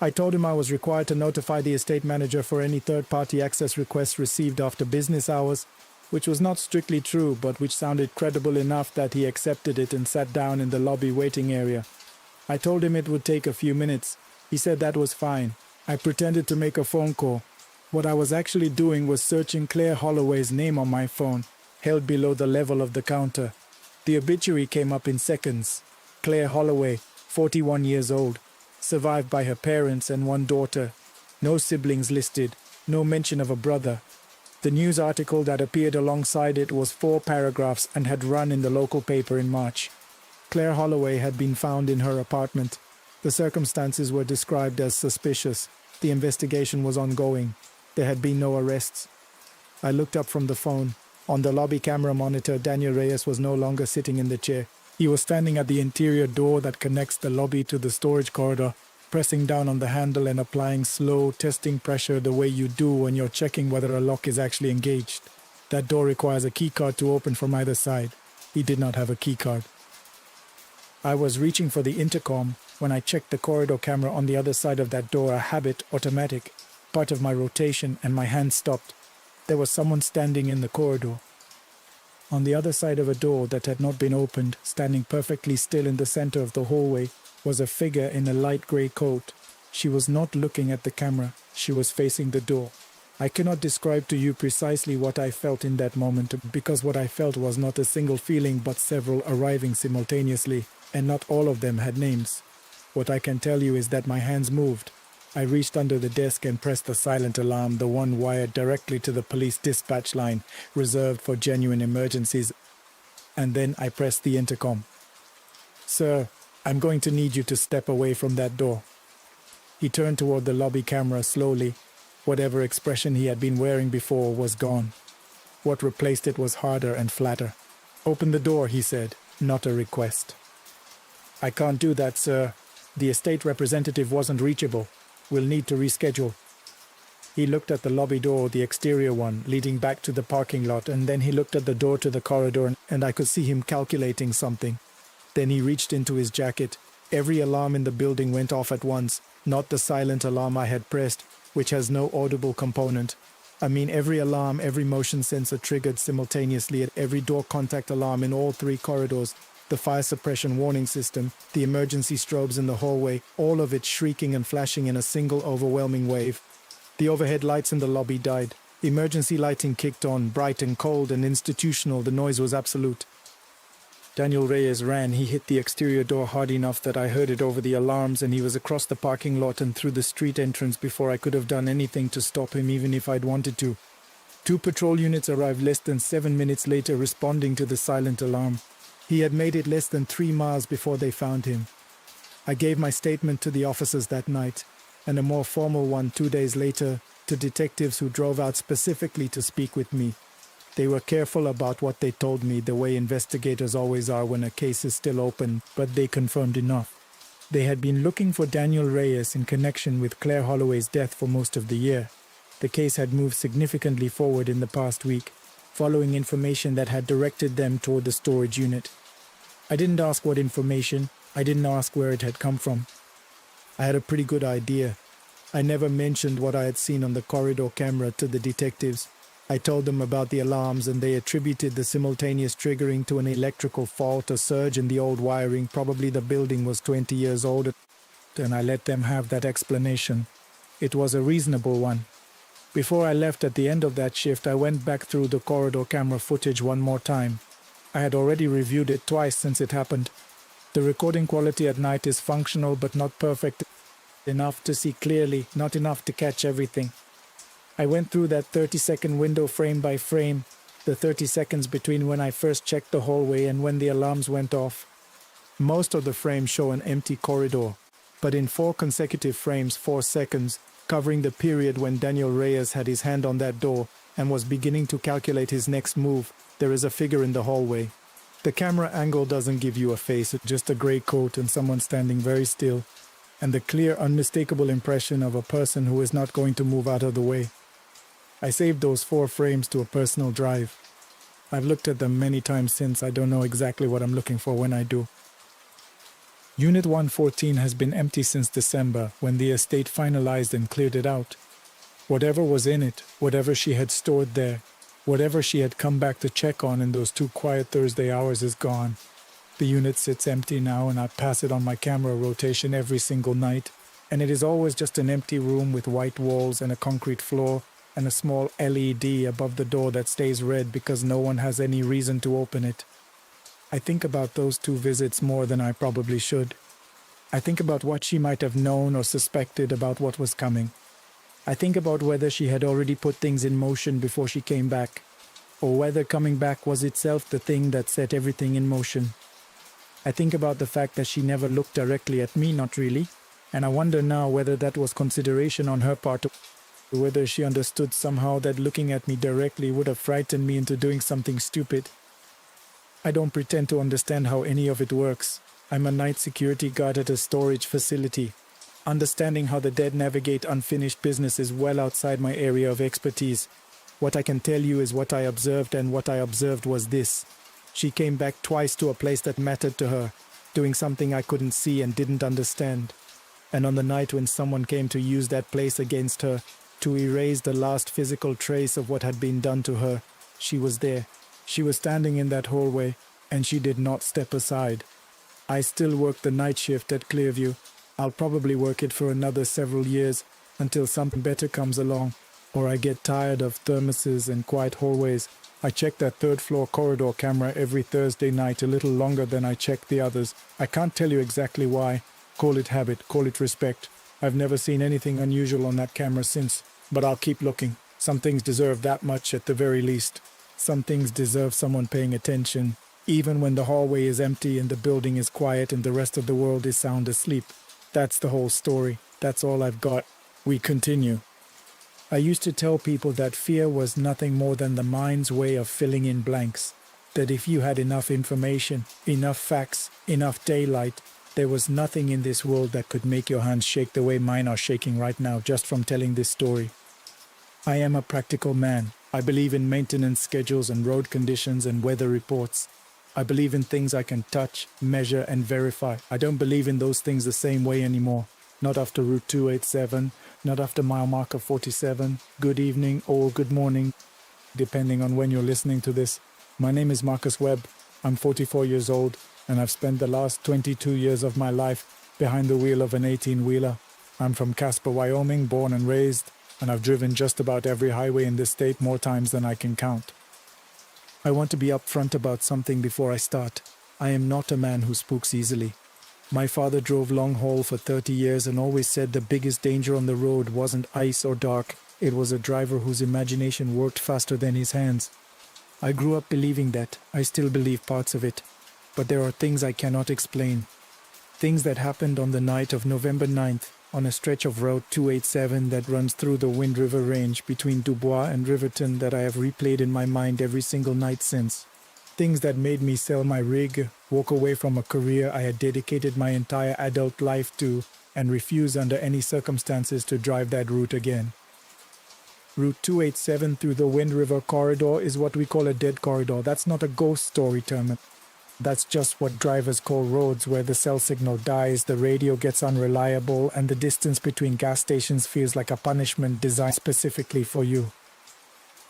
I told him I was required to notify the estate manager for any third-party access requests received after business hours, which was not strictly true, but which sounded credible enough that he accepted it and sat down in the lobby waiting area. I told him it would take a few minutes. He said that was fine. I pretended to make a phone call. What I was actually doing was searching Claire Holloway's name on my phone, held below the level of the counter. The obituary came up in seconds. Claire Holloway, 41 years old, survived by her parents and 1 daughter. No siblings listed, no mention of a brother. The news article that appeared alongside it was 4 paragraphs and had run in the local paper in March. Claire Holloway had been found in her apartment. The circumstances were described as suspicious. The investigation was ongoing. There had been no arrests. I looked up from the phone. On the lobby camera monitor, Daniel Reyes was no longer sitting in the chair. He was standing at the interior door that connects the lobby to the storage corridor, pressing down on the handle and applying slow, testing pressure the way you do when you're checking whether a lock is actually engaged. That door requires a keycard to open from either side. He did not have a keycard. I was reaching for the intercom when I checked the corridor camera on the other side of that door, a habit, automatic, part of my rotation, and my hand stopped. There was someone standing in the corridor. On the other side of a door that had not been opened, standing perfectly still in the center of the hallway, was a figure in a light grey coat. She was not looking at the camera. She was facing the door. I cannot describe to you precisely what I felt in that moment, because what I felt was not a single feeling but several arriving simultaneously, and not all of them had names. What I can tell you is that my hands moved. I reached under the desk and pressed the silent alarm, the one wired directly to the police dispatch line, reserved for genuine emergencies. And then I pressed the intercom. "Sir, I'm going to need you to step away from that door." He turned toward the lobby camera slowly. Whatever expression he had been wearing before was gone. What replaced it was harder and flatter. "Open the door," he said, not a request. "I can't do that, sir. The estate representative wasn't reachable. We'll need to reschedule." He looked at the lobby door, the exterior one, leading back to the parking lot, and then he looked at the door to the corridor, and I could see him calculating something. Then he reached into his jacket. Every alarm in the building went off at once, not the silent alarm I had pressed, which has no audible component. I mean every alarm, every motion sensor triggered simultaneously at every door contact alarm in all three corridors, the fire suppression warning system, the emergency strobes in the hallway, all of it shrieking and flashing in a single overwhelming wave. The overhead lights in the lobby died. Emergency lighting kicked on, bright and cold and institutional. The noise was absolute. Daniel Reyes ran. He hit the exterior door hard enough that I heard it over the alarms, and he was across the parking lot and through the street entrance before I could have done anything to stop him, even if I'd wanted to. 2 patrol units arrived less than 7 minutes later, responding to the silent alarm. He had made it less than 3 miles before they found him. I gave my statement to the officers that night, and a more formal one 2 days later to detectives who drove out specifically to speak with me. They were careful about what they told me, the way investigators always are when a case is still open, but they confirmed enough. They had been looking for Daniel Reyes in connection with Claire Holloway's death for most of the year. The case had moved significantly forward in the past week, following information that had directed them toward the storage unit. I didn't ask what information. I didn't ask where it had come from. I had a pretty good idea. I never mentioned what I had seen on the corridor camera to the detectives. I told them about the alarms, and they attributed the simultaneous triggering to an electrical fault, a surge in the old wiring. Probably the building was 20 years old, and I let them have that explanation. It was a reasonable one. Before I left at the end of that shift, I went back through the corridor camera footage one more time. I had already reviewed it twice since it happened. The recording quality at night is functional but not perfect enough to see clearly, not enough to catch everything. I went through that 30-second window frame by frame, the 30 seconds between when I first checked the hallway and when the alarms went off. Most of the frames show an empty corridor, but in 4 consecutive frames, 4 seconds, covering the period when Daniel Reyes had his hand on that door and was beginning to calculate his next move, there is a figure in the hallway. The camera angle doesn't give you a face, just a grey coat and someone standing very still, and the clear, unmistakable impression of a person who is not going to move out of the way. I saved those 4 frames to a personal drive. I've looked at them many times since. I don't know exactly what I'm looking for when I do. Unit 114 has been empty since December, when the estate finalized and cleared it out. Whatever was in it, whatever she had stored there, whatever she had come back to check on in those 2 quiet Thursday hours is gone. The unit sits empty now, and I pass it on my camera rotation every single night, and it is always just an empty room with white walls and a concrete floor, and a small LED above the door that stays red because no one has any reason to open it. I think about those 2 visits more than I probably should. I think about what she might have known or suspected about what was coming. I think about whether she had already put things in motion before she came back, or whether coming back was itself the thing that set everything in motion. I think about the fact that she never looked directly at me, not really, and I wonder now whether that was consideration on her part Whether she understood somehow that looking at me directly would have frightened me into doing something stupid. I don't pretend to understand how any of it works. I'm a night security guard at a storage facility. Understanding how the dead navigate unfinished business is well outside my area of expertise. What I can tell you is what I observed, and what I observed was this. She came back twice to a place that mattered to her, doing something I couldn't see and didn't understand. And on the night when someone came to use that place against her, to erase the last physical trace of what had been done to her, she was there. She was standing in that hallway, and she did not step aside. I still work the night shift at Clearview. I'll probably work it for another several years, until something better comes along, or I get tired of thermoses and quiet hallways. I check that third-floor corridor camera every Thursday night, a little longer than I check the others. I can't tell you exactly why. Call it habit, call it respect. I've never seen anything unusual on that camera since, but I'll keep looking. Some things deserve that much at the very least. Some things deserve someone paying attention, even when the hallway is empty and the building is quiet and the rest of the world is sound asleep. That's the whole story. That's all I've got. We continue. I used to tell people that fear was nothing more than the mind's way of filling in blanks. That if you had enough information, enough facts, enough daylight, there was nothing in this world that could make your hands shake the way mine are shaking right now just from telling this story. I am a practical man. I believe in maintenance schedules and road conditions and weather reports. I believe in things I can touch, measure, and verify. I don't believe in those things the same way anymore. Not after Route 287, not after mile marker 47. Good evening or good morning, depending on when you're listening to this. My name is Marcus Webb. I'm 44 years old, and I've spent the last 22 years of my life behind the wheel of an 18-wheeler. I'm from Casper, Wyoming, born and raised, and I've driven just about every highway in this state more times than I can count. I want to be upfront about something before I start. I am not a man who spooks easily. My father drove long haul for 30 years and always said the biggest danger on the road wasn't ice or dark. It was a driver whose imagination worked faster than his hands. I grew up believing that. I still believe parts of it. But there are things I cannot explain. Things that happened on the night of November 9th on a stretch of Route 287 that runs through the Wind River Range between Dubois and Riverton that I have replayed in my mind every single night since. Things that made me sell my rig, walk away from a career I had dedicated my entire adult life to, and refuse under any circumstances to drive that route again. Route 287 through the Wind River corridor is what we call a dead corridor. That's not a ghost story term. That's just what drivers call roads, where the cell signal dies, the radio gets unreliable, and the distance between gas stations feels like a punishment designed specifically for you.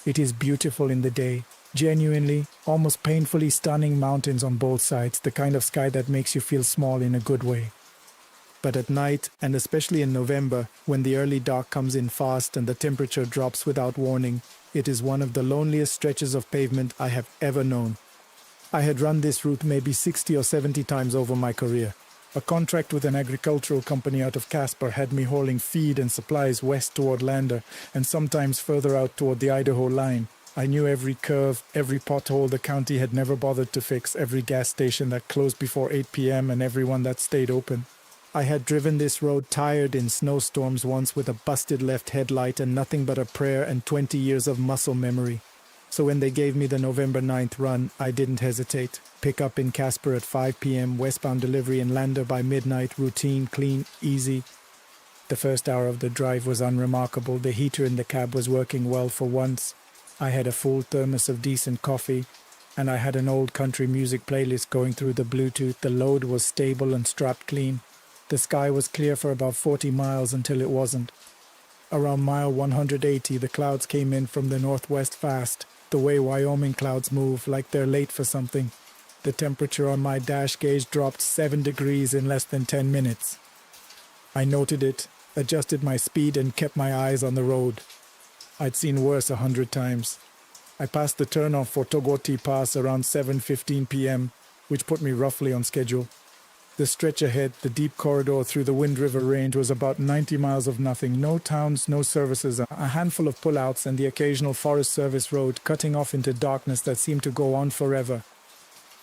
It is beautiful in the day. Genuinely, almost painfully stunning mountains on both sides, the kind of sky that makes you feel small in a good way. But at night, and especially in November, when the early dark comes in fast and the temperature drops without warning, it is one of the loneliest stretches of pavement I have ever known. I had run this route maybe 60 or 70 times over my career. A contract with an agricultural company out of Casper had me hauling feed and supplies west toward Lander, and sometimes further out toward the Idaho line. I knew every curve, every pothole the county had never bothered to fix, every gas station that closed before 8 p.m. and every one that stayed open. I had driven this road tired in snowstorms once with a busted left headlight and nothing but a prayer and 20 years of muscle memory. So when they gave me the November 9th run, I didn't hesitate. Pick up in Casper at 5 p.m., westbound delivery in Lander by midnight, routine, clean, easy. The first hour of the drive was unremarkable. The heater in the cab was working well for once. I had a full thermos of decent coffee, and I had an old country music playlist going through the Bluetooth. The load was stable and strapped clean. The sky was clear for about 40 miles until it wasn't. Around mile 180, the clouds came in from the northwest fast. The way Wyoming clouds move, like they're late for something. The temperature on my dash gauge dropped 7 degrees in less than 10 minutes. I noted it, adjusted my speed, and kept my eyes on the road. I'd seen worse 100 times. I passed the turnoff for Togoti Pass around 7:15 p.m., which put me roughly on schedule. The stretch ahead, the deep corridor through the Wind River Range, was about 90 miles of nothing. No towns, no services, a handful of pullouts, and the occasional Forest Service road cutting off into darkness that seemed to go on forever.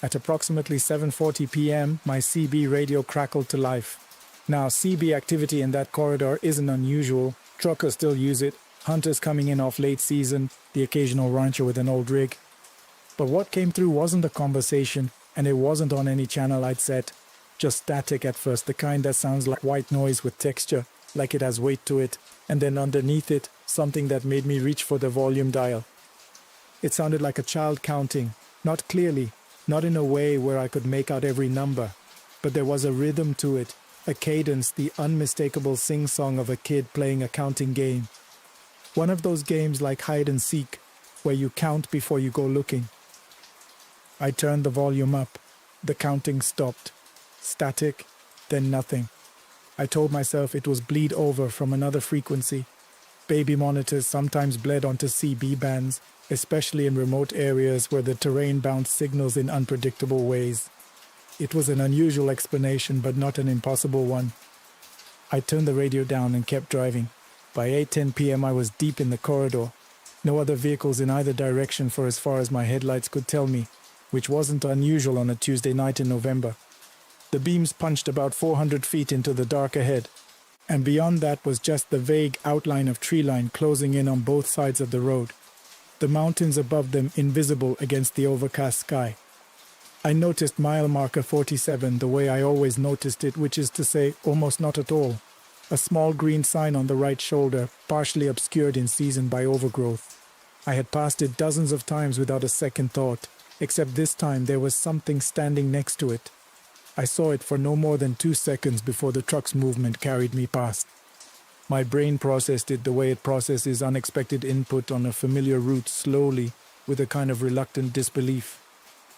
At approximately 7:40 p.m., my CB radio crackled to life. Now, CB activity in that corridor isn't unusual. Truckers still use it. hunters coming in off late season, the occasional rancher with an old rig. But what came through wasn't a conversation, and it wasn't on any channel I'd set. Just static at first, the kind that sounds like white noise with texture, like it has weight to it, and then underneath it, something that made me reach for the volume dial. It sounded like a child counting, not clearly, not in a way where I could make out every number, but there was a rhythm to it, a cadence, the unmistakable sing-song of a kid playing a counting game. One of those games like hide and seek, where you count before you go looking. I turned the volume up. The counting stopped. Static, then nothing. I told myself it was bleed over from another frequency. Baby monitors sometimes bled onto CB bands, especially in remote areas where the terrain bounced signals in unpredictable ways. It was an unusual explanation, but not an impossible one. I turned the radio down and kept driving. By 8:10 p.m. I was deep in the corridor. No other vehicles in either direction for as far as my headlights could tell me, which wasn't unusual on a Tuesday night in November. The beams punched about 400 feet into the dark ahead, and beyond that was just the vague outline of tree line closing in on both sides of the road, the mountains above them invisible against the overcast sky. I noticed mile marker 47 the way I always noticed it, which is to say, almost not at all. A small green sign on the right shoulder, partially obscured in season by overgrowth. I had passed it dozens of times without a second thought, except this time there was something standing next to it. I saw it for no more than 2 seconds before the truck's movement carried me past. My brain processed it the way it processes unexpected input on a familiar route slowly, with a kind of reluctant disbelief.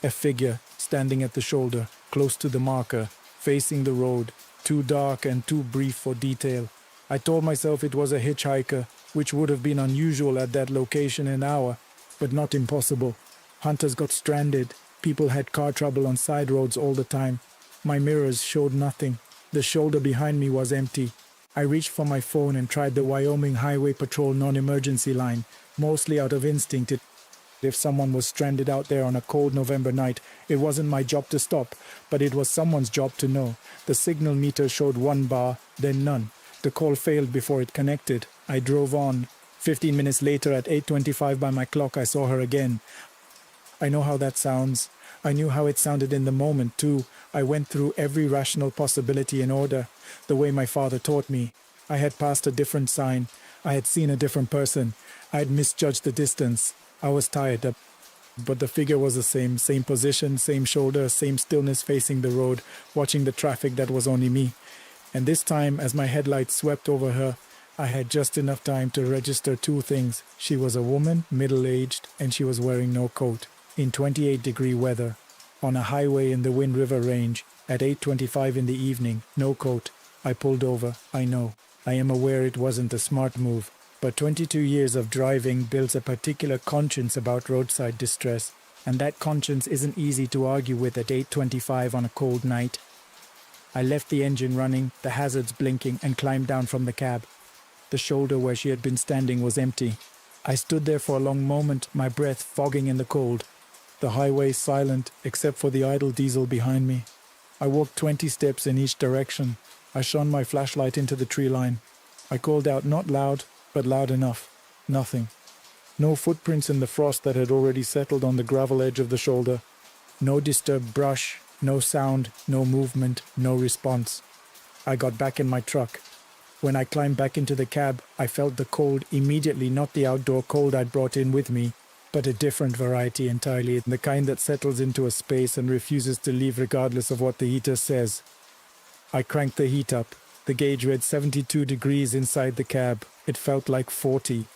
A figure, standing at the shoulder, close to the marker, facing the road, too dark and too brief for detail. I told myself it was a hitchhiker, which would have been unusual at that location and hour, but not impossible. Hunters got stranded, people had car trouble on side roads all the time. My mirrors showed nothing. The shoulder behind me was empty. I reached for my phone and tried the Wyoming Highway Patrol non-emergency line, mostly out of instinct. If someone was stranded out there on a cold November night, it wasn't my job to stop, but it was someone's job to know. The signal meter showed 1 bar, then none. The call failed before it connected. I drove on. 15 minutes later at 8:25 by my clock, I saw her again. I know how that sounds. I knew how it sounded in the moment, too. I went through every rational possibility in order, the way my father taught me. I had passed a different sign. I had seen a different person. I had misjudged the distance. I was tired, but the figure was the same position, same shoulder, same stillness facing the road, watching the traffic that was only me. And this time, as my headlights swept over her, I had just enough time to register 2 things. She was a woman, middle-aged, and she was wearing no coat, in 28-degree weather, on a highway in the Wind River Range, at 8:25 in the evening, no coat. I pulled over, I know. I am aware it wasn't a smart move. But 22 years of driving builds a particular conscience about roadside distress, and that conscience isn't easy to argue with at 8:25 on a cold night. I left the engine running, the hazards blinking, and climbed down from the cab. The shoulder where she had been standing was empty. I stood there for a long moment, my breath fogging in the cold. The highway silent, except for the idle diesel behind me. I walked 20 steps in each direction. I shone my flashlight into the tree line. I called out, not loud, but loud enough. Nothing. No footprints in the frost that had already settled on the gravel edge of the shoulder. No disturbed brush, no sound, no movement, no response. I got back in my truck. When I climbed back into the cab, I felt the cold immediately, not the outdoor cold I'd brought in with me, but a different variety entirely, the kind that settles into a space and refuses to leave regardless of what the heater says. I cranked the heat up. The gauge read 72 degrees inside the cab. It felt like 40.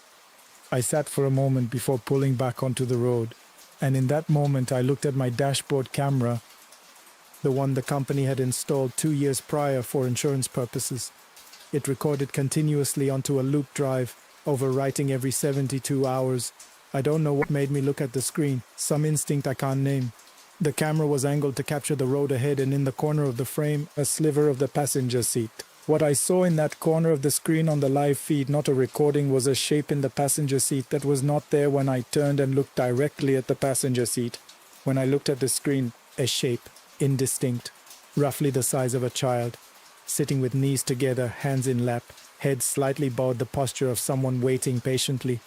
I sat for a moment before pulling back onto the road, and in that moment I looked at my dashboard camera, the one the company had installed 2 years prior for insurance purposes. It recorded continuously onto a loop drive, overwriting every 72 hours. I don't know what made me look at the screen, some instinct I can't name. The camera was angled to capture the road ahead, and in the corner of the frame, a sliver of the passenger seat. What I saw in that corner of the screen on the live feed, not a recording, was a shape in the passenger seat that was not there when I turned and looked directly at the passenger seat. When I looked at the screen, a shape, indistinct, roughly the size of a child, sitting with knees together, hands in lap. head slightly bowed, the posture of someone waiting patiently.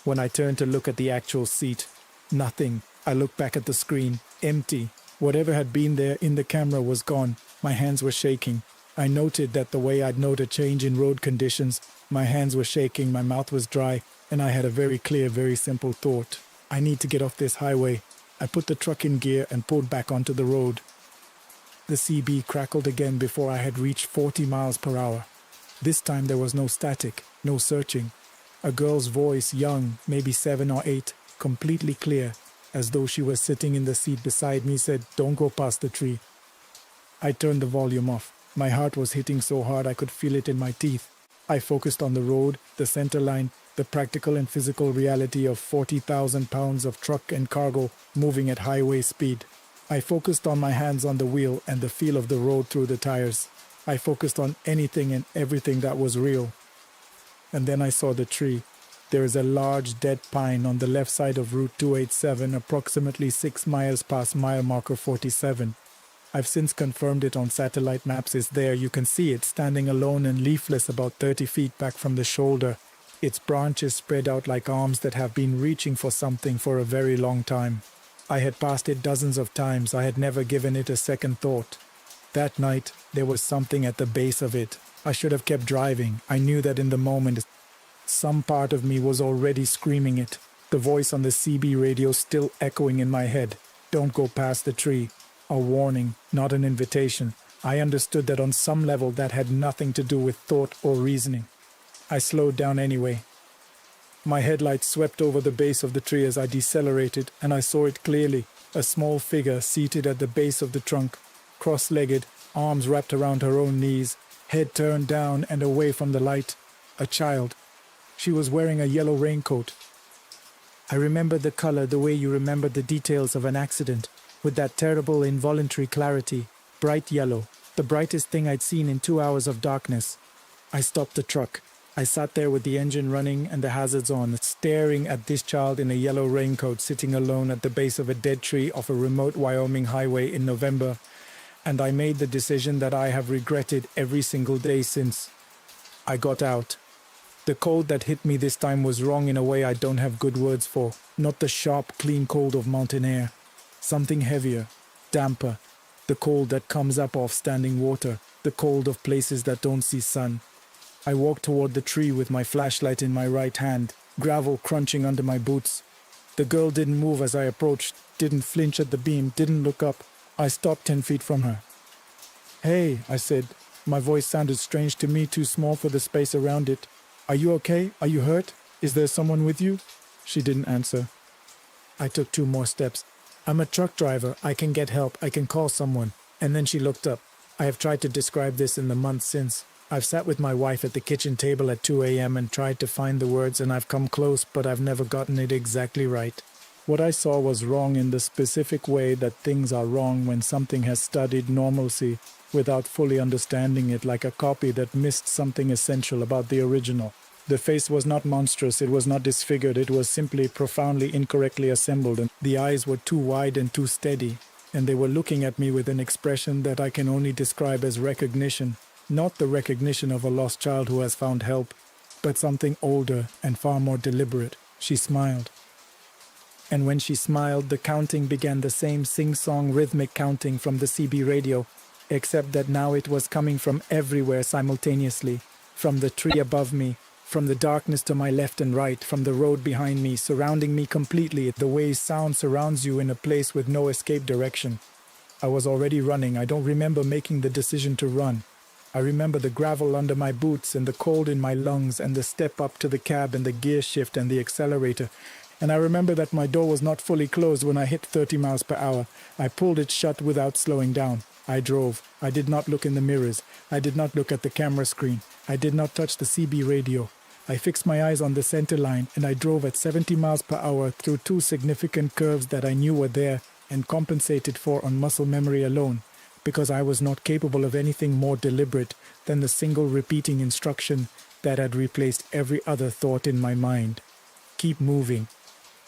When I turned to look at the actual seat, nothing. I looked back at the screen, empty. Whatever had been there in the camera was gone. My hands were shaking. I noted that the way I'd note a change in road conditions, my hands were shaking, my mouth was dry, and I had a very clear, very simple thought. I need to get off this highway. I put the truck in gear and pulled back onto the road. The CB crackled again before I had reached 40 miles per hour. This time there was no static, no searching. A girl's voice, young, maybe 7 or 8, completely clear, as though she was sitting in the seat beside me, said, "Don't go past the tree." I turned the volume off. My heart was hitting so hard I could feel it in my teeth. I focused on the road, the center line, the practical and physical reality of 40,000 pounds of truck and cargo moving at highway speed. I focused on my hands on the wheel and the feel of the road through the tires. I focused on anything and everything that was real. And then I saw the tree. There is a large dead pine on the left side of Route 287, approximately 6 miles past mile marker 47. I've since confirmed it on satellite maps. It's there. You can see it standing alone and leafless about 30 feet back from the shoulder. Its branches spread out like arms that have been reaching for something for a very long time. I had passed it dozens of times. I had never given it a second thought. That night, there was something at the base of it. I should have kept driving. I knew that in the moment, some part of me was already screaming it. The voice on the CB radio still echoing in my head. Don't go past the tree. A warning, not an invitation. I understood that on some level that had nothing to do with thought or reasoning. I slowed down anyway. My headlights swept over the base of the tree as I decelerated, and I saw it clearly. A small figure seated at the base of the trunk, cross-legged, arms wrapped around her own knees, head turned down and away from the light. A child. She was wearing a yellow raincoat. I remembered the color the way you remembered the details of an accident, with that terrible involuntary clarity, bright yellow, the brightest thing I'd seen in 2 hours of darkness. I stopped the truck. I sat there with the engine running and the hazards on, staring at this child in a yellow raincoat sitting alone at the base of a dead tree off a remote Wyoming highway in November, and I made the decision that I have regretted every single day since. I got out. The cold that hit me this time was wrong in a way I don't have good words for, not the sharp, clean cold of mountain air. Something heavier, damper, the cold that comes up off standing water, the cold of places that don't see sun. I walked toward the tree with my flashlight in my right hand, gravel crunching under my boots. The girl didn't move as I approached, didn't flinch at the beam, didn't look up. I stopped 10 feet from her. "Hey," I said. My voice sounded strange to me, too small for the space around it. "Are you okay? Are you hurt? Is there someone with you?" She didn't answer. I took 2 more steps. "I'm a truck driver. I can get help. I can call someone." And then she looked up. I have tried to describe this in the months since. I've sat with my wife at the kitchen table at 2 a.m. and tried to find the words, and I've come close, but I've never gotten it exactly right. What I saw was wrong in the specific way that things are wrong when something has studied normalcy without fully understanding it, like a copy that missed something essential about the original. The face was not monstrous, it was not disfigured, it was simply profoundly incorrectly assembled, and the eyes were too wide and too steady, and they were looking at me with an expression that I can only describe as recognition. Not the recognition of a lost child who has found help, but something older and far more deliberate. She smiled. And when she smiled, the counting began, the same sing-song rhythmic counting from the CB radio, except that now it was coming from everywhere simultaneously, from the tree above me, from the darkness to my left and right, from the road behind me, surrounding me completely, the way sound surrounds you in a place with no escape direction. I was already running. I don't remember making the decision to run. I remember the gravel under my boots and the cold in my lungs and the step up to the cab and the gear shift and the accelerator. And I remember that my door was not fully closed when I hit 30 miles per hour. I pulled it shut without slowing down. I drove. I did not look in the mirrors. I did not look at the camera screen. I did not touch the CB radio. I fixed my eyes on the center line, and I drove at 70 miles per hour through 2 significant curves that I knew were there and compensated for on muscle memory alone, because I was not capable of anything more deliberate than the single repeating instruction that had replaced every other thought in my mind. Keep moving.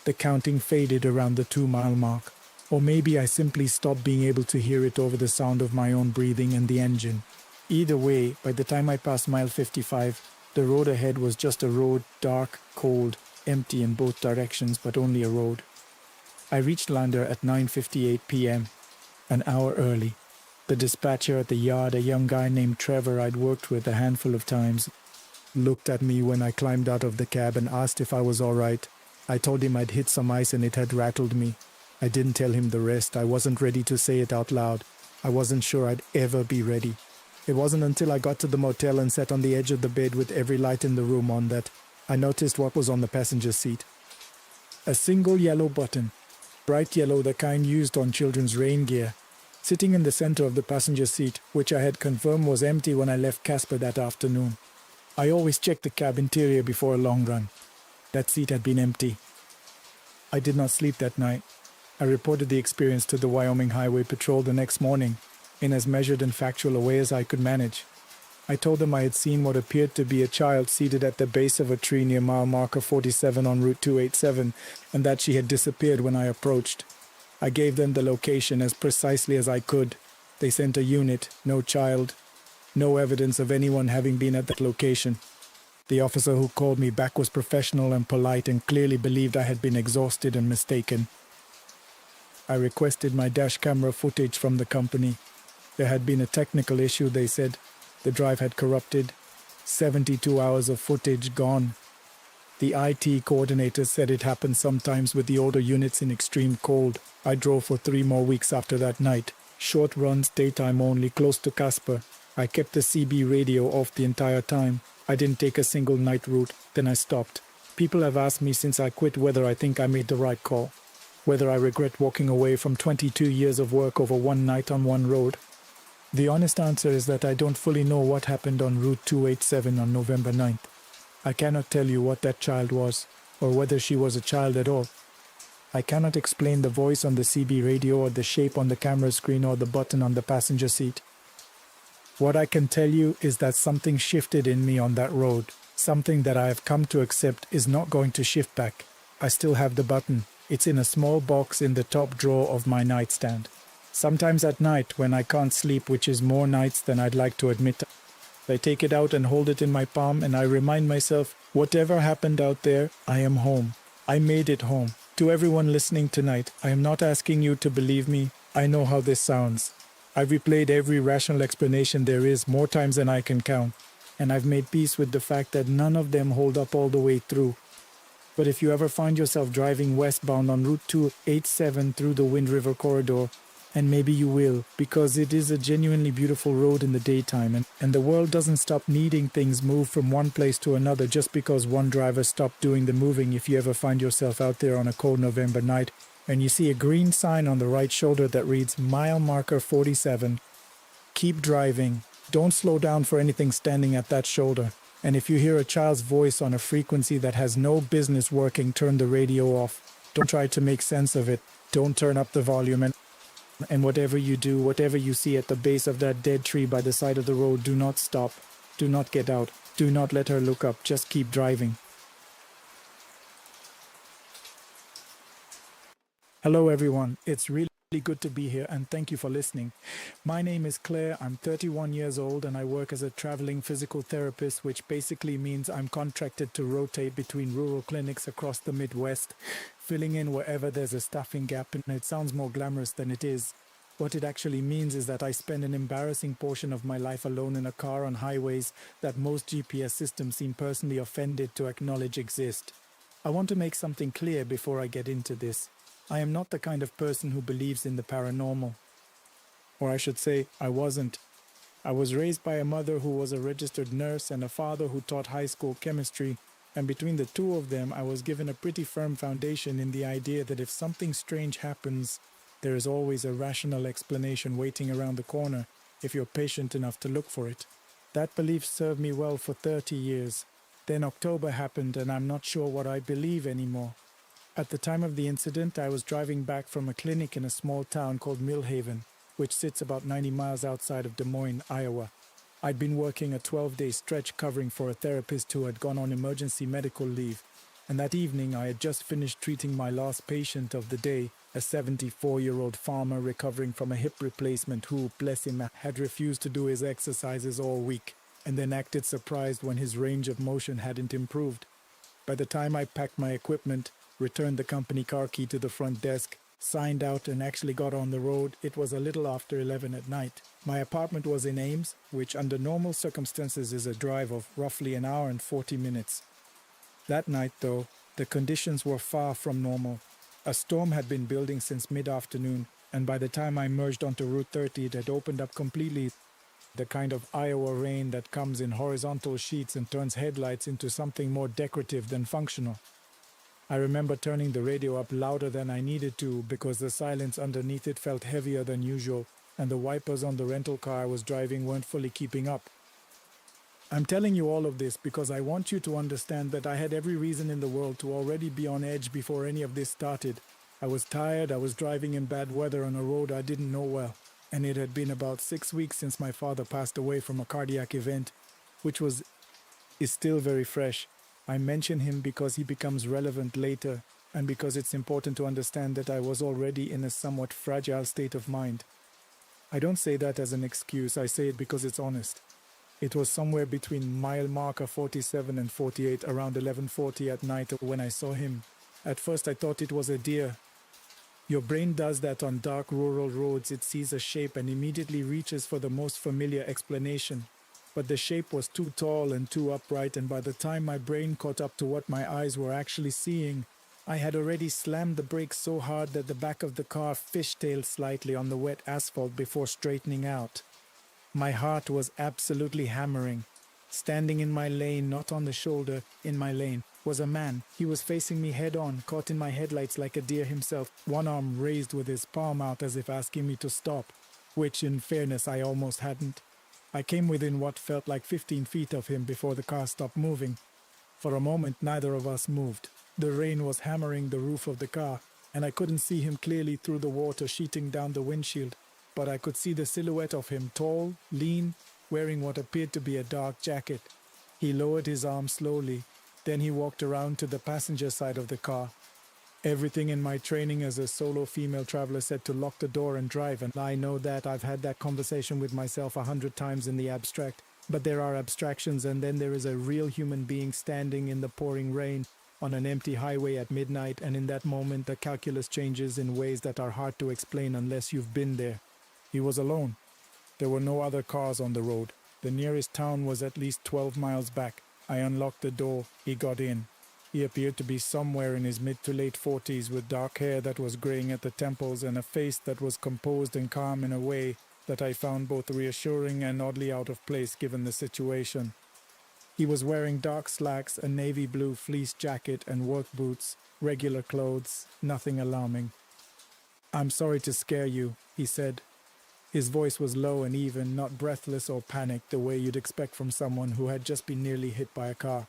The counting faded around the 2-mile mark. Or maybe I simply stopped being able to hear it over the sound of my own breathing and the engine. Either way, by the time I passed mile 55, The road ahead was just a road, dark, cold, empty in both directions, but only a road. I reached Lander at 9:58 p.m., an hour early. The dispatcher at the yard, a young guy named Trevor I'd worked with a handful of times, looked at me when I climbed out of the cab and asked if I was all right. I told him I'd hit some ice and it had rattled me. I didn't tell him the rest. I wasn't ready to say it out loud. I wasn't sure I'd ever be ready. It wasn't until I got to the motel and sat on the edge of the bed with every light in the room on that I noticed what was on the passenger seat. A single yellow button, bright yellow, the kind used on children's rain gear, sitting in the center of the passenger seat, which I had confirmed was empty when I left Casper that afternoon. I always checked the cab interior before a long run. That seat had been empty. I did not sleep that night. I reported the experience to the Wyoming Highway Patrol the next morning, in as measured and factual a way as I could manage. I told them I had seen what appeared to be a child seated at the base of a tree near mile marker 47 on Route 287, and that she had disappeared when I approached. I gave them the location as precisely as I could. They sent a unit, no child, no evidence of anyone having been at that location. The officer who called me back was professional and polite and clearly believed I had been exhausted and mistaken. I requested my dash camera footage from the company. There had been a technical issue, they said. The drive had corrupted. 72 hours of footage gone. The IT coordinator said it happened sometimes with the older units in extreme cold. I drove for 3 more weeks after that night. Short runs, daytime only, close to Casper. I kept the CB radio off the entire time. I didn't take a single night route. Then I stopped. People have asked me since I quit whether I think I made the right call. Whether I regret walking away from 22 years of work over one night on one road. The honest answer is that I don't fully know what happened on Route 287 on November 9th. I cannot tell you what that child was, or whether she was a child at all. I cannot explain the voice on the CB radio or the shape on the camera screen or the button on the passenger seat. What I can tell you is that something shifted in me on that road. Something that I have come to accept is not going to shift back. I still have the button. It's in a small box in the top drawer of my nightstand. Sometimes at night, when I can't sleep, which is more nights than I'd like to admit, I take it out and hold it in my palm, and I remind myself, whatever happened out there, I am home. I made it home. To everyone listening tonight, I am not asking you to believe me. I know how this sounds. I've replayed every rational explanation there is more times than I can count, and I've made peace with the fact that none of them hold up all the way through. But if you ever find yourself driving westbound on Route 287 through the Wind River corridor, and maybe you will, because it is a genuinely beautiful road in the daytime, and the world doesn't stop needing things moved from one place to another just because one driver stopped doing the moving. If you ever find yourself out there on a cold November night, and you see a green sign on the right shoulder that reads mile marker 47, keep driving. Don't slow down for anything standing at that shoulder. And if you hear a child's voice on a frequency that has no business working, turn the radio off. Don't try to make sense of it. Don't turn up the volume. And whatever you do, whatever you see at the base of that dead tree by the side of the road, do not stop. Do not get out. Do not let her look up. Just keep driving. Hello everyone. It's really good to be here, and thank you for listening. My name is Claire. I'm 31 years old and I work as a traveling physical therapist, which basically means I'm contracted to rotate between rural clinics across the Midwest, filling in wherever there's a staffing gap, and it sounds more glamorous than it is. What it actually means is that I spend an embarrassing portion of my life alone in a car on highways that most GPS systems seem personally offended to acknowledge exist. I want to make something clear before I get into this. I am not the kind of person who believes in the paranormal. Or I should say, I wasn't. I was raised by a mother who was a registered nurse and a father who taught high school chemistry, and between the two of them I was given a pretty firm foundation in the idea that if something strange happens, there is always a rational explanation waiting around the corner if you're patient enough to look for it. That belief served me well for 30 years. Then October happened and I'm not sure what I believe anymore. At the time of the incident, I was driving back from a clinic in a small town called Millhaven, which sits about 90 miles outside of Des Moines, Iowa. I'd been working a 12-day stretch covering for a therapist who had gone on emergency medical leave, and that evening I had just finished treating my last patient of the day, a 74-year-old farmer recovering from a hip replacement who, bless him, had refused to do his exercises all week. and then acted surprised when his range of motion hadn't improved. By the time I packed my equipment, returned the company car key to the front desk, signed out and actually got on the road, it was a little after 11 at night. My apartment was in Ames, which under normal circumstances is a drive of roughly an hour and 40 minutes. That night, though, the conditions were far from normal. A storm had been building since mid-afternoon, and by the time I merged onto Route 30, it had opened up completely. The kind of Iowa rain that comes in horizontal sheets and turns headlights into something more decorative than functional. I remember turning the radio up louder than I needed to because the silence underneath it felt heavier than usual, and the wipers on the rental car I was driving weren't fully keeping up. I'm telling you all of this because I want you to understand that I had every reason in the world to already be on edge before any of this started. I was tired, I was driving in bad weather on a road I didn't know well, and it had been about 6 weeks since my father passed away from a cardiac event, which is still very fresh. I mention him because he becomes relevant later, and because it's important to understand that I was already in a somewhat fragile state of mind. I don't say that as an excuse, I say it because it's honest. It was somewhere between mile marker 47 and 48 around 11:40 at night when I saw him. At first I thought it was a deer. Your brain does that on dark rural roads. It sees a shape and immediately reaches for the most familiar explanation. But the shape was too tall and too upright, and by the time my brain caught up to what my eyes were actually seeing, I had already slammed the brakes so hard that the back of the car fishtailed slightly on the wet asphalt before straightening out. My heart was absolutely hammering. Standing in my lane, not on the shoulder, in my lane, was a man. He was facing me head-on, caught in my headlights like a deer himself, one arm raised with his palm out as if asking me to stop, which, in fairness, I almost hadn't. I came within what felt like 15 feet of him before the car stopped moving. For a moment, neither of us moved. The rain was hammering the roof of the car, and I couldn't see him clearly through the water sheeting down the windshield, but I could see the silhouette of him, tall, lean, wearing what appeared to be a dark jacket. He lowered his arm slowly, then he walked around to the passenger side of the car. Everything in my training as a solo female traveler said to lock the door and drive, and I know that I've had that conversation with myself 100 times in the abstract. But there are abstractions, and then there is a real human being standing in the pouring rain on an empty highway at midnight, and in that moment the calculus changes in ways that are hard to explain unless you've been there. He was alone. There were no other cars on the road. The nearest town was at least 12 miles back. I unlocked the door. He got in. He appeared to be somewhere in his mid to late 40s with dark hair that was graying at the temples and a face that was composed and calm in a way that I found both reassuring and oddly out of place given the situation. He was wearing dark slacks, a navy blue fleece jacket and work boots, regular clothes, nothing alarming. "I'm sorry to scare you," he said. His voice was low and even, not breathless or panicked the way you'd expect from someone who had just been nearly hit by a car.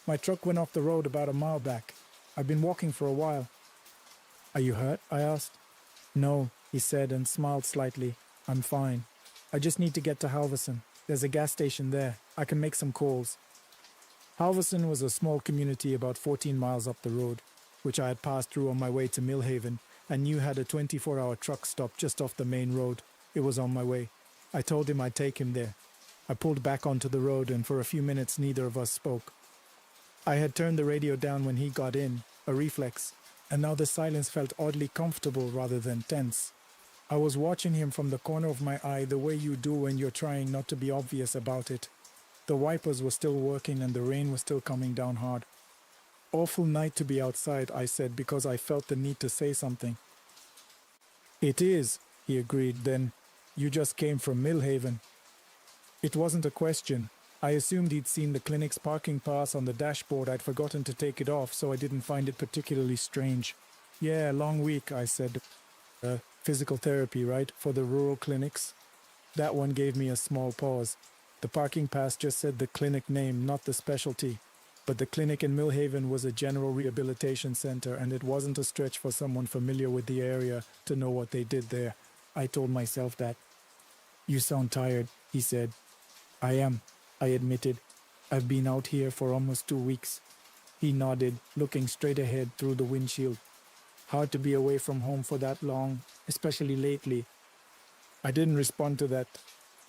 "My truck went off the road about a mile back. I've been walking for a while." "Are you hurt?" I asked. "No," he said and smiled slightly. "I'm fine. I just need to get to Halverson. There's a gas station there. I can make some calls." Halverson was a small community about 14 miles up the road, which I had passed through on my way to Millhaven, and knew had a 24-hour truck stop just off the main road. It was on my way. I told him I'd take him there. I pulled back onto the road, and for a few minutes neither of us spoke. I had turned the radio down when he got in, a reflex, and now the silence felt oddly comfortable rather than tense. I was watching him from the corner of my eye the way you do when you're trying not to be obvious about it. The wipers were still working and the rain was still coming down hard. "Awful night to be outside," I said because I felt the need to say something. "It is," he agreed. "Then you just came from Millhaven." It wasn't a question. I assumed he'd seen the clinic's parking pass on the dashboard. I'd forgotten to take it off, so I didn't find it particularly strange. "Yeah, long week," I said. Physical therapy, right, for the rural clinics?" That one gave me a small pause. The parking pass just said the clinic name, not the specialty. But the clinic in Millhaven was a general rehabilitation center, and it wasn't a stretch for someone familiar with the area to know what they did there. I told myself that. "You sound tired," he said. "I am," I admitted. "I've been out here for almost 2 weeks." He nodded, looking straight ahead through the windshield. "Hard to be away from home for that long, especially lately." I didn't respond to that.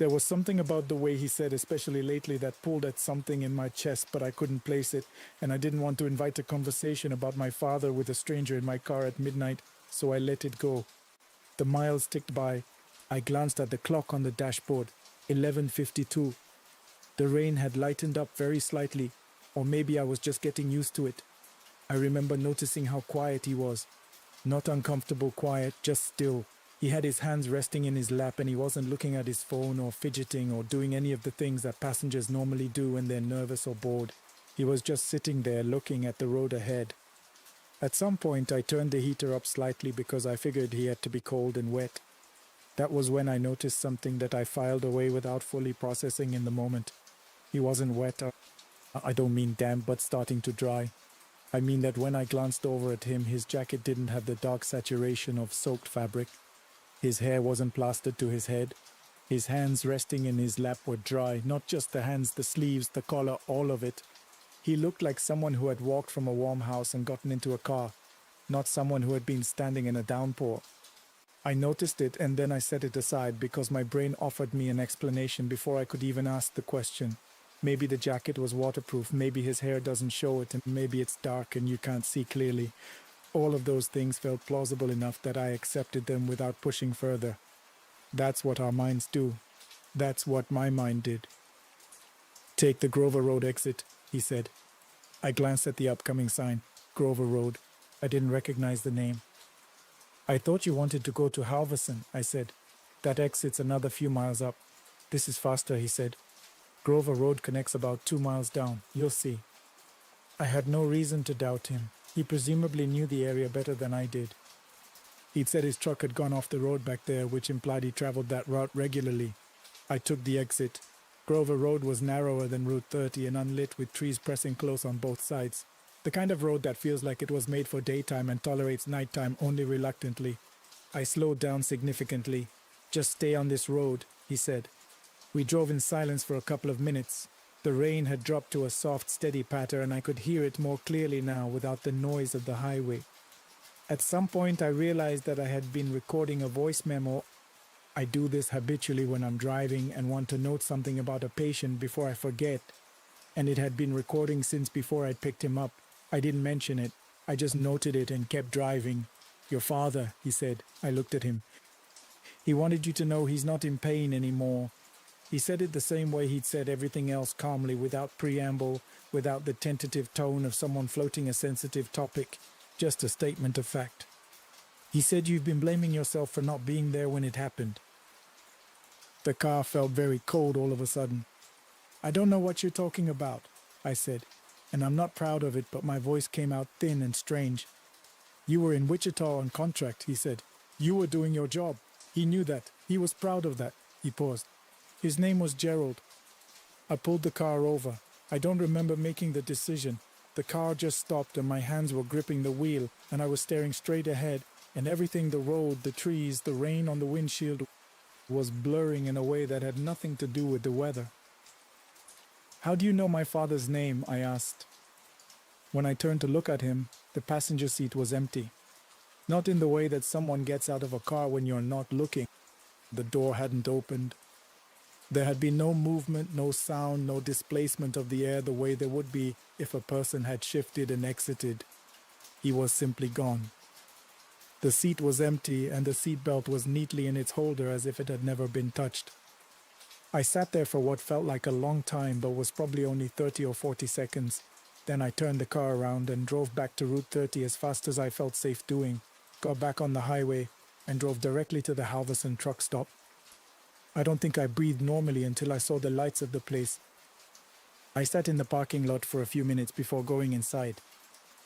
There was something about the way he said, especially lately, that pulled at something in my chest, but I couldn't place it, and I didn't want to invite a conversation about my father with a stranger in my car at midnight, so I let it go. The miles ticked by. I glanced at the clock on the dashboard. 11:52. The rain had lightened up very slightly, or maybe I was just getting used to it. I remember noticing how quiet he was. Not uncomfortable quiet, just still. He had his hands resting in his lap and he wasn't looking at his phone or fidgeting or doing any of the things that passengers normally do when they're nervous or bored. He was just sitting there looking at the road ahead. At some point, I turned the heater up slightly because I figured he had to be cold and wet. That was when I noticed something that I filed away without fully processing in the moment. He wasn't wet. I don't mean damp, but starting to dry. I mean that when I glanced over at him, his jacket didn't have the dark saturation of soaked fabric. His hair wasn't plastered to his head. His hands resting in his lap were dry, not just the hands, the sleeves, the collar, all of it. He looked like someone who had walked from a warm house and gotten into a car, not someone who had been standing in a downpour. I noticed it and then I set it aside because my brain offered me an explanation before I could even ask the question. Maybe the jacket was waterproof, maybe his hair doesn't show it, and maybe it's dark and you can't see clearly. All of those things felt plausible enough that I accepted them without pushing further. That's what our minds do. That's what my mind did. "Take the Grover Road exit," he said. I glanced at the upcoming sign. Grover Road. I didn't recognize the name. "I thought you wanted to go to Halverson," I said. "That exit's another few miles up." "This is faster," he said. "Grover Road connects about 2 miles down. You'll see." I had no reason to doubt him. He presumably knew the area better than I did. He'd said his truck had gone off the road back there, which implied he traveled that route regularly. I took the exit. Grover Road was narrower than Route 30 and unlit with trees pressing close on both sides. The kind of road that feels like it was made for daytime and tolerates nighttime only reluctantly. I slowed down significantly. "Just stay on this road," he said. We drove in silence for a couple of minutes. The rain had dropped to a soft, steady patter, and I could hear it more clearly now without the noise of the highway. At some point, I realized that I had been recording a voice memo. I do this habitually when I'm driving and want to note something about a patient before I forget. And it had been recording since before I'd picked him up. I didn't mention it. I just noted it and kept driving. "Your father," he said. I looked at him. "He wanted you to know he's not in pain anymore." He said it the same way he'd said everything else, calmly, without preamble, without the tentative tone of someone floating a sensitive topic, just a statement of fact. He said you've been blaming yourself for not being there when it happened. The car felt very cold all of a sudden. "I don't know what you're talking about," I said, and I'm not proud of it, but my voice came out thin and strange. "You were in Wichita on contract," he said. "You were doing your job." He knew that. He was proud of that. He paused. "His name was Gerald." I pulled the car over. I don't remember making the decision. The car just stopped and my hands were gripping the wheel and I was staring straight ahead, and everything, the road, the trees, the rain on the windshield, was blurring in a way that had nothing to do with the weather. "How do you know my father's name?" I asked. When I turned to look at him, the passenger seat was empty. Not in the way that someone gets out of a car when you're not looking. The door hadn't opened. There had been no movement, no sound, no displacement of the air the way there would be if a person had shifted and exited. He was simply gone. The seat was empty and the seatbelt was neatly in its holder as if it had never been touched. I sat there for what felt like a long time but was probably only 30 or 40 seconds. Then I turned the car around and drove back to Route 30 as fast as I felt safe doing, got back on the highway, and drove directly to the Halverson truck stop. I don't think I breathed normally until I saw the lights of the place. I sat in the parking lot for a few minutes before going inside.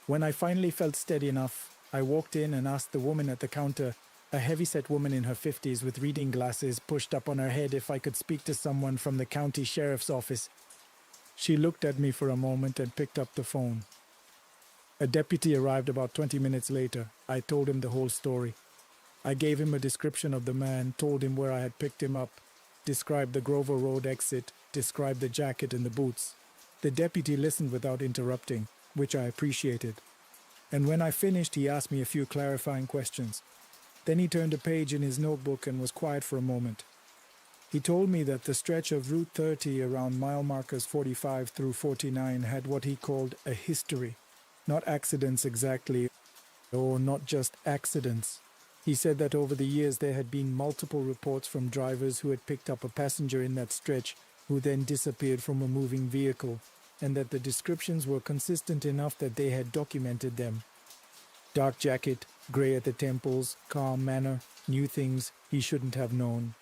When I finally felt steady enough, I walked in and asked the woman at the counter, a heavy-set woman in her 50s with reading glasses pushed up on her head, if I could speak to someone from the county sheriff's office. She looked at me for a moment and picked up the phone. A deputy arrived about 20 minutes later. I told him the whole story. I gave him a description of the man, told him where I had picked him up, described the Grover Road exit, described the jacket and the boots. The deputy listened without interrupting, which I appreciated. And when I finished, he asked me a few clarifying questions. Then he turned a page in his notebook and was quiet for a moment. He told me that the stretch of Route 30 around mile markers 45 through 49 had what he called a history. Not accidents exactly, or not just accidents. He said that over the years there had been multiple reports from drivers who had picked up a passenger in that stretch who then disappeared from a moving vehicle, and that the descriptions were consistent enough that they had documented them. Dark jacket, grey at the temples, calm manner, knew things he shouldn't have known.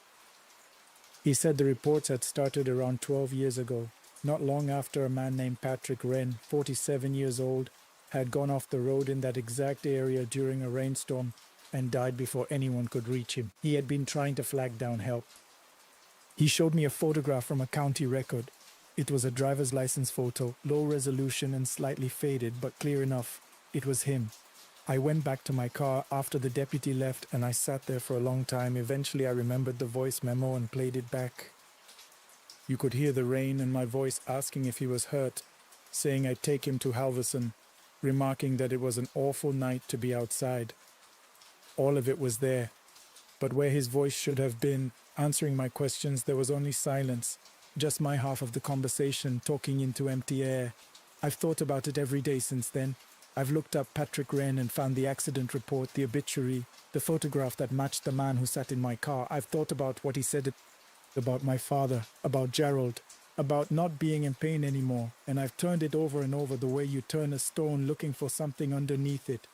He said the reports had started around 12 years ago, not long after a man named Patrick Wren, 47 years old, had gone off the road in that exact area during a rainstorm and died before anyone could reach him. He had been trying to flag down help. He showed me a photograph from a county record. It was a driver's license photo, low resolution and slightly faded, but clear enough. It was him. I went back to my car after the deputy left and I sat there for a long time. Eventually I remembered the voice memo and played it back. You could hear the rain and my voice asking if he was hurt, saying I'd take him to Halverson, remarking that it was an awful night to be outside. All of it was there, but where his voice should have been, answering my questions, there was only silence, just my half of the conversation talking into empty air. I've thought about it every day since then. I've looked up Patrick Wren and found the accident report, the obituary, the photograph that matched the man who sat in my car. I've thought about what he said about my father, about Gerald, about not being in pain anymore, and I've turned it over and over the way you turn a stone looking for something underneath it.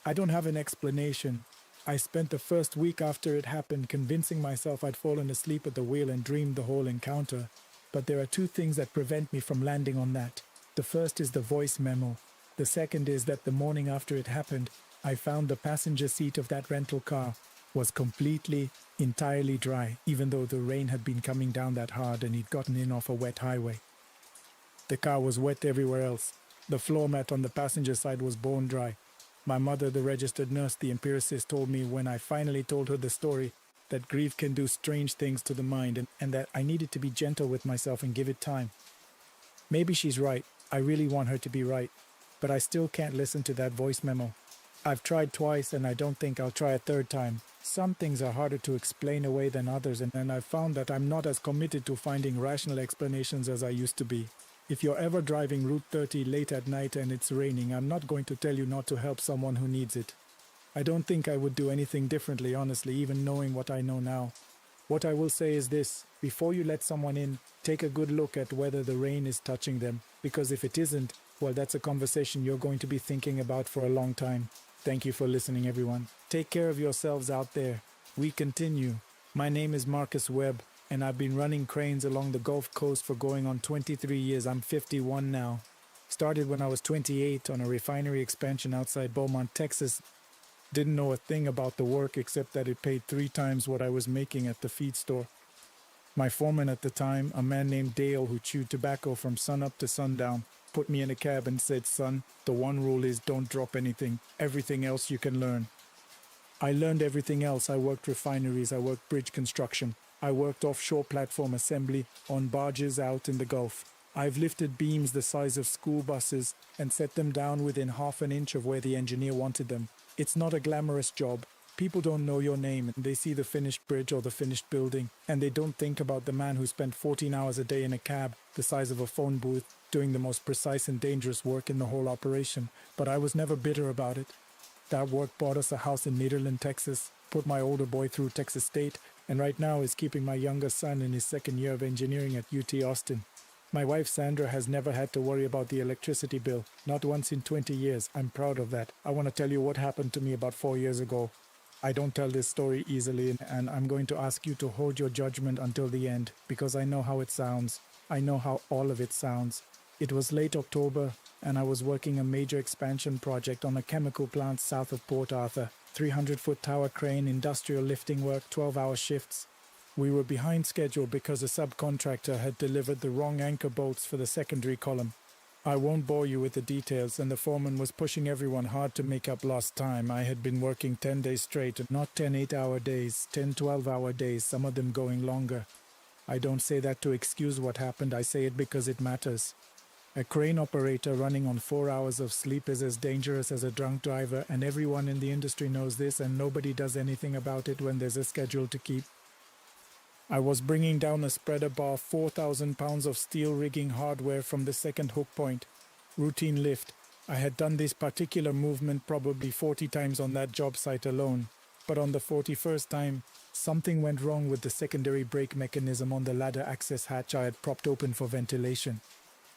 I don't have an explanation. I spent the first week after it happened convincing myself I'd fallen asleep at the wheel and dreamed the whole encounter. But there are two things that prevent me from landing on that. The first is the voice memo. The second is that the morning after it happened, I found the passenger seat of that rental car was entirely dry, even though the rain had been coming down that hard and he'd gotten in off a wet highway. The car was wet everywhere else. The floor mat on the passenger side was bone dry. My mother, the registered nurse, the empiricist, told me when I finally told her the story that grief can do strange things to the mind and that I needed to be gentle with myself and give it time. Maybe she's right. I really want her to be right. But I still can't listen to that voice memo. I've tried twice and I don't think I'll try a third time. Some things are harder to explain away than others, and I've found that I'm not as committed to finding rational explanations as I used to be. If you're ever driving Route 30 late at night and it's raining, I'm not going to tell you not to help someone who needs it. I don't think I would do anything differently, honestly, even knowing what I know now. What I will say is this: before you let someone in, take a good look at whether the rain is touching them, because if it isn't, well, that's a conversation you're going to be thinking about for a long time. Thank you for listening, everyone. Take care of yourselves out there. We continue. My name is Marcus Webb, and I've been running cranes along the Gulf Coast for going on 23 years. I'm 51 now. Started when I was 28 on a refinery expansion outside Beaumont, Texas. Didn't know a thing about the work except that it paid 3 times what I was making at the feed store. My foreman at the time, a man named Dale who chewed tobacco from sunup to sundown, put me in a cab and said, "Son, the one rule is don't drop anything. Everything else you can learn." I learned everything else. I worked refineries, I worked bridge construction, I worked offshore platform assembly on barges out in the Gulf. I've lifted beams the size of school buses and set them down within half an inch of where the engineer wanted them. It's not a glamorous job. People don't know your name, and they see the finished bridge or the finished building, and they don't think about the man who spent 14 hours a day in a cab, the size of a phone booth, doing the most precise and dangerous work in the whole operation. But I was never bitter about it. That work bought us a house in Nederland, Texas, put my older boy through Texas State, and right now is keeping my younger son in his second year of engineering at UT Austin. My wife Sandra has never had to worry about the electricity bill, not once in 20 years. I'm proud of that. I want to tell you what happened to me about 4 years ago. I don't tell this story easily, and I'm going to ask you to hold your judgment until the end, because I know how it sounds. I know how all of it sounds. It was late October, and I was working a major expansion project on a chemical plant south of Port Arthur. 300-foot tower crane, industrial lifting work, 12-hour shifts. We were behind schedule because a subcontractor had delivered the wrong anchor bolts for the secondary column. I won't bore you with the details, and the foreman was pushing everyone hard to make up lost time. I had been working 10 days straight, not 10 8-hour days, 10 12-hour days, some of them going longer. I don't say that to excuse what happened, I say it because it matters. A crane operator running on 4 hours of sleep is as dangerous as a drunk driver, and everyone in the industry knows this, and nobody does anything about it when there's a schedule to keep. I was bringing down a spreader bar 4,000 pounds of steel rigging hardware from the second hook point. Routine lift. I had done this particular movement probably 40 times on that job site alone. But on the 41st time, something went wrong with the secondary brake mechanism on the ladder access hatch I had propped open for ventilation.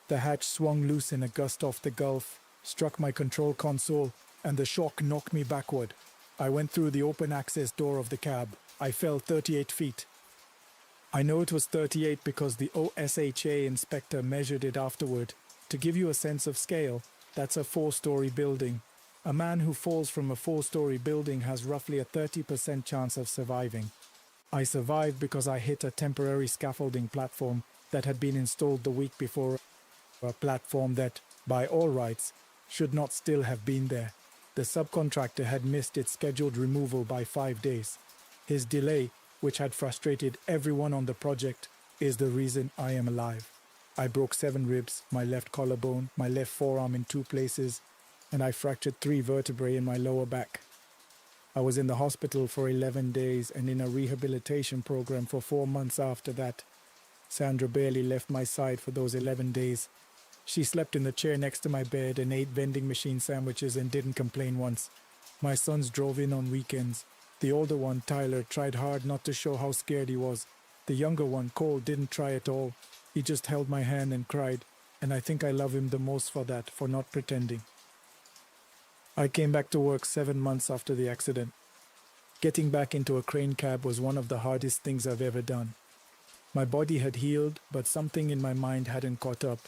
The hatch swung loose in a gust off the Gulf, struck my control console, and the shock knocked me backward. I went through the open access door of the cab. I fell 38 feet. I know it was 38 because the OSHA inspector measured it afterward. To give you a sense of scale, that's a 4-story building. A man who falls from a 4-story building has roughly a 30% chance of surviving. I survived because I hit a temporary scaffolding platform that had been installed the week before, a platform that, by all rights, should not still have been there. The subcontractor had missed its scheduled removal by 5 days. His delay, which had frustrated everyone on the project, is the reason I am alive. I broke 7 ribs, my left collarbone, my left forearm in 2 places, and I fractured 3 vertebrae in my lower back. I was in the hospital for 11 days and in a rehabilitation program for 4 months after that. Sandra barely left my side for those 11 days. She slept in the chair next to my bed and ate vending machine sandwiches and didn't complain once. My sons drove in on weekends. The older one, Tyler, tried hard not to show how scared he was. The younger one, Cole, didn't try at all. He just held my hand and cried, and I think I love him the most for that, for not pretending. I came back to work 7 months after the accident. Getting back into a crane cab was one of the hardest things I've ever done. My body had healed, but something in my mind hadn't caught up.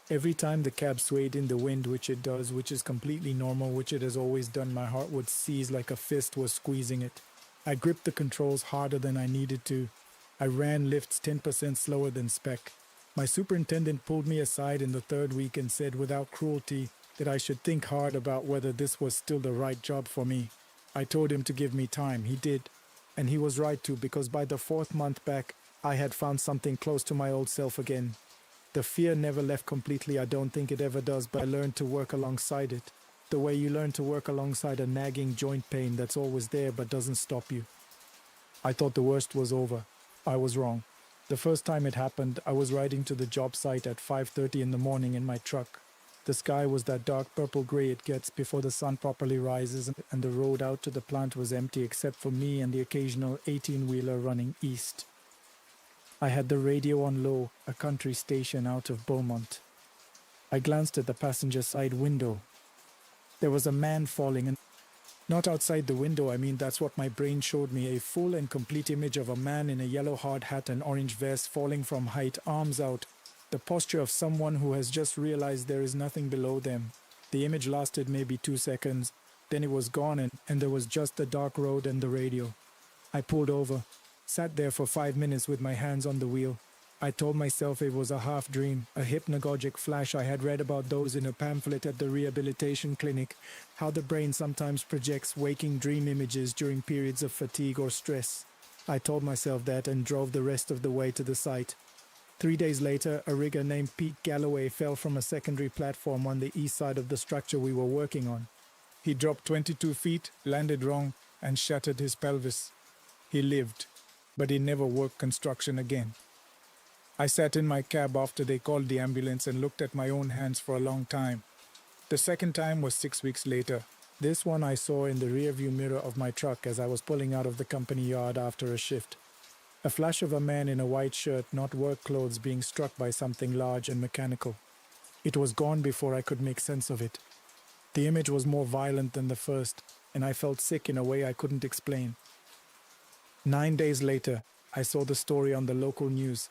Every time the cab swayed in the wind, which it does, which is completely normal, which it has always done, my heart would seize like a fist was squeezing it. I gripped the controls harder than I needed to. I ran lifts 10% slower than spec. My superintendent pulled me aside in the 3rd week and said without cruelty that I should think hard about whether this was still the right job for me. I told him to give me time. He did. And he was right to, because by the 4th month back, I had found something close to my old self again. The fear never left completely, I don't think it ever does, but I learned to work alongside it. The way you learn to work alongside a nagging joint pain that's always there but doesn't stop you. I thought the worst was over. I was wrong. The first time it happened, I was riding to the job site at 5:30 in the morning in my truck. The sky was that dark purple-gray it gets before the sun properly rises, and the road out to the plant was empty except for me and the occasional 18-wheeler running east. I had the radio on low, a country station out of Beaumont. I glanced at the passenger side window. There was a man falling, and not outside the window, that's what my brain showed me, a full and complete image of a man in a yellow hard hat and orange vest falling from height, arms out, the posture of someone who has just realized there is nothing below them. The image lasted maybe 2 seconds, then it was gone and there was just the dark road and the radio. I pulled over. Sat there for 5 minutes with my hands on the wheel. I told myself it was a half dream, a hypnagogic flash. I had read about those in a pamphlet at the rehabilitation clinic, how the brain sometimes projects waking dream images during periods of fatigue or stress. I told myself that and drove the rest of the way to the site. 3 days later, a rigger named Pete Galloway fell from a secondary platform on the east side of the structure we were working on. He dropped 22 feet, landed wrong, and shattered his pelvis. He lived, but he never worked construction again. I sat in my cab after they called the ambulance and looked at my own hands for a long time. The second time was 6 weeks later. This one I saw in the rearview mirror of my truck as I was pulling out of the company yard after a shift. A flash of a man in a white shirt, not work clothes, being struck by something large and mechanical. It was gone before I could make sense of it. The image was more violent than the first, and I felt sick in a way I couldn't explain. 9 days later, I saw the story on the local news.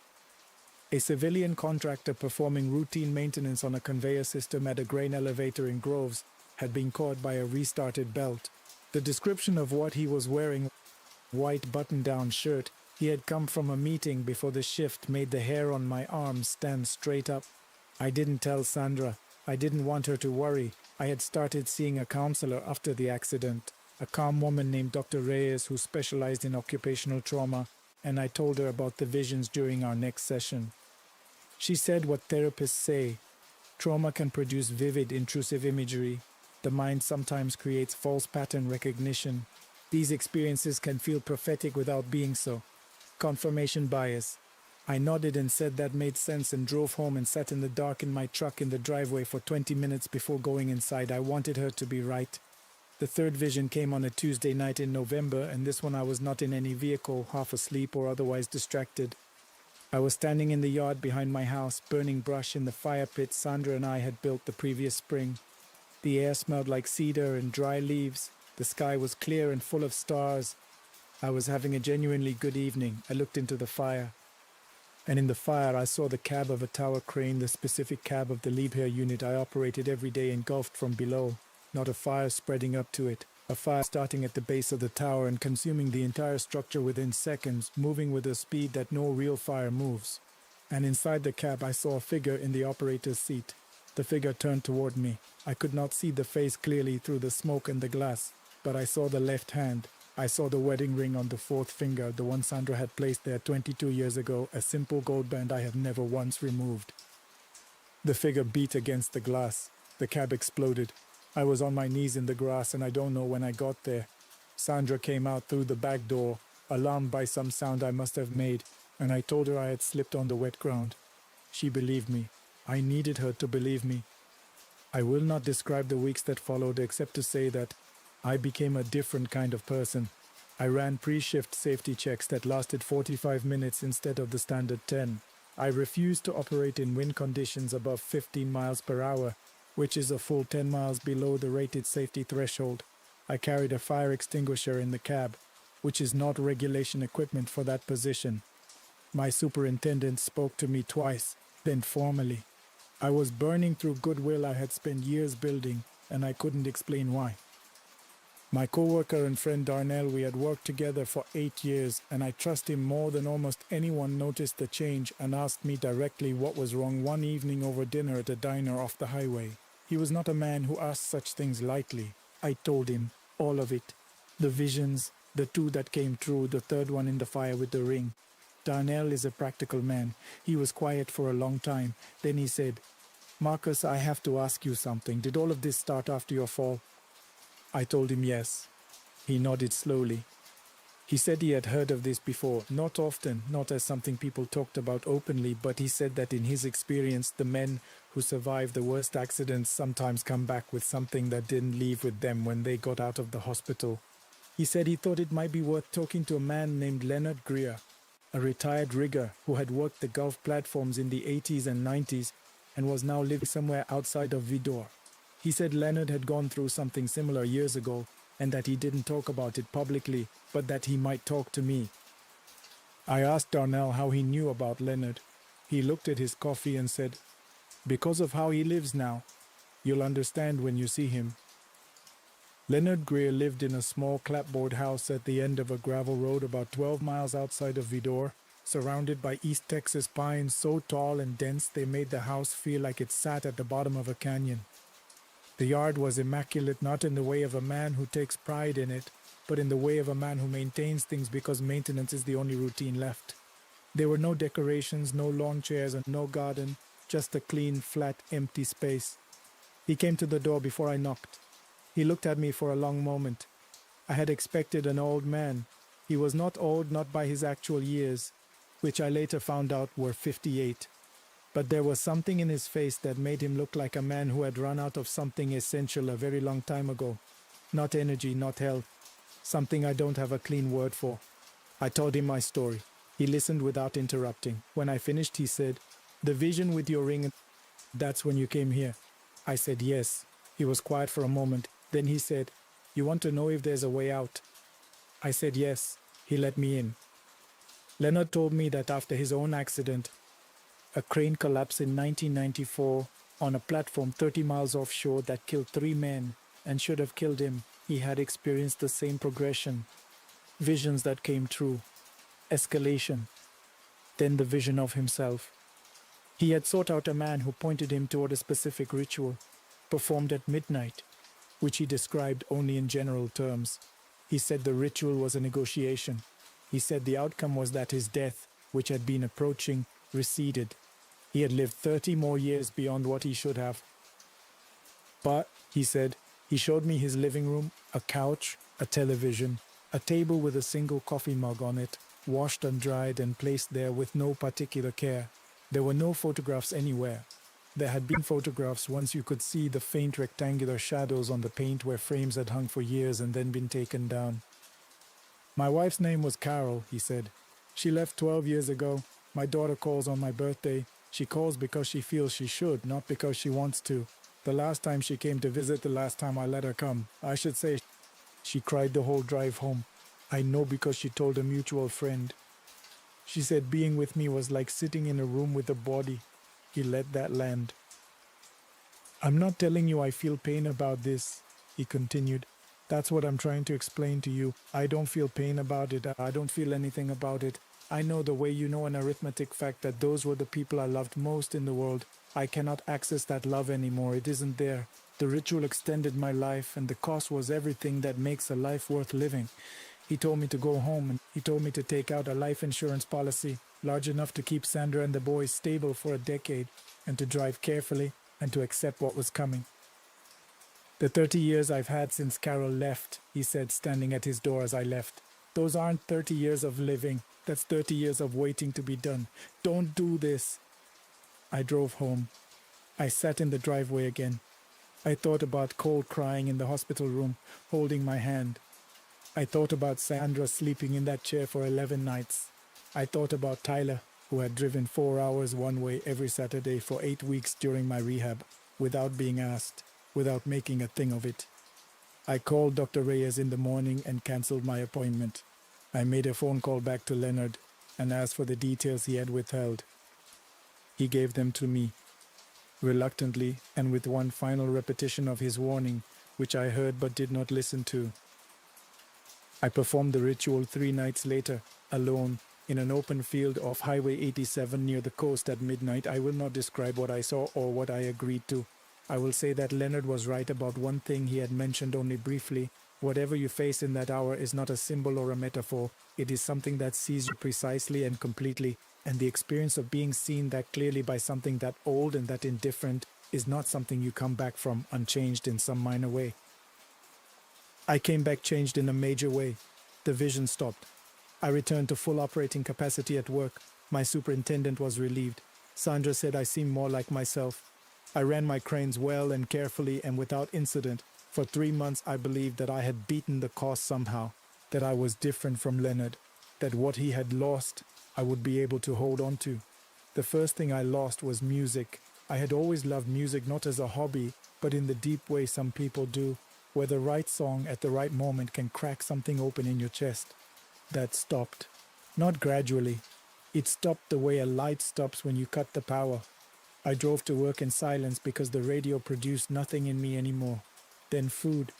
A civilian contractor performing routine maintenance on a conveyor system at a grain elevator in Groves had been caught by a restarted belt. The description of what he was wearing, white button-down shirt, he had come from a meeting before the shift, made the hair on my arms stand straight up. I didn't tell Sandra. I didn't want her to worry. I had started seeing a counselor after the accident. A calm woman named Dr. Reyes who specialized in occupational trauma, and I told her about the visions during our next session. She said what therapists say. Trauma can produce vivid, intrusive imagery. The mind sometimes creates false pattern recognition. These experiences can feel prophetic without being so. Confirmation bias. I nodded and said that made sense and drove home and sat in the dark in my truck in the driveway for 20 minutes before going inside. I wanted her to be right. The third vision came on a Tuesday night in November, and this one I was not in any vehicle, half asleep or otherwise distracted. I was standing in the yard behind my house, burning brush in the fire pit Sandra and I had built the previous spring. The air smelled like cedar and dry leaves. The sky was clear and full of stars. I was having a genuinely good evening. I looked into the fire. And in the fire I saw the cab of a tower crane, the specific cab of the leave here unit I operated every day, engulfed from below. Not a fire spreading up to it. A fire starting at the base of the tower and consuming the entire structure within seconds, moving with a speed that no real fire moves. And inside the cab I saw a figure in the operator's seat. The figure turned toward me. I could not see the face clearly through the smoke and the glass, but I saw the left hand. I saw the wedding ring on the fourth finger, the one Sandra had placed there 22 years ago, a simple gold band I had never once removed. The figure beat against the glass. The cab exploded. I was on my knees in the grass, and I don't know when I got there. Sandra came out through the back door, alarmed by some sound I must have made, and I told her I had slipped on the wet ground. She believed me. I needed her to believe me. I will not describe the weeks that followed except to say that I became a different kind of person. I ran pre-shift safety checks that lasted 45 minutes instead of the standard 10. I refused to operate in wind conditions above 15 miles per hour, which is a full 10 miles below the rated safety threshold. I carried a fire extinguisher in the cab, which is not regulation equipment for that position. My superintendent spoke to me twice, then formally. I was burning through goodwill I had spent years building, and I couldn't explain why. My co-worker and friend Darnell, we had worked together for 8 years, and I trust him more than almost anyone, noticed the change and asked me directly what was wrong one evening over dinner at a diner off the highway. He was not a man who asked such things lightly. I told him, all of it. The visions, the 2 that came true, the third one in the fire with the ring. Darnell is a practical man. He was quiet for a long time. Then he said, "Marcus, I have to ask you something. Did all of this start after your fall?" I told him yes. He nodded slowly. He said he had heard of this before, not often, not as something people talked about openly, but he said that in his experience, the men who survive the worst accidents sometimes come back with something that didn't leave with them when they got out of the hospital. He said he thought it might be worth talking to a man named Leonard Greer, a retired rigger who had worked the Gulf platforms in the 80s and 90s and was now living somewhere outside of Vidor. He said Leonard had gone through something similar years ago, and that he didn't talk about it publicly, but that he might talk to me. I asked Darnell how he knew about Leonard. He looked at his coffee and said, "Because of how he lives now. You'll understand when you see him." Leonard Greer lived in a small clapboard house at the end of a gravel road about 12 miles outside of Vidor, surrounded by East Texas pines so tall and dense they made the house feel like it sat at the bottom of a canyon. The yard was immaculate, not in the way of a man who takes pride in it, but in the way of a man who maintains things because maintenance is the only routine left. There were no decorations, no lawn chairs, and no garden, just a clean, flat, empty space. He came to the door before I knocked. He looked at me for a long moment. I had expected an old man. He was not old, not by his actual years, which I later found out were 58. But there was something in his face that made him look like a man who had run out of something essential a very long time ago. Not energy, not health. Something I don't have a clean word for. I told him my story. He listened without interrupting. When I finished, he said, "The vision with your ring, that's when you came here." I said yes. He was quiet for a moment. Then he said, "You want to know if there's a way out?" I said yes. He let me in. Leonard told me that after his own accident, a crane collapsed in 1994 on a platform 30 miles offshore that killed 3 men and should have killed him. He had experienced the same progression. Visions that came true. Escalation. Then the vision of himself. He had sought out a man who pointed him toward a specific ritual, performed at midnight, which he described only in general terms. He said the ritual was a negotiation. He said the outcome was that his death, which had been approaching, receded. He had lived 30 more years beyond what he should have. But, he said, he showed me his living room, a couch, a television, a table with a single coffee mug on it, washed and dried and placed there with no particular care. There were no photographs anywhere. There had been photographs once you could see the faint rectangular shadows on the paint where frames had hung for years and then been taken down. My wife's name was Carol, he said. She left 12 years ago. My daughter calls on my birthday. She calls because she feels she should, not because she wants to. The last time she came to visit, the last time I let her come, I should say, she cried the whole drive home. I know because she told a mutual friend. She said being with me was like sitting in a room with a body. He let that land. I'm not telling you I feel pain about this, he continued. That's what I'm trying to explain to you. I don't feel pain about it. I don't feel anything about it. I know the way you know an arithmetic fact that those were the people I loved most in the world. I cannot access that love anymore. It isn't there. The ritual extended my life, and the cost was everything that makes a life worth living. He told me to go home, and he told me to take out a life insurance policy, large enough to keep Sandra and the boys stable for a decade, and to drive carefully, and to accept what was coming. The 30 years I've had since Carol left, he said, standing at his door as I left. Those aren't 30 years of living. That's 30 years of waiting to be done. Don't do this. I drove home. I sat in the driveway again. I thought about Cole crying in the hospital room, holding my hand. I thought about Sandra sleeping in that chair for 11 nights. I thought about Tyler, who had driven 4 hours one way every Saturday for 8 weeks during my rehab, without being asked, without making a thing of it. I called Dr. Reyes in the morning and cancelled my appointment. I made a phone call back to Leonard and asked for the details he had withheld. He gave them to me, reluctantly and with one final repetition of his warning, which I heard but did not listen to. I performed the ritual 3 nights later, alone, in an open field off Highway 87 near the coast at midnight. I will not describe what I saw or what I agreed to. I will say that Leonard was right about one thing he had mentioned only briefly. Whatever you face in that hour is not a symbol or a metaphor. It is something that sees you precisely and completely, and the experience of being seen that clearly by something that old and that indifferent is not something you come back from unchanged in some minor way. I came back changed in a major way. The vision stopped. I returned to full operating capacity at work. My superintendent was relieved. Sandra said I seemed more like myself. I ran my cranes well and carefully and without incident. For 3 months I believed that I had beaten the cost somehow, that I was different from Leonard, that what he had lost I would be able to hold on to. The first thing I lost was music. I had always loved music not as a hobby, but in the deep way some people do, where the right song at the right moment can crack something open in your chest. That stopped. Not gradually. It stopped the way a light stops when you cut the power. I drove to work in silence because the radio produced nothing in me anymore. Then food.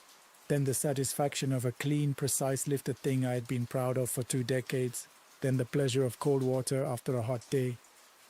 Then the satisfaction of a clean, precise lifted thing I had been proud of for 2 decades. Then the pleasure of cold water after a hot day.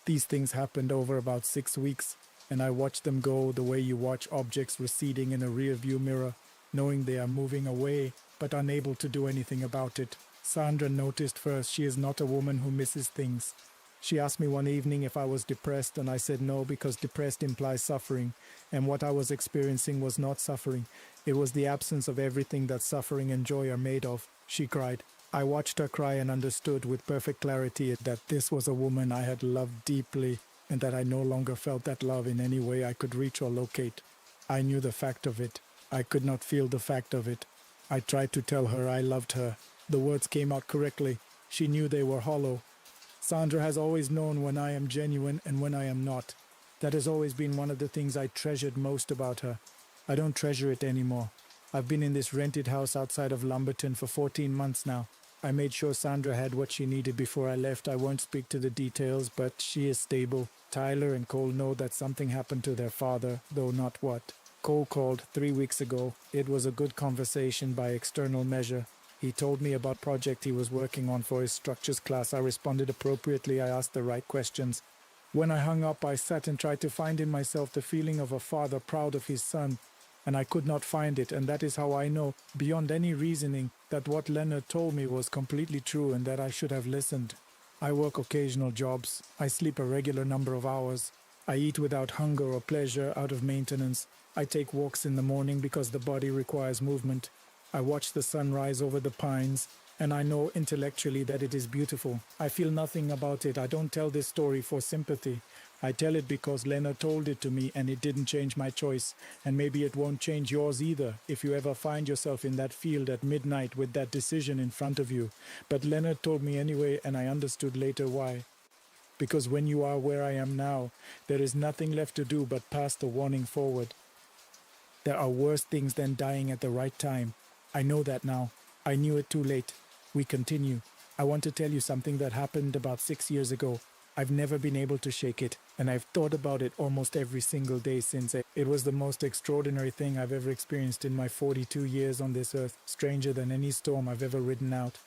These things happened over about 6 weeks, and I watched them go the way you watch objects receding in a rear-view mirror, knowing they are moving away, but unable to do anything about it. Sandra noticed first. She is not a woman who misses things. She asked me one evening if I was depressed, and I said no, because depressed implies suffering, and what I was experiencing was not suffering. It was the absence of everything that suffering and joy are made of. She cried. I watched her cry and understood with perfect clarity that this was a woman I had loved deeply, and that I no longer felt that love in any way I could reach or locate. I knew the fact of it. I could not feel the fact of it. I tried to tell her I loved her. The words came out correctly. She knew they were hollow. Sandra has always known when I am genuine and when I am not. That has always been one of the things I treasured most about her. I don't treasure it anymore. I've been in this rented house outside of Lumberton for 14 months now. I made sure Sandra had what she needed before I left. I won't speak to the details, but she is stable. Tyler and Cole know that something happened to their father, though not what. Cole called 3 weeks ago. It was a good conversation by external measure. He told me about a project he was working on for his structures class. I responded appropriately. I asked the right questions. When I hung up, I sat and tried to find in myself the feeling of a father proud of his son, and I could not find it, and that is how I know, beyond any reasoning, that what Leonard told me was completely true and that I should have listened. I work occasional jobs. I sleep a regular number of hours. I eat without hunger or pleasure, out of maintenance. I take walks in the morning because the body requires movement. I watch the sun rise over the pines. And I know intellectually that it is beautiful. I feel nothing about it. I don't tell this story for sympathy. I tell it because Lena told it to me and it didn't change my choice. And maybe it won't change yours either if you ever find yourself in that field at midnight with that decision in front of you. But Lena told me anyway, and I understood later why. Because when you are where I am now, there is nothing left to do but pass the warning forward. There are worse things than dying at the right time. I know that now. I knew it too late. We continue. I want to tell you something that happened about 6 years ago. I've never been able to shake it, and I've thought about it almost every single day since. It was the most extraordinary thing I've ever experienced in my 42 years on this earth, stranger than any storm I've ever ridden out,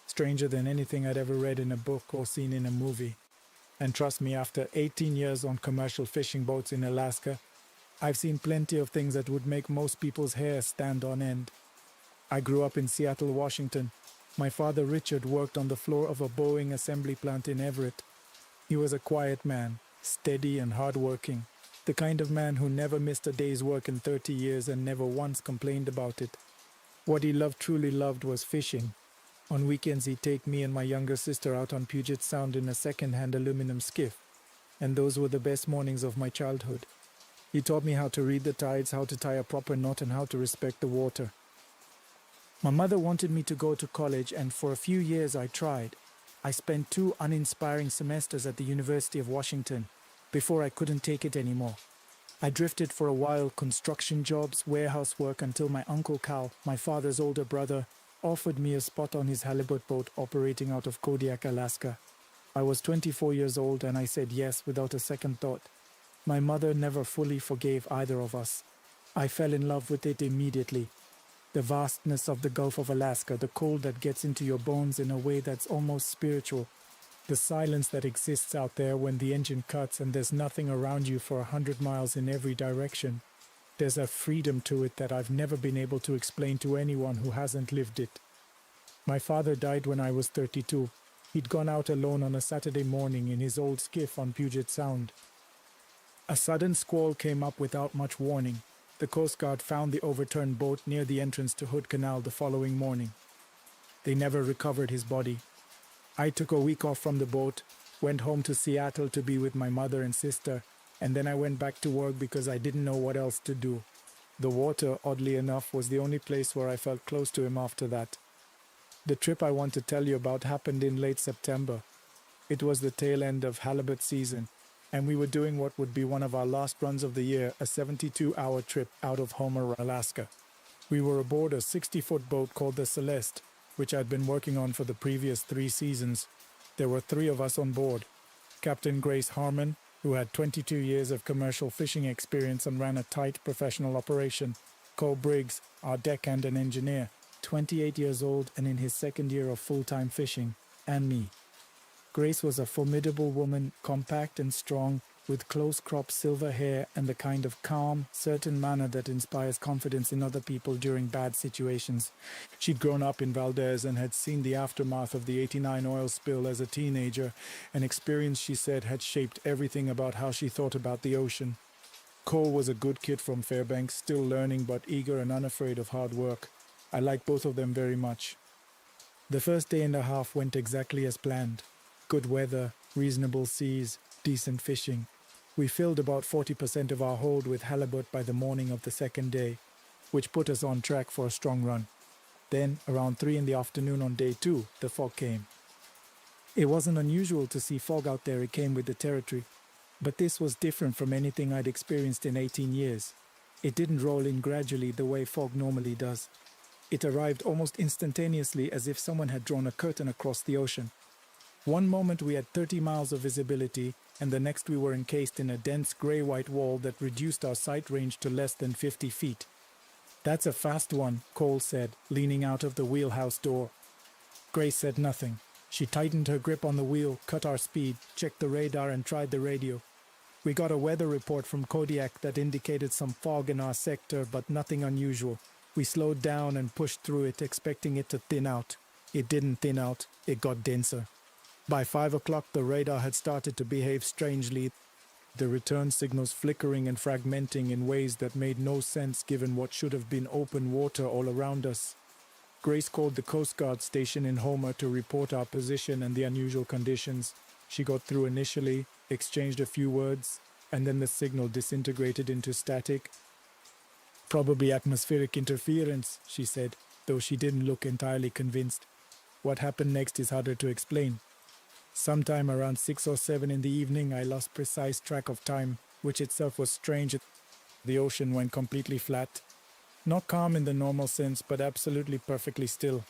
stranger than anything I'd ever read in a book or seen in a movie. And trust me, after 18 years on commercial fishing boats in Alaska, I've seen plenty of things that would make most people's hair stand on end. I grew up in Seattle, Washington. My father, Richard, worked on the floor of a Boeing assembly plant in Everett. He was a quiet man, steady and hardworking, the kind of man who never missed a day's work in 30 years and never once complained about it. What he truly loved, was fishing. On weekends, he'd take me and my younger sister out on Puget Sound in a second-hand aluminum skiff, and those were the best mornings of my childhood. He taught me how to read the tides, how to tie a proper knot, and how to respect the water. My mother wanted me to go to college, and for a few years I tried. I spent 2 uninspiring semesters at the University of Washington before I couldn't take it anymore. I drifted for a while, construction jobs, warehouse work, until my Uncle Cal, my father's older brother, offered me a spot on his halibut boat operating out of Kodiak, Alaska. I was 24 years old and I said yes without a second thought. My mother never fully forgave either of us. I fell in love with it immediately. The vastness of the Gulf of Alaska, the cold that gets into your bones in a way that's almost spiritual. The silence that exists out there when the engine cuts and there's nothing around you for 100 miles in every direction. There's a freedom to it that I've never been able to explain to anyone who hasn't lived it. My father died when I was 32. He'd gone out alone on a Saturday morning in his old skiff on Puget Sound. A sudden squall came up without much warning. The Coast Guard found the overturned boat near the entrance to Hood Canal the following morning. They never recovered his body. I took a week off from the boat, went home to Seattle to be with my mother and sister, and then I went back to work because I didn't know what else to do. The water, oddly enough, was the only place where I felt close to him after that. The trip I want to tell you about happened in late September. It was the tail end of halibut season, and we were doing what would be one of our last runs of the year, a 72-hour trip out of Homer, Alaska. We were aboard a 60-foot boat called the Celeste, which I'd been working on for the previous 3 seasons. There were 3 of us on board. Captain Grace Harmon, who had 22 years of commercial fishing experience and ran a tight professional operation. Cole Briggs, our deckhand and engineer, 28 years old and in his 2nd year of full-time fishing, and me. Grace was a formidable woman, compact and strong, with close-cropped silver hair and the kind of calm, certain manner that inspires confidence in other people during bad situations. She'd grown up in Valdez and had seen the aftermath of the '89 oil spill as a teenager, an experience she said had shaped everything about how she thought about the ocean. Cole was a good kid from Fairbanks, still learning but eager and unafraid of hard work. I liked both of them very much. The first day and a half went exactly as planned. Good weather, reasonable seas, decent fishing. We filled about 40% of our hold with halibut by the morning of the 2nd day, which put us on track for a strong run. Then, around 3 in the afternoon on day 2, the fog came. It wasn't unusual to see fog out there, it came with the territory. But this was different from anything I'd experienced in 18 years. It didn't roll in gradually the way fog normally does. It arrived almost instantaneously, as if someone had drawn a curtain across the ocean. One moment we had 30 miles of visibility, and the next we were encased in a dense grey-white wall that reduced our sight range to less than 50 feet. "That's a fast one," Cole said, leaning out of the wheelhouse door. Grace said nothing. She tightened her grip on the wheel, cut our speed, checked the radar, and tried the radio. We got a weather report from Kodiak that indicated some fog in our sector, but nothing unusual. We slowed down and pushed through it, expecting it to thin out. It didn't thin out, it got denser. By 5 o'clock, the radar had started to behave strangely, the return signals flickering and fragmenting in ways that made no sense given what should have been open water all around us. Grace called the Coast Guard station in Homer to report our position and the unusual conditions. She got through initially, exchanged a few words, and then the signal disintegrated into static. Probably atmospheric interference, she said, though she didn't look entirely convinced. What happened next is harder to explain. Sometime around 6 or 7 in the evening, I lost precise track of time, which itself was strange. The ocean went completely flat. Not calm in the normal sense, but absolutely perfectly still.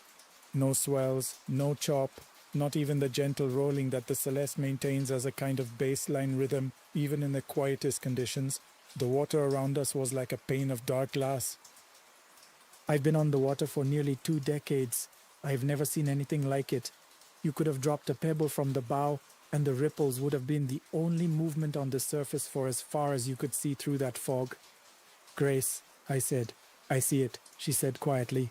No swells, no chop, not even the gentle rolling that the Celeste maintains as a kind of baseline rhythm, even in the quietest conditions. The water around us was like a pane of dark glass. I've been on the water for nearly 2 decades. I've never seen anything like it. You could have dropped a pebble from the bow, and the ripples would have been the only movement on the surface for as far as you could see through that fog. Grace, I said. I see it, she said quietly.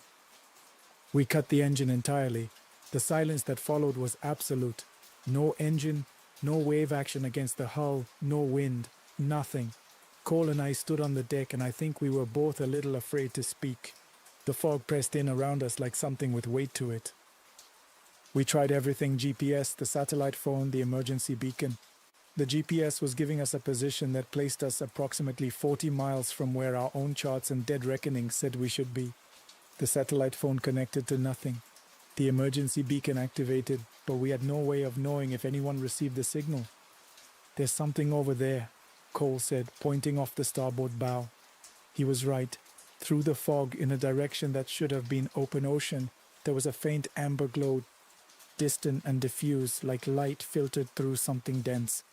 We cut the engine entirely. The silence that followed was absolute. No engine, no wave action against the hull, no wind, nothing. Cole and I stood on the deck, and I think we were both a little afraid to speak. The fog pressed in around us like something with weight to it. We tried everything: GPS, the satellite phone, the emergency beacon. The GPS was giving us a position that placed us approximately 40 miles from where our own charts and dead reckoning said we should be. The satellite phone connected to nothing. The emergency beacon activated, but we had no way of knowing if anyone received the signal. There's something over there, Cole said, pointing off the starboard bow. He was right. Through the fog, in a direction that should have been open ocean, there was a faint amber glow, distant and diffuse, like light filtered through something dense.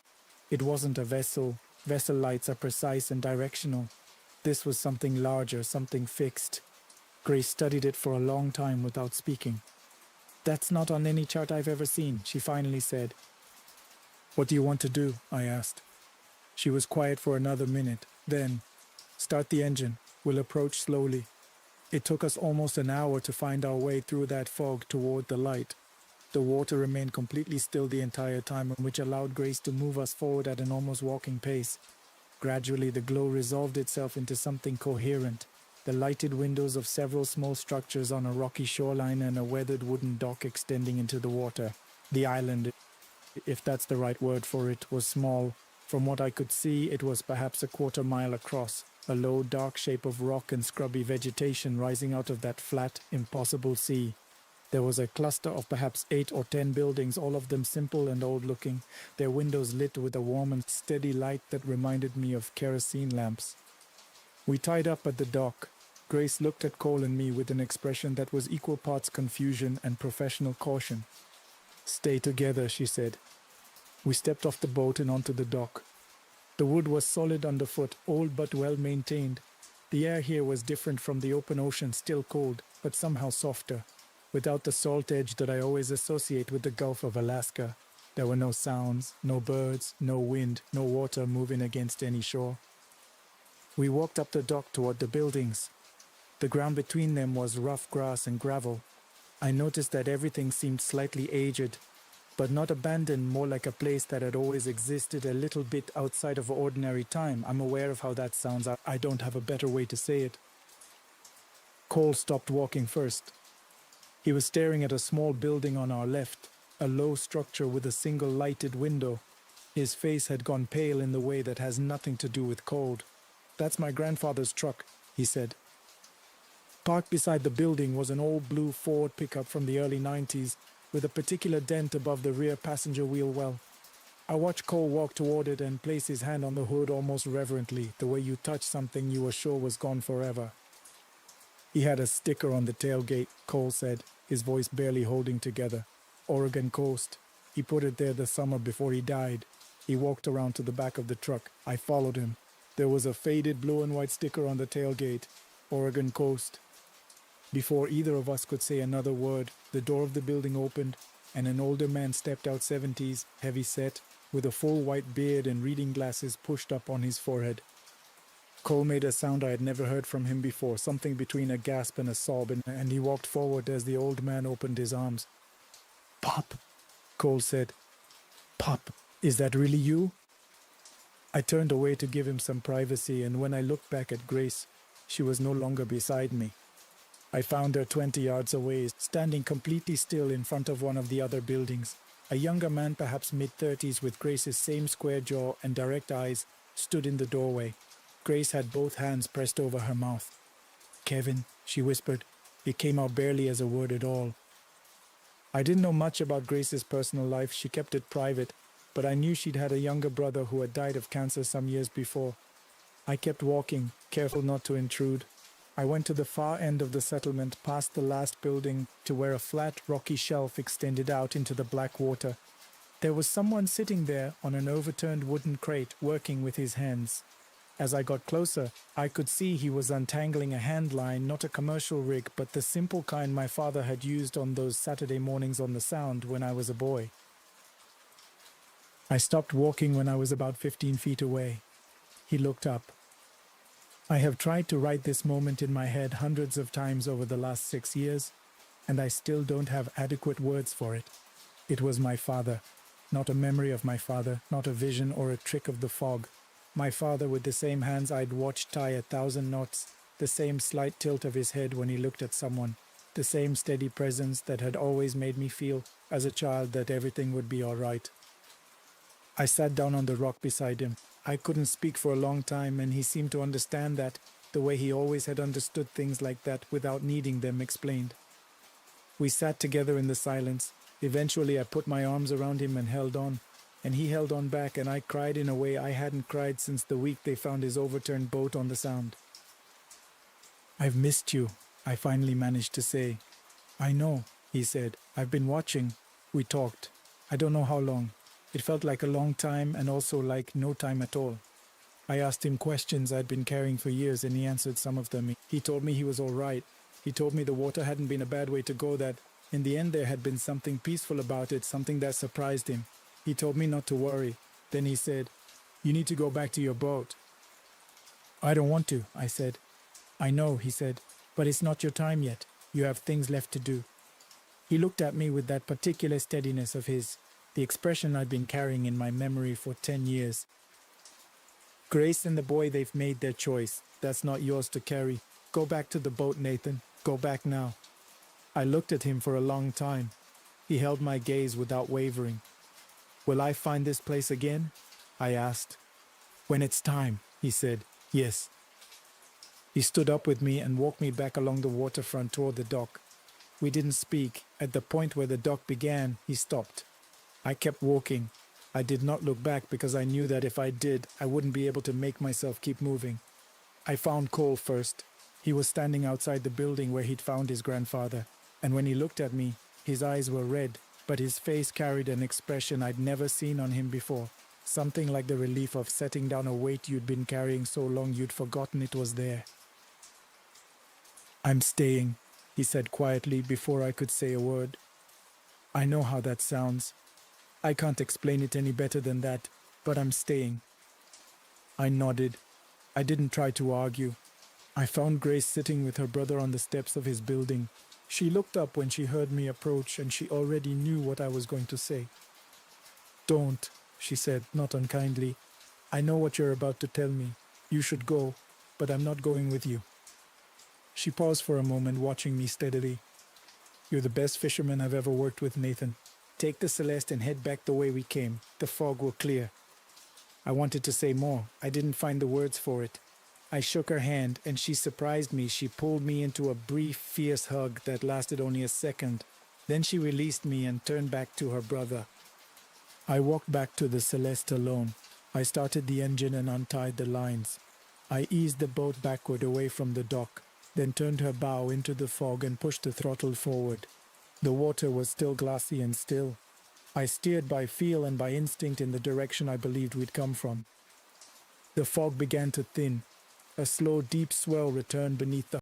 It wasn't a vessel. Vessel lights are precise and directional. This was something larger, something fixed. Grace studied it for a long time without speaking. That's not on any chart I've ever seen, she finally said. What do you want to do? I asked. She was quiet for another minute. Then, start the engine. We'll approach slowly. It took us almost an hour to find our way through that fog toward the light. The water remained completely still the entire time, which allowed Grace to move us forward at an almost walking pace. Gradually, the glow resolved itself into something coherent. The lighted windows of several small structures on a rocky shoreline and a weathered wooden dock extending into the water. The island, if that's the right word for it, was small. From what I could see, it was perhaps a quarter-mile across, a low, dark shape of rock and scrubby vegetation rising out of that flat, impossible sea. There was a cluster of perhaps 8 or 10 buildings, all of them simple and old-looking, their windows lit with a warm and steady light that reminded me of kerosene lamps. We tied up at the dock. Grace looked at Cole and me with an expression that was equal parts confusion and professional caution. "Stay together," she said. We stepped off the boat and onto the dock. The wood was solid underfoot, old but well maintained. The air here was different from the open ocean, still cold, but somehow softer. Without the salt edge that I always associate with the Gulf of Alaska. There were no sounds, no birds, no wind, no water moving against any shore. We walked up the dock toward the buildings. The ground between them was rough grass and gravel. I noticed that everything seemed slightly aged, but not abandoned, more like a place that had always existed a little bit outside of ordinary time. I'm aware of how that sounds. I don't have a better way to say it. Cole stopped walking first. He was staring at a small building on our left, a low structure with a single lighted window. His face had gone pale in the way that has nothing to do with cold. "That's my grandfather's truck," he said. Parked beside the building was an old blue Ford pickup from the early 90s, with a particular dent above the rear passenger wheel well. I watched Cole walk toward it and place his hand on the hood almost reverently, the way you touch something you were sure was gone forever. "He had a sticker on the tailgate," Cole said, his voice barely holding together. "Oregon Coast. He put it there the summer before he died." He walked around to the back of the truck. I followed him. There was a faded blue and white sticker on the tailgate. Oregon Coast. Before either of us could say another word, the door of the building opened, and an older man stepped out, 70s, heavy-set, with a full white beard and reading glasses pushed up on his forehead. Cole made a sound I had never heard from him before, something between a gasp and a sob, and he walked forward as the old man opened his arms. "Pop," Cole said. "Pop, is that really you?" I turned away to give him some privacy, and when I looked back at Grace, she was no longer beside me. I found her 20 yards away, standing completely still in front of one of the other buildings. A younger man, perhaps mid-30s, with Grace's same square jaw and direct eyes, stood in the doorway. Grace had both hands pressed over her mouth. "Kevin," she whispered. It came out barely as a word at all. I didn't know much about Grace's personal life. She kept it private, but I knew she'd had a younger brother who had died of cancer some years before. I kept walking, careful not to intrude. I went to the far end of the settlement, past the last building, to where a flat, rocky shelf extended out into the black water. There was someone sitting there on an overturned wooden crate, working with his hands. As I got closer, I could see he was untangling a hand line, not a commercial rig, but the simple kind my father had used on those Saturday mornings on the Sound when I was a boy. I stopped walking when I was about 15 feet away. He looked up. I have tried to write this moment in my head hundreds of times over the last 6 years, and I still don't have adequate words for it. It was my father, not a memory of my father, not a vision or a trick of the fog. My father with the same hands I'd watched tie 1,000 knots, the same slight tilt of his head when he looked at someone, the same steady presence that had always made me feel, as a child, that everything would be all right. I sat down on the rock beside him. I couldn't speak for a long time, and he seemed to understand that, the way he always had understood things like that without needing them explained. We sat together in the silence. Eventually I put my arms around him and held on, and he held on back, and I cried in a way I hadn't cried since the week they found his overturned boat on the Sound. "I've missed you," I finally managed to say. "I know," he said. "I've been watching." We talked. I don't know how long. It felt like a long time and also like no time at all. I asked him questions I'd been carrying for years, and he answered some of them. He told me he was all right. He told me the water hadn't been a bad way to go, that in the end there had been something peaceful about it, something that surprised him. He told me not to worry. Then he said, "You need to go back to your boat." "I don't want to," I said. "I know," he said, "but it's not your time yet. You have things left to do." He looked at me with that particular steadiness of his, the expression I'd been carrying in my memory for 10 years. "Grace and the boy, they've made their choice. That's not yours to carry. Go back to the boat, Nathan. Go back now." I looked at him for a long time. He held my gaze without wavering. "Will I find this place again?" I asked. "When it's time," he said. "Yes." He stood up with me and walked me back along the waterfront toward the dock. We didn't speak. At the point where the dock began, he stopped. I kept walking. I did not look back because I knew that if I did, I wouldn't be able to make myself keep moving. I found Cole first. He was standing outside the building where he'd found his grandfather, and when he looked at me, his eyes were red, but his face carried an expression I'd never seen on him before, something like the relief of setting down a weight you'd been carrying so long you'd forgotten it was there. "I'm staying," he said quietly before I could say a word. I know how that sounds. I can't explain it any better than that, but I'm staying. I nodded. I didn't try to argue. I found Grace sitting with her brother on the steps of his building. She looked up when she heard me approach, and she already knew what I was going to say. "Don't," she said, not unkindly. "I know what you're about to tell me. You should go, but I'm not going with you." She paused for a moment, watching me steadily. "You're the best fisherman I've ever worked with, Nathan. Take the Celeste and head back the way we came. The fog will clear." I wanted to say more. I didn't find the words for it. I shook her hand, and she surprised me. She pulled me into a brief, fierce hug that lasted only a second. Then she released me and turned back to her brother. I walked back to the Celeste alone. I started the engine and untied the lines. I eased the boat backward away from the dock, then turned her bow into the fog and pushed the throttle forward. The water was still glassy and still. I steered by feel and by instinct in the direction I believed we'd come from. The fog began to thin. A slow, deep swell returned beneath the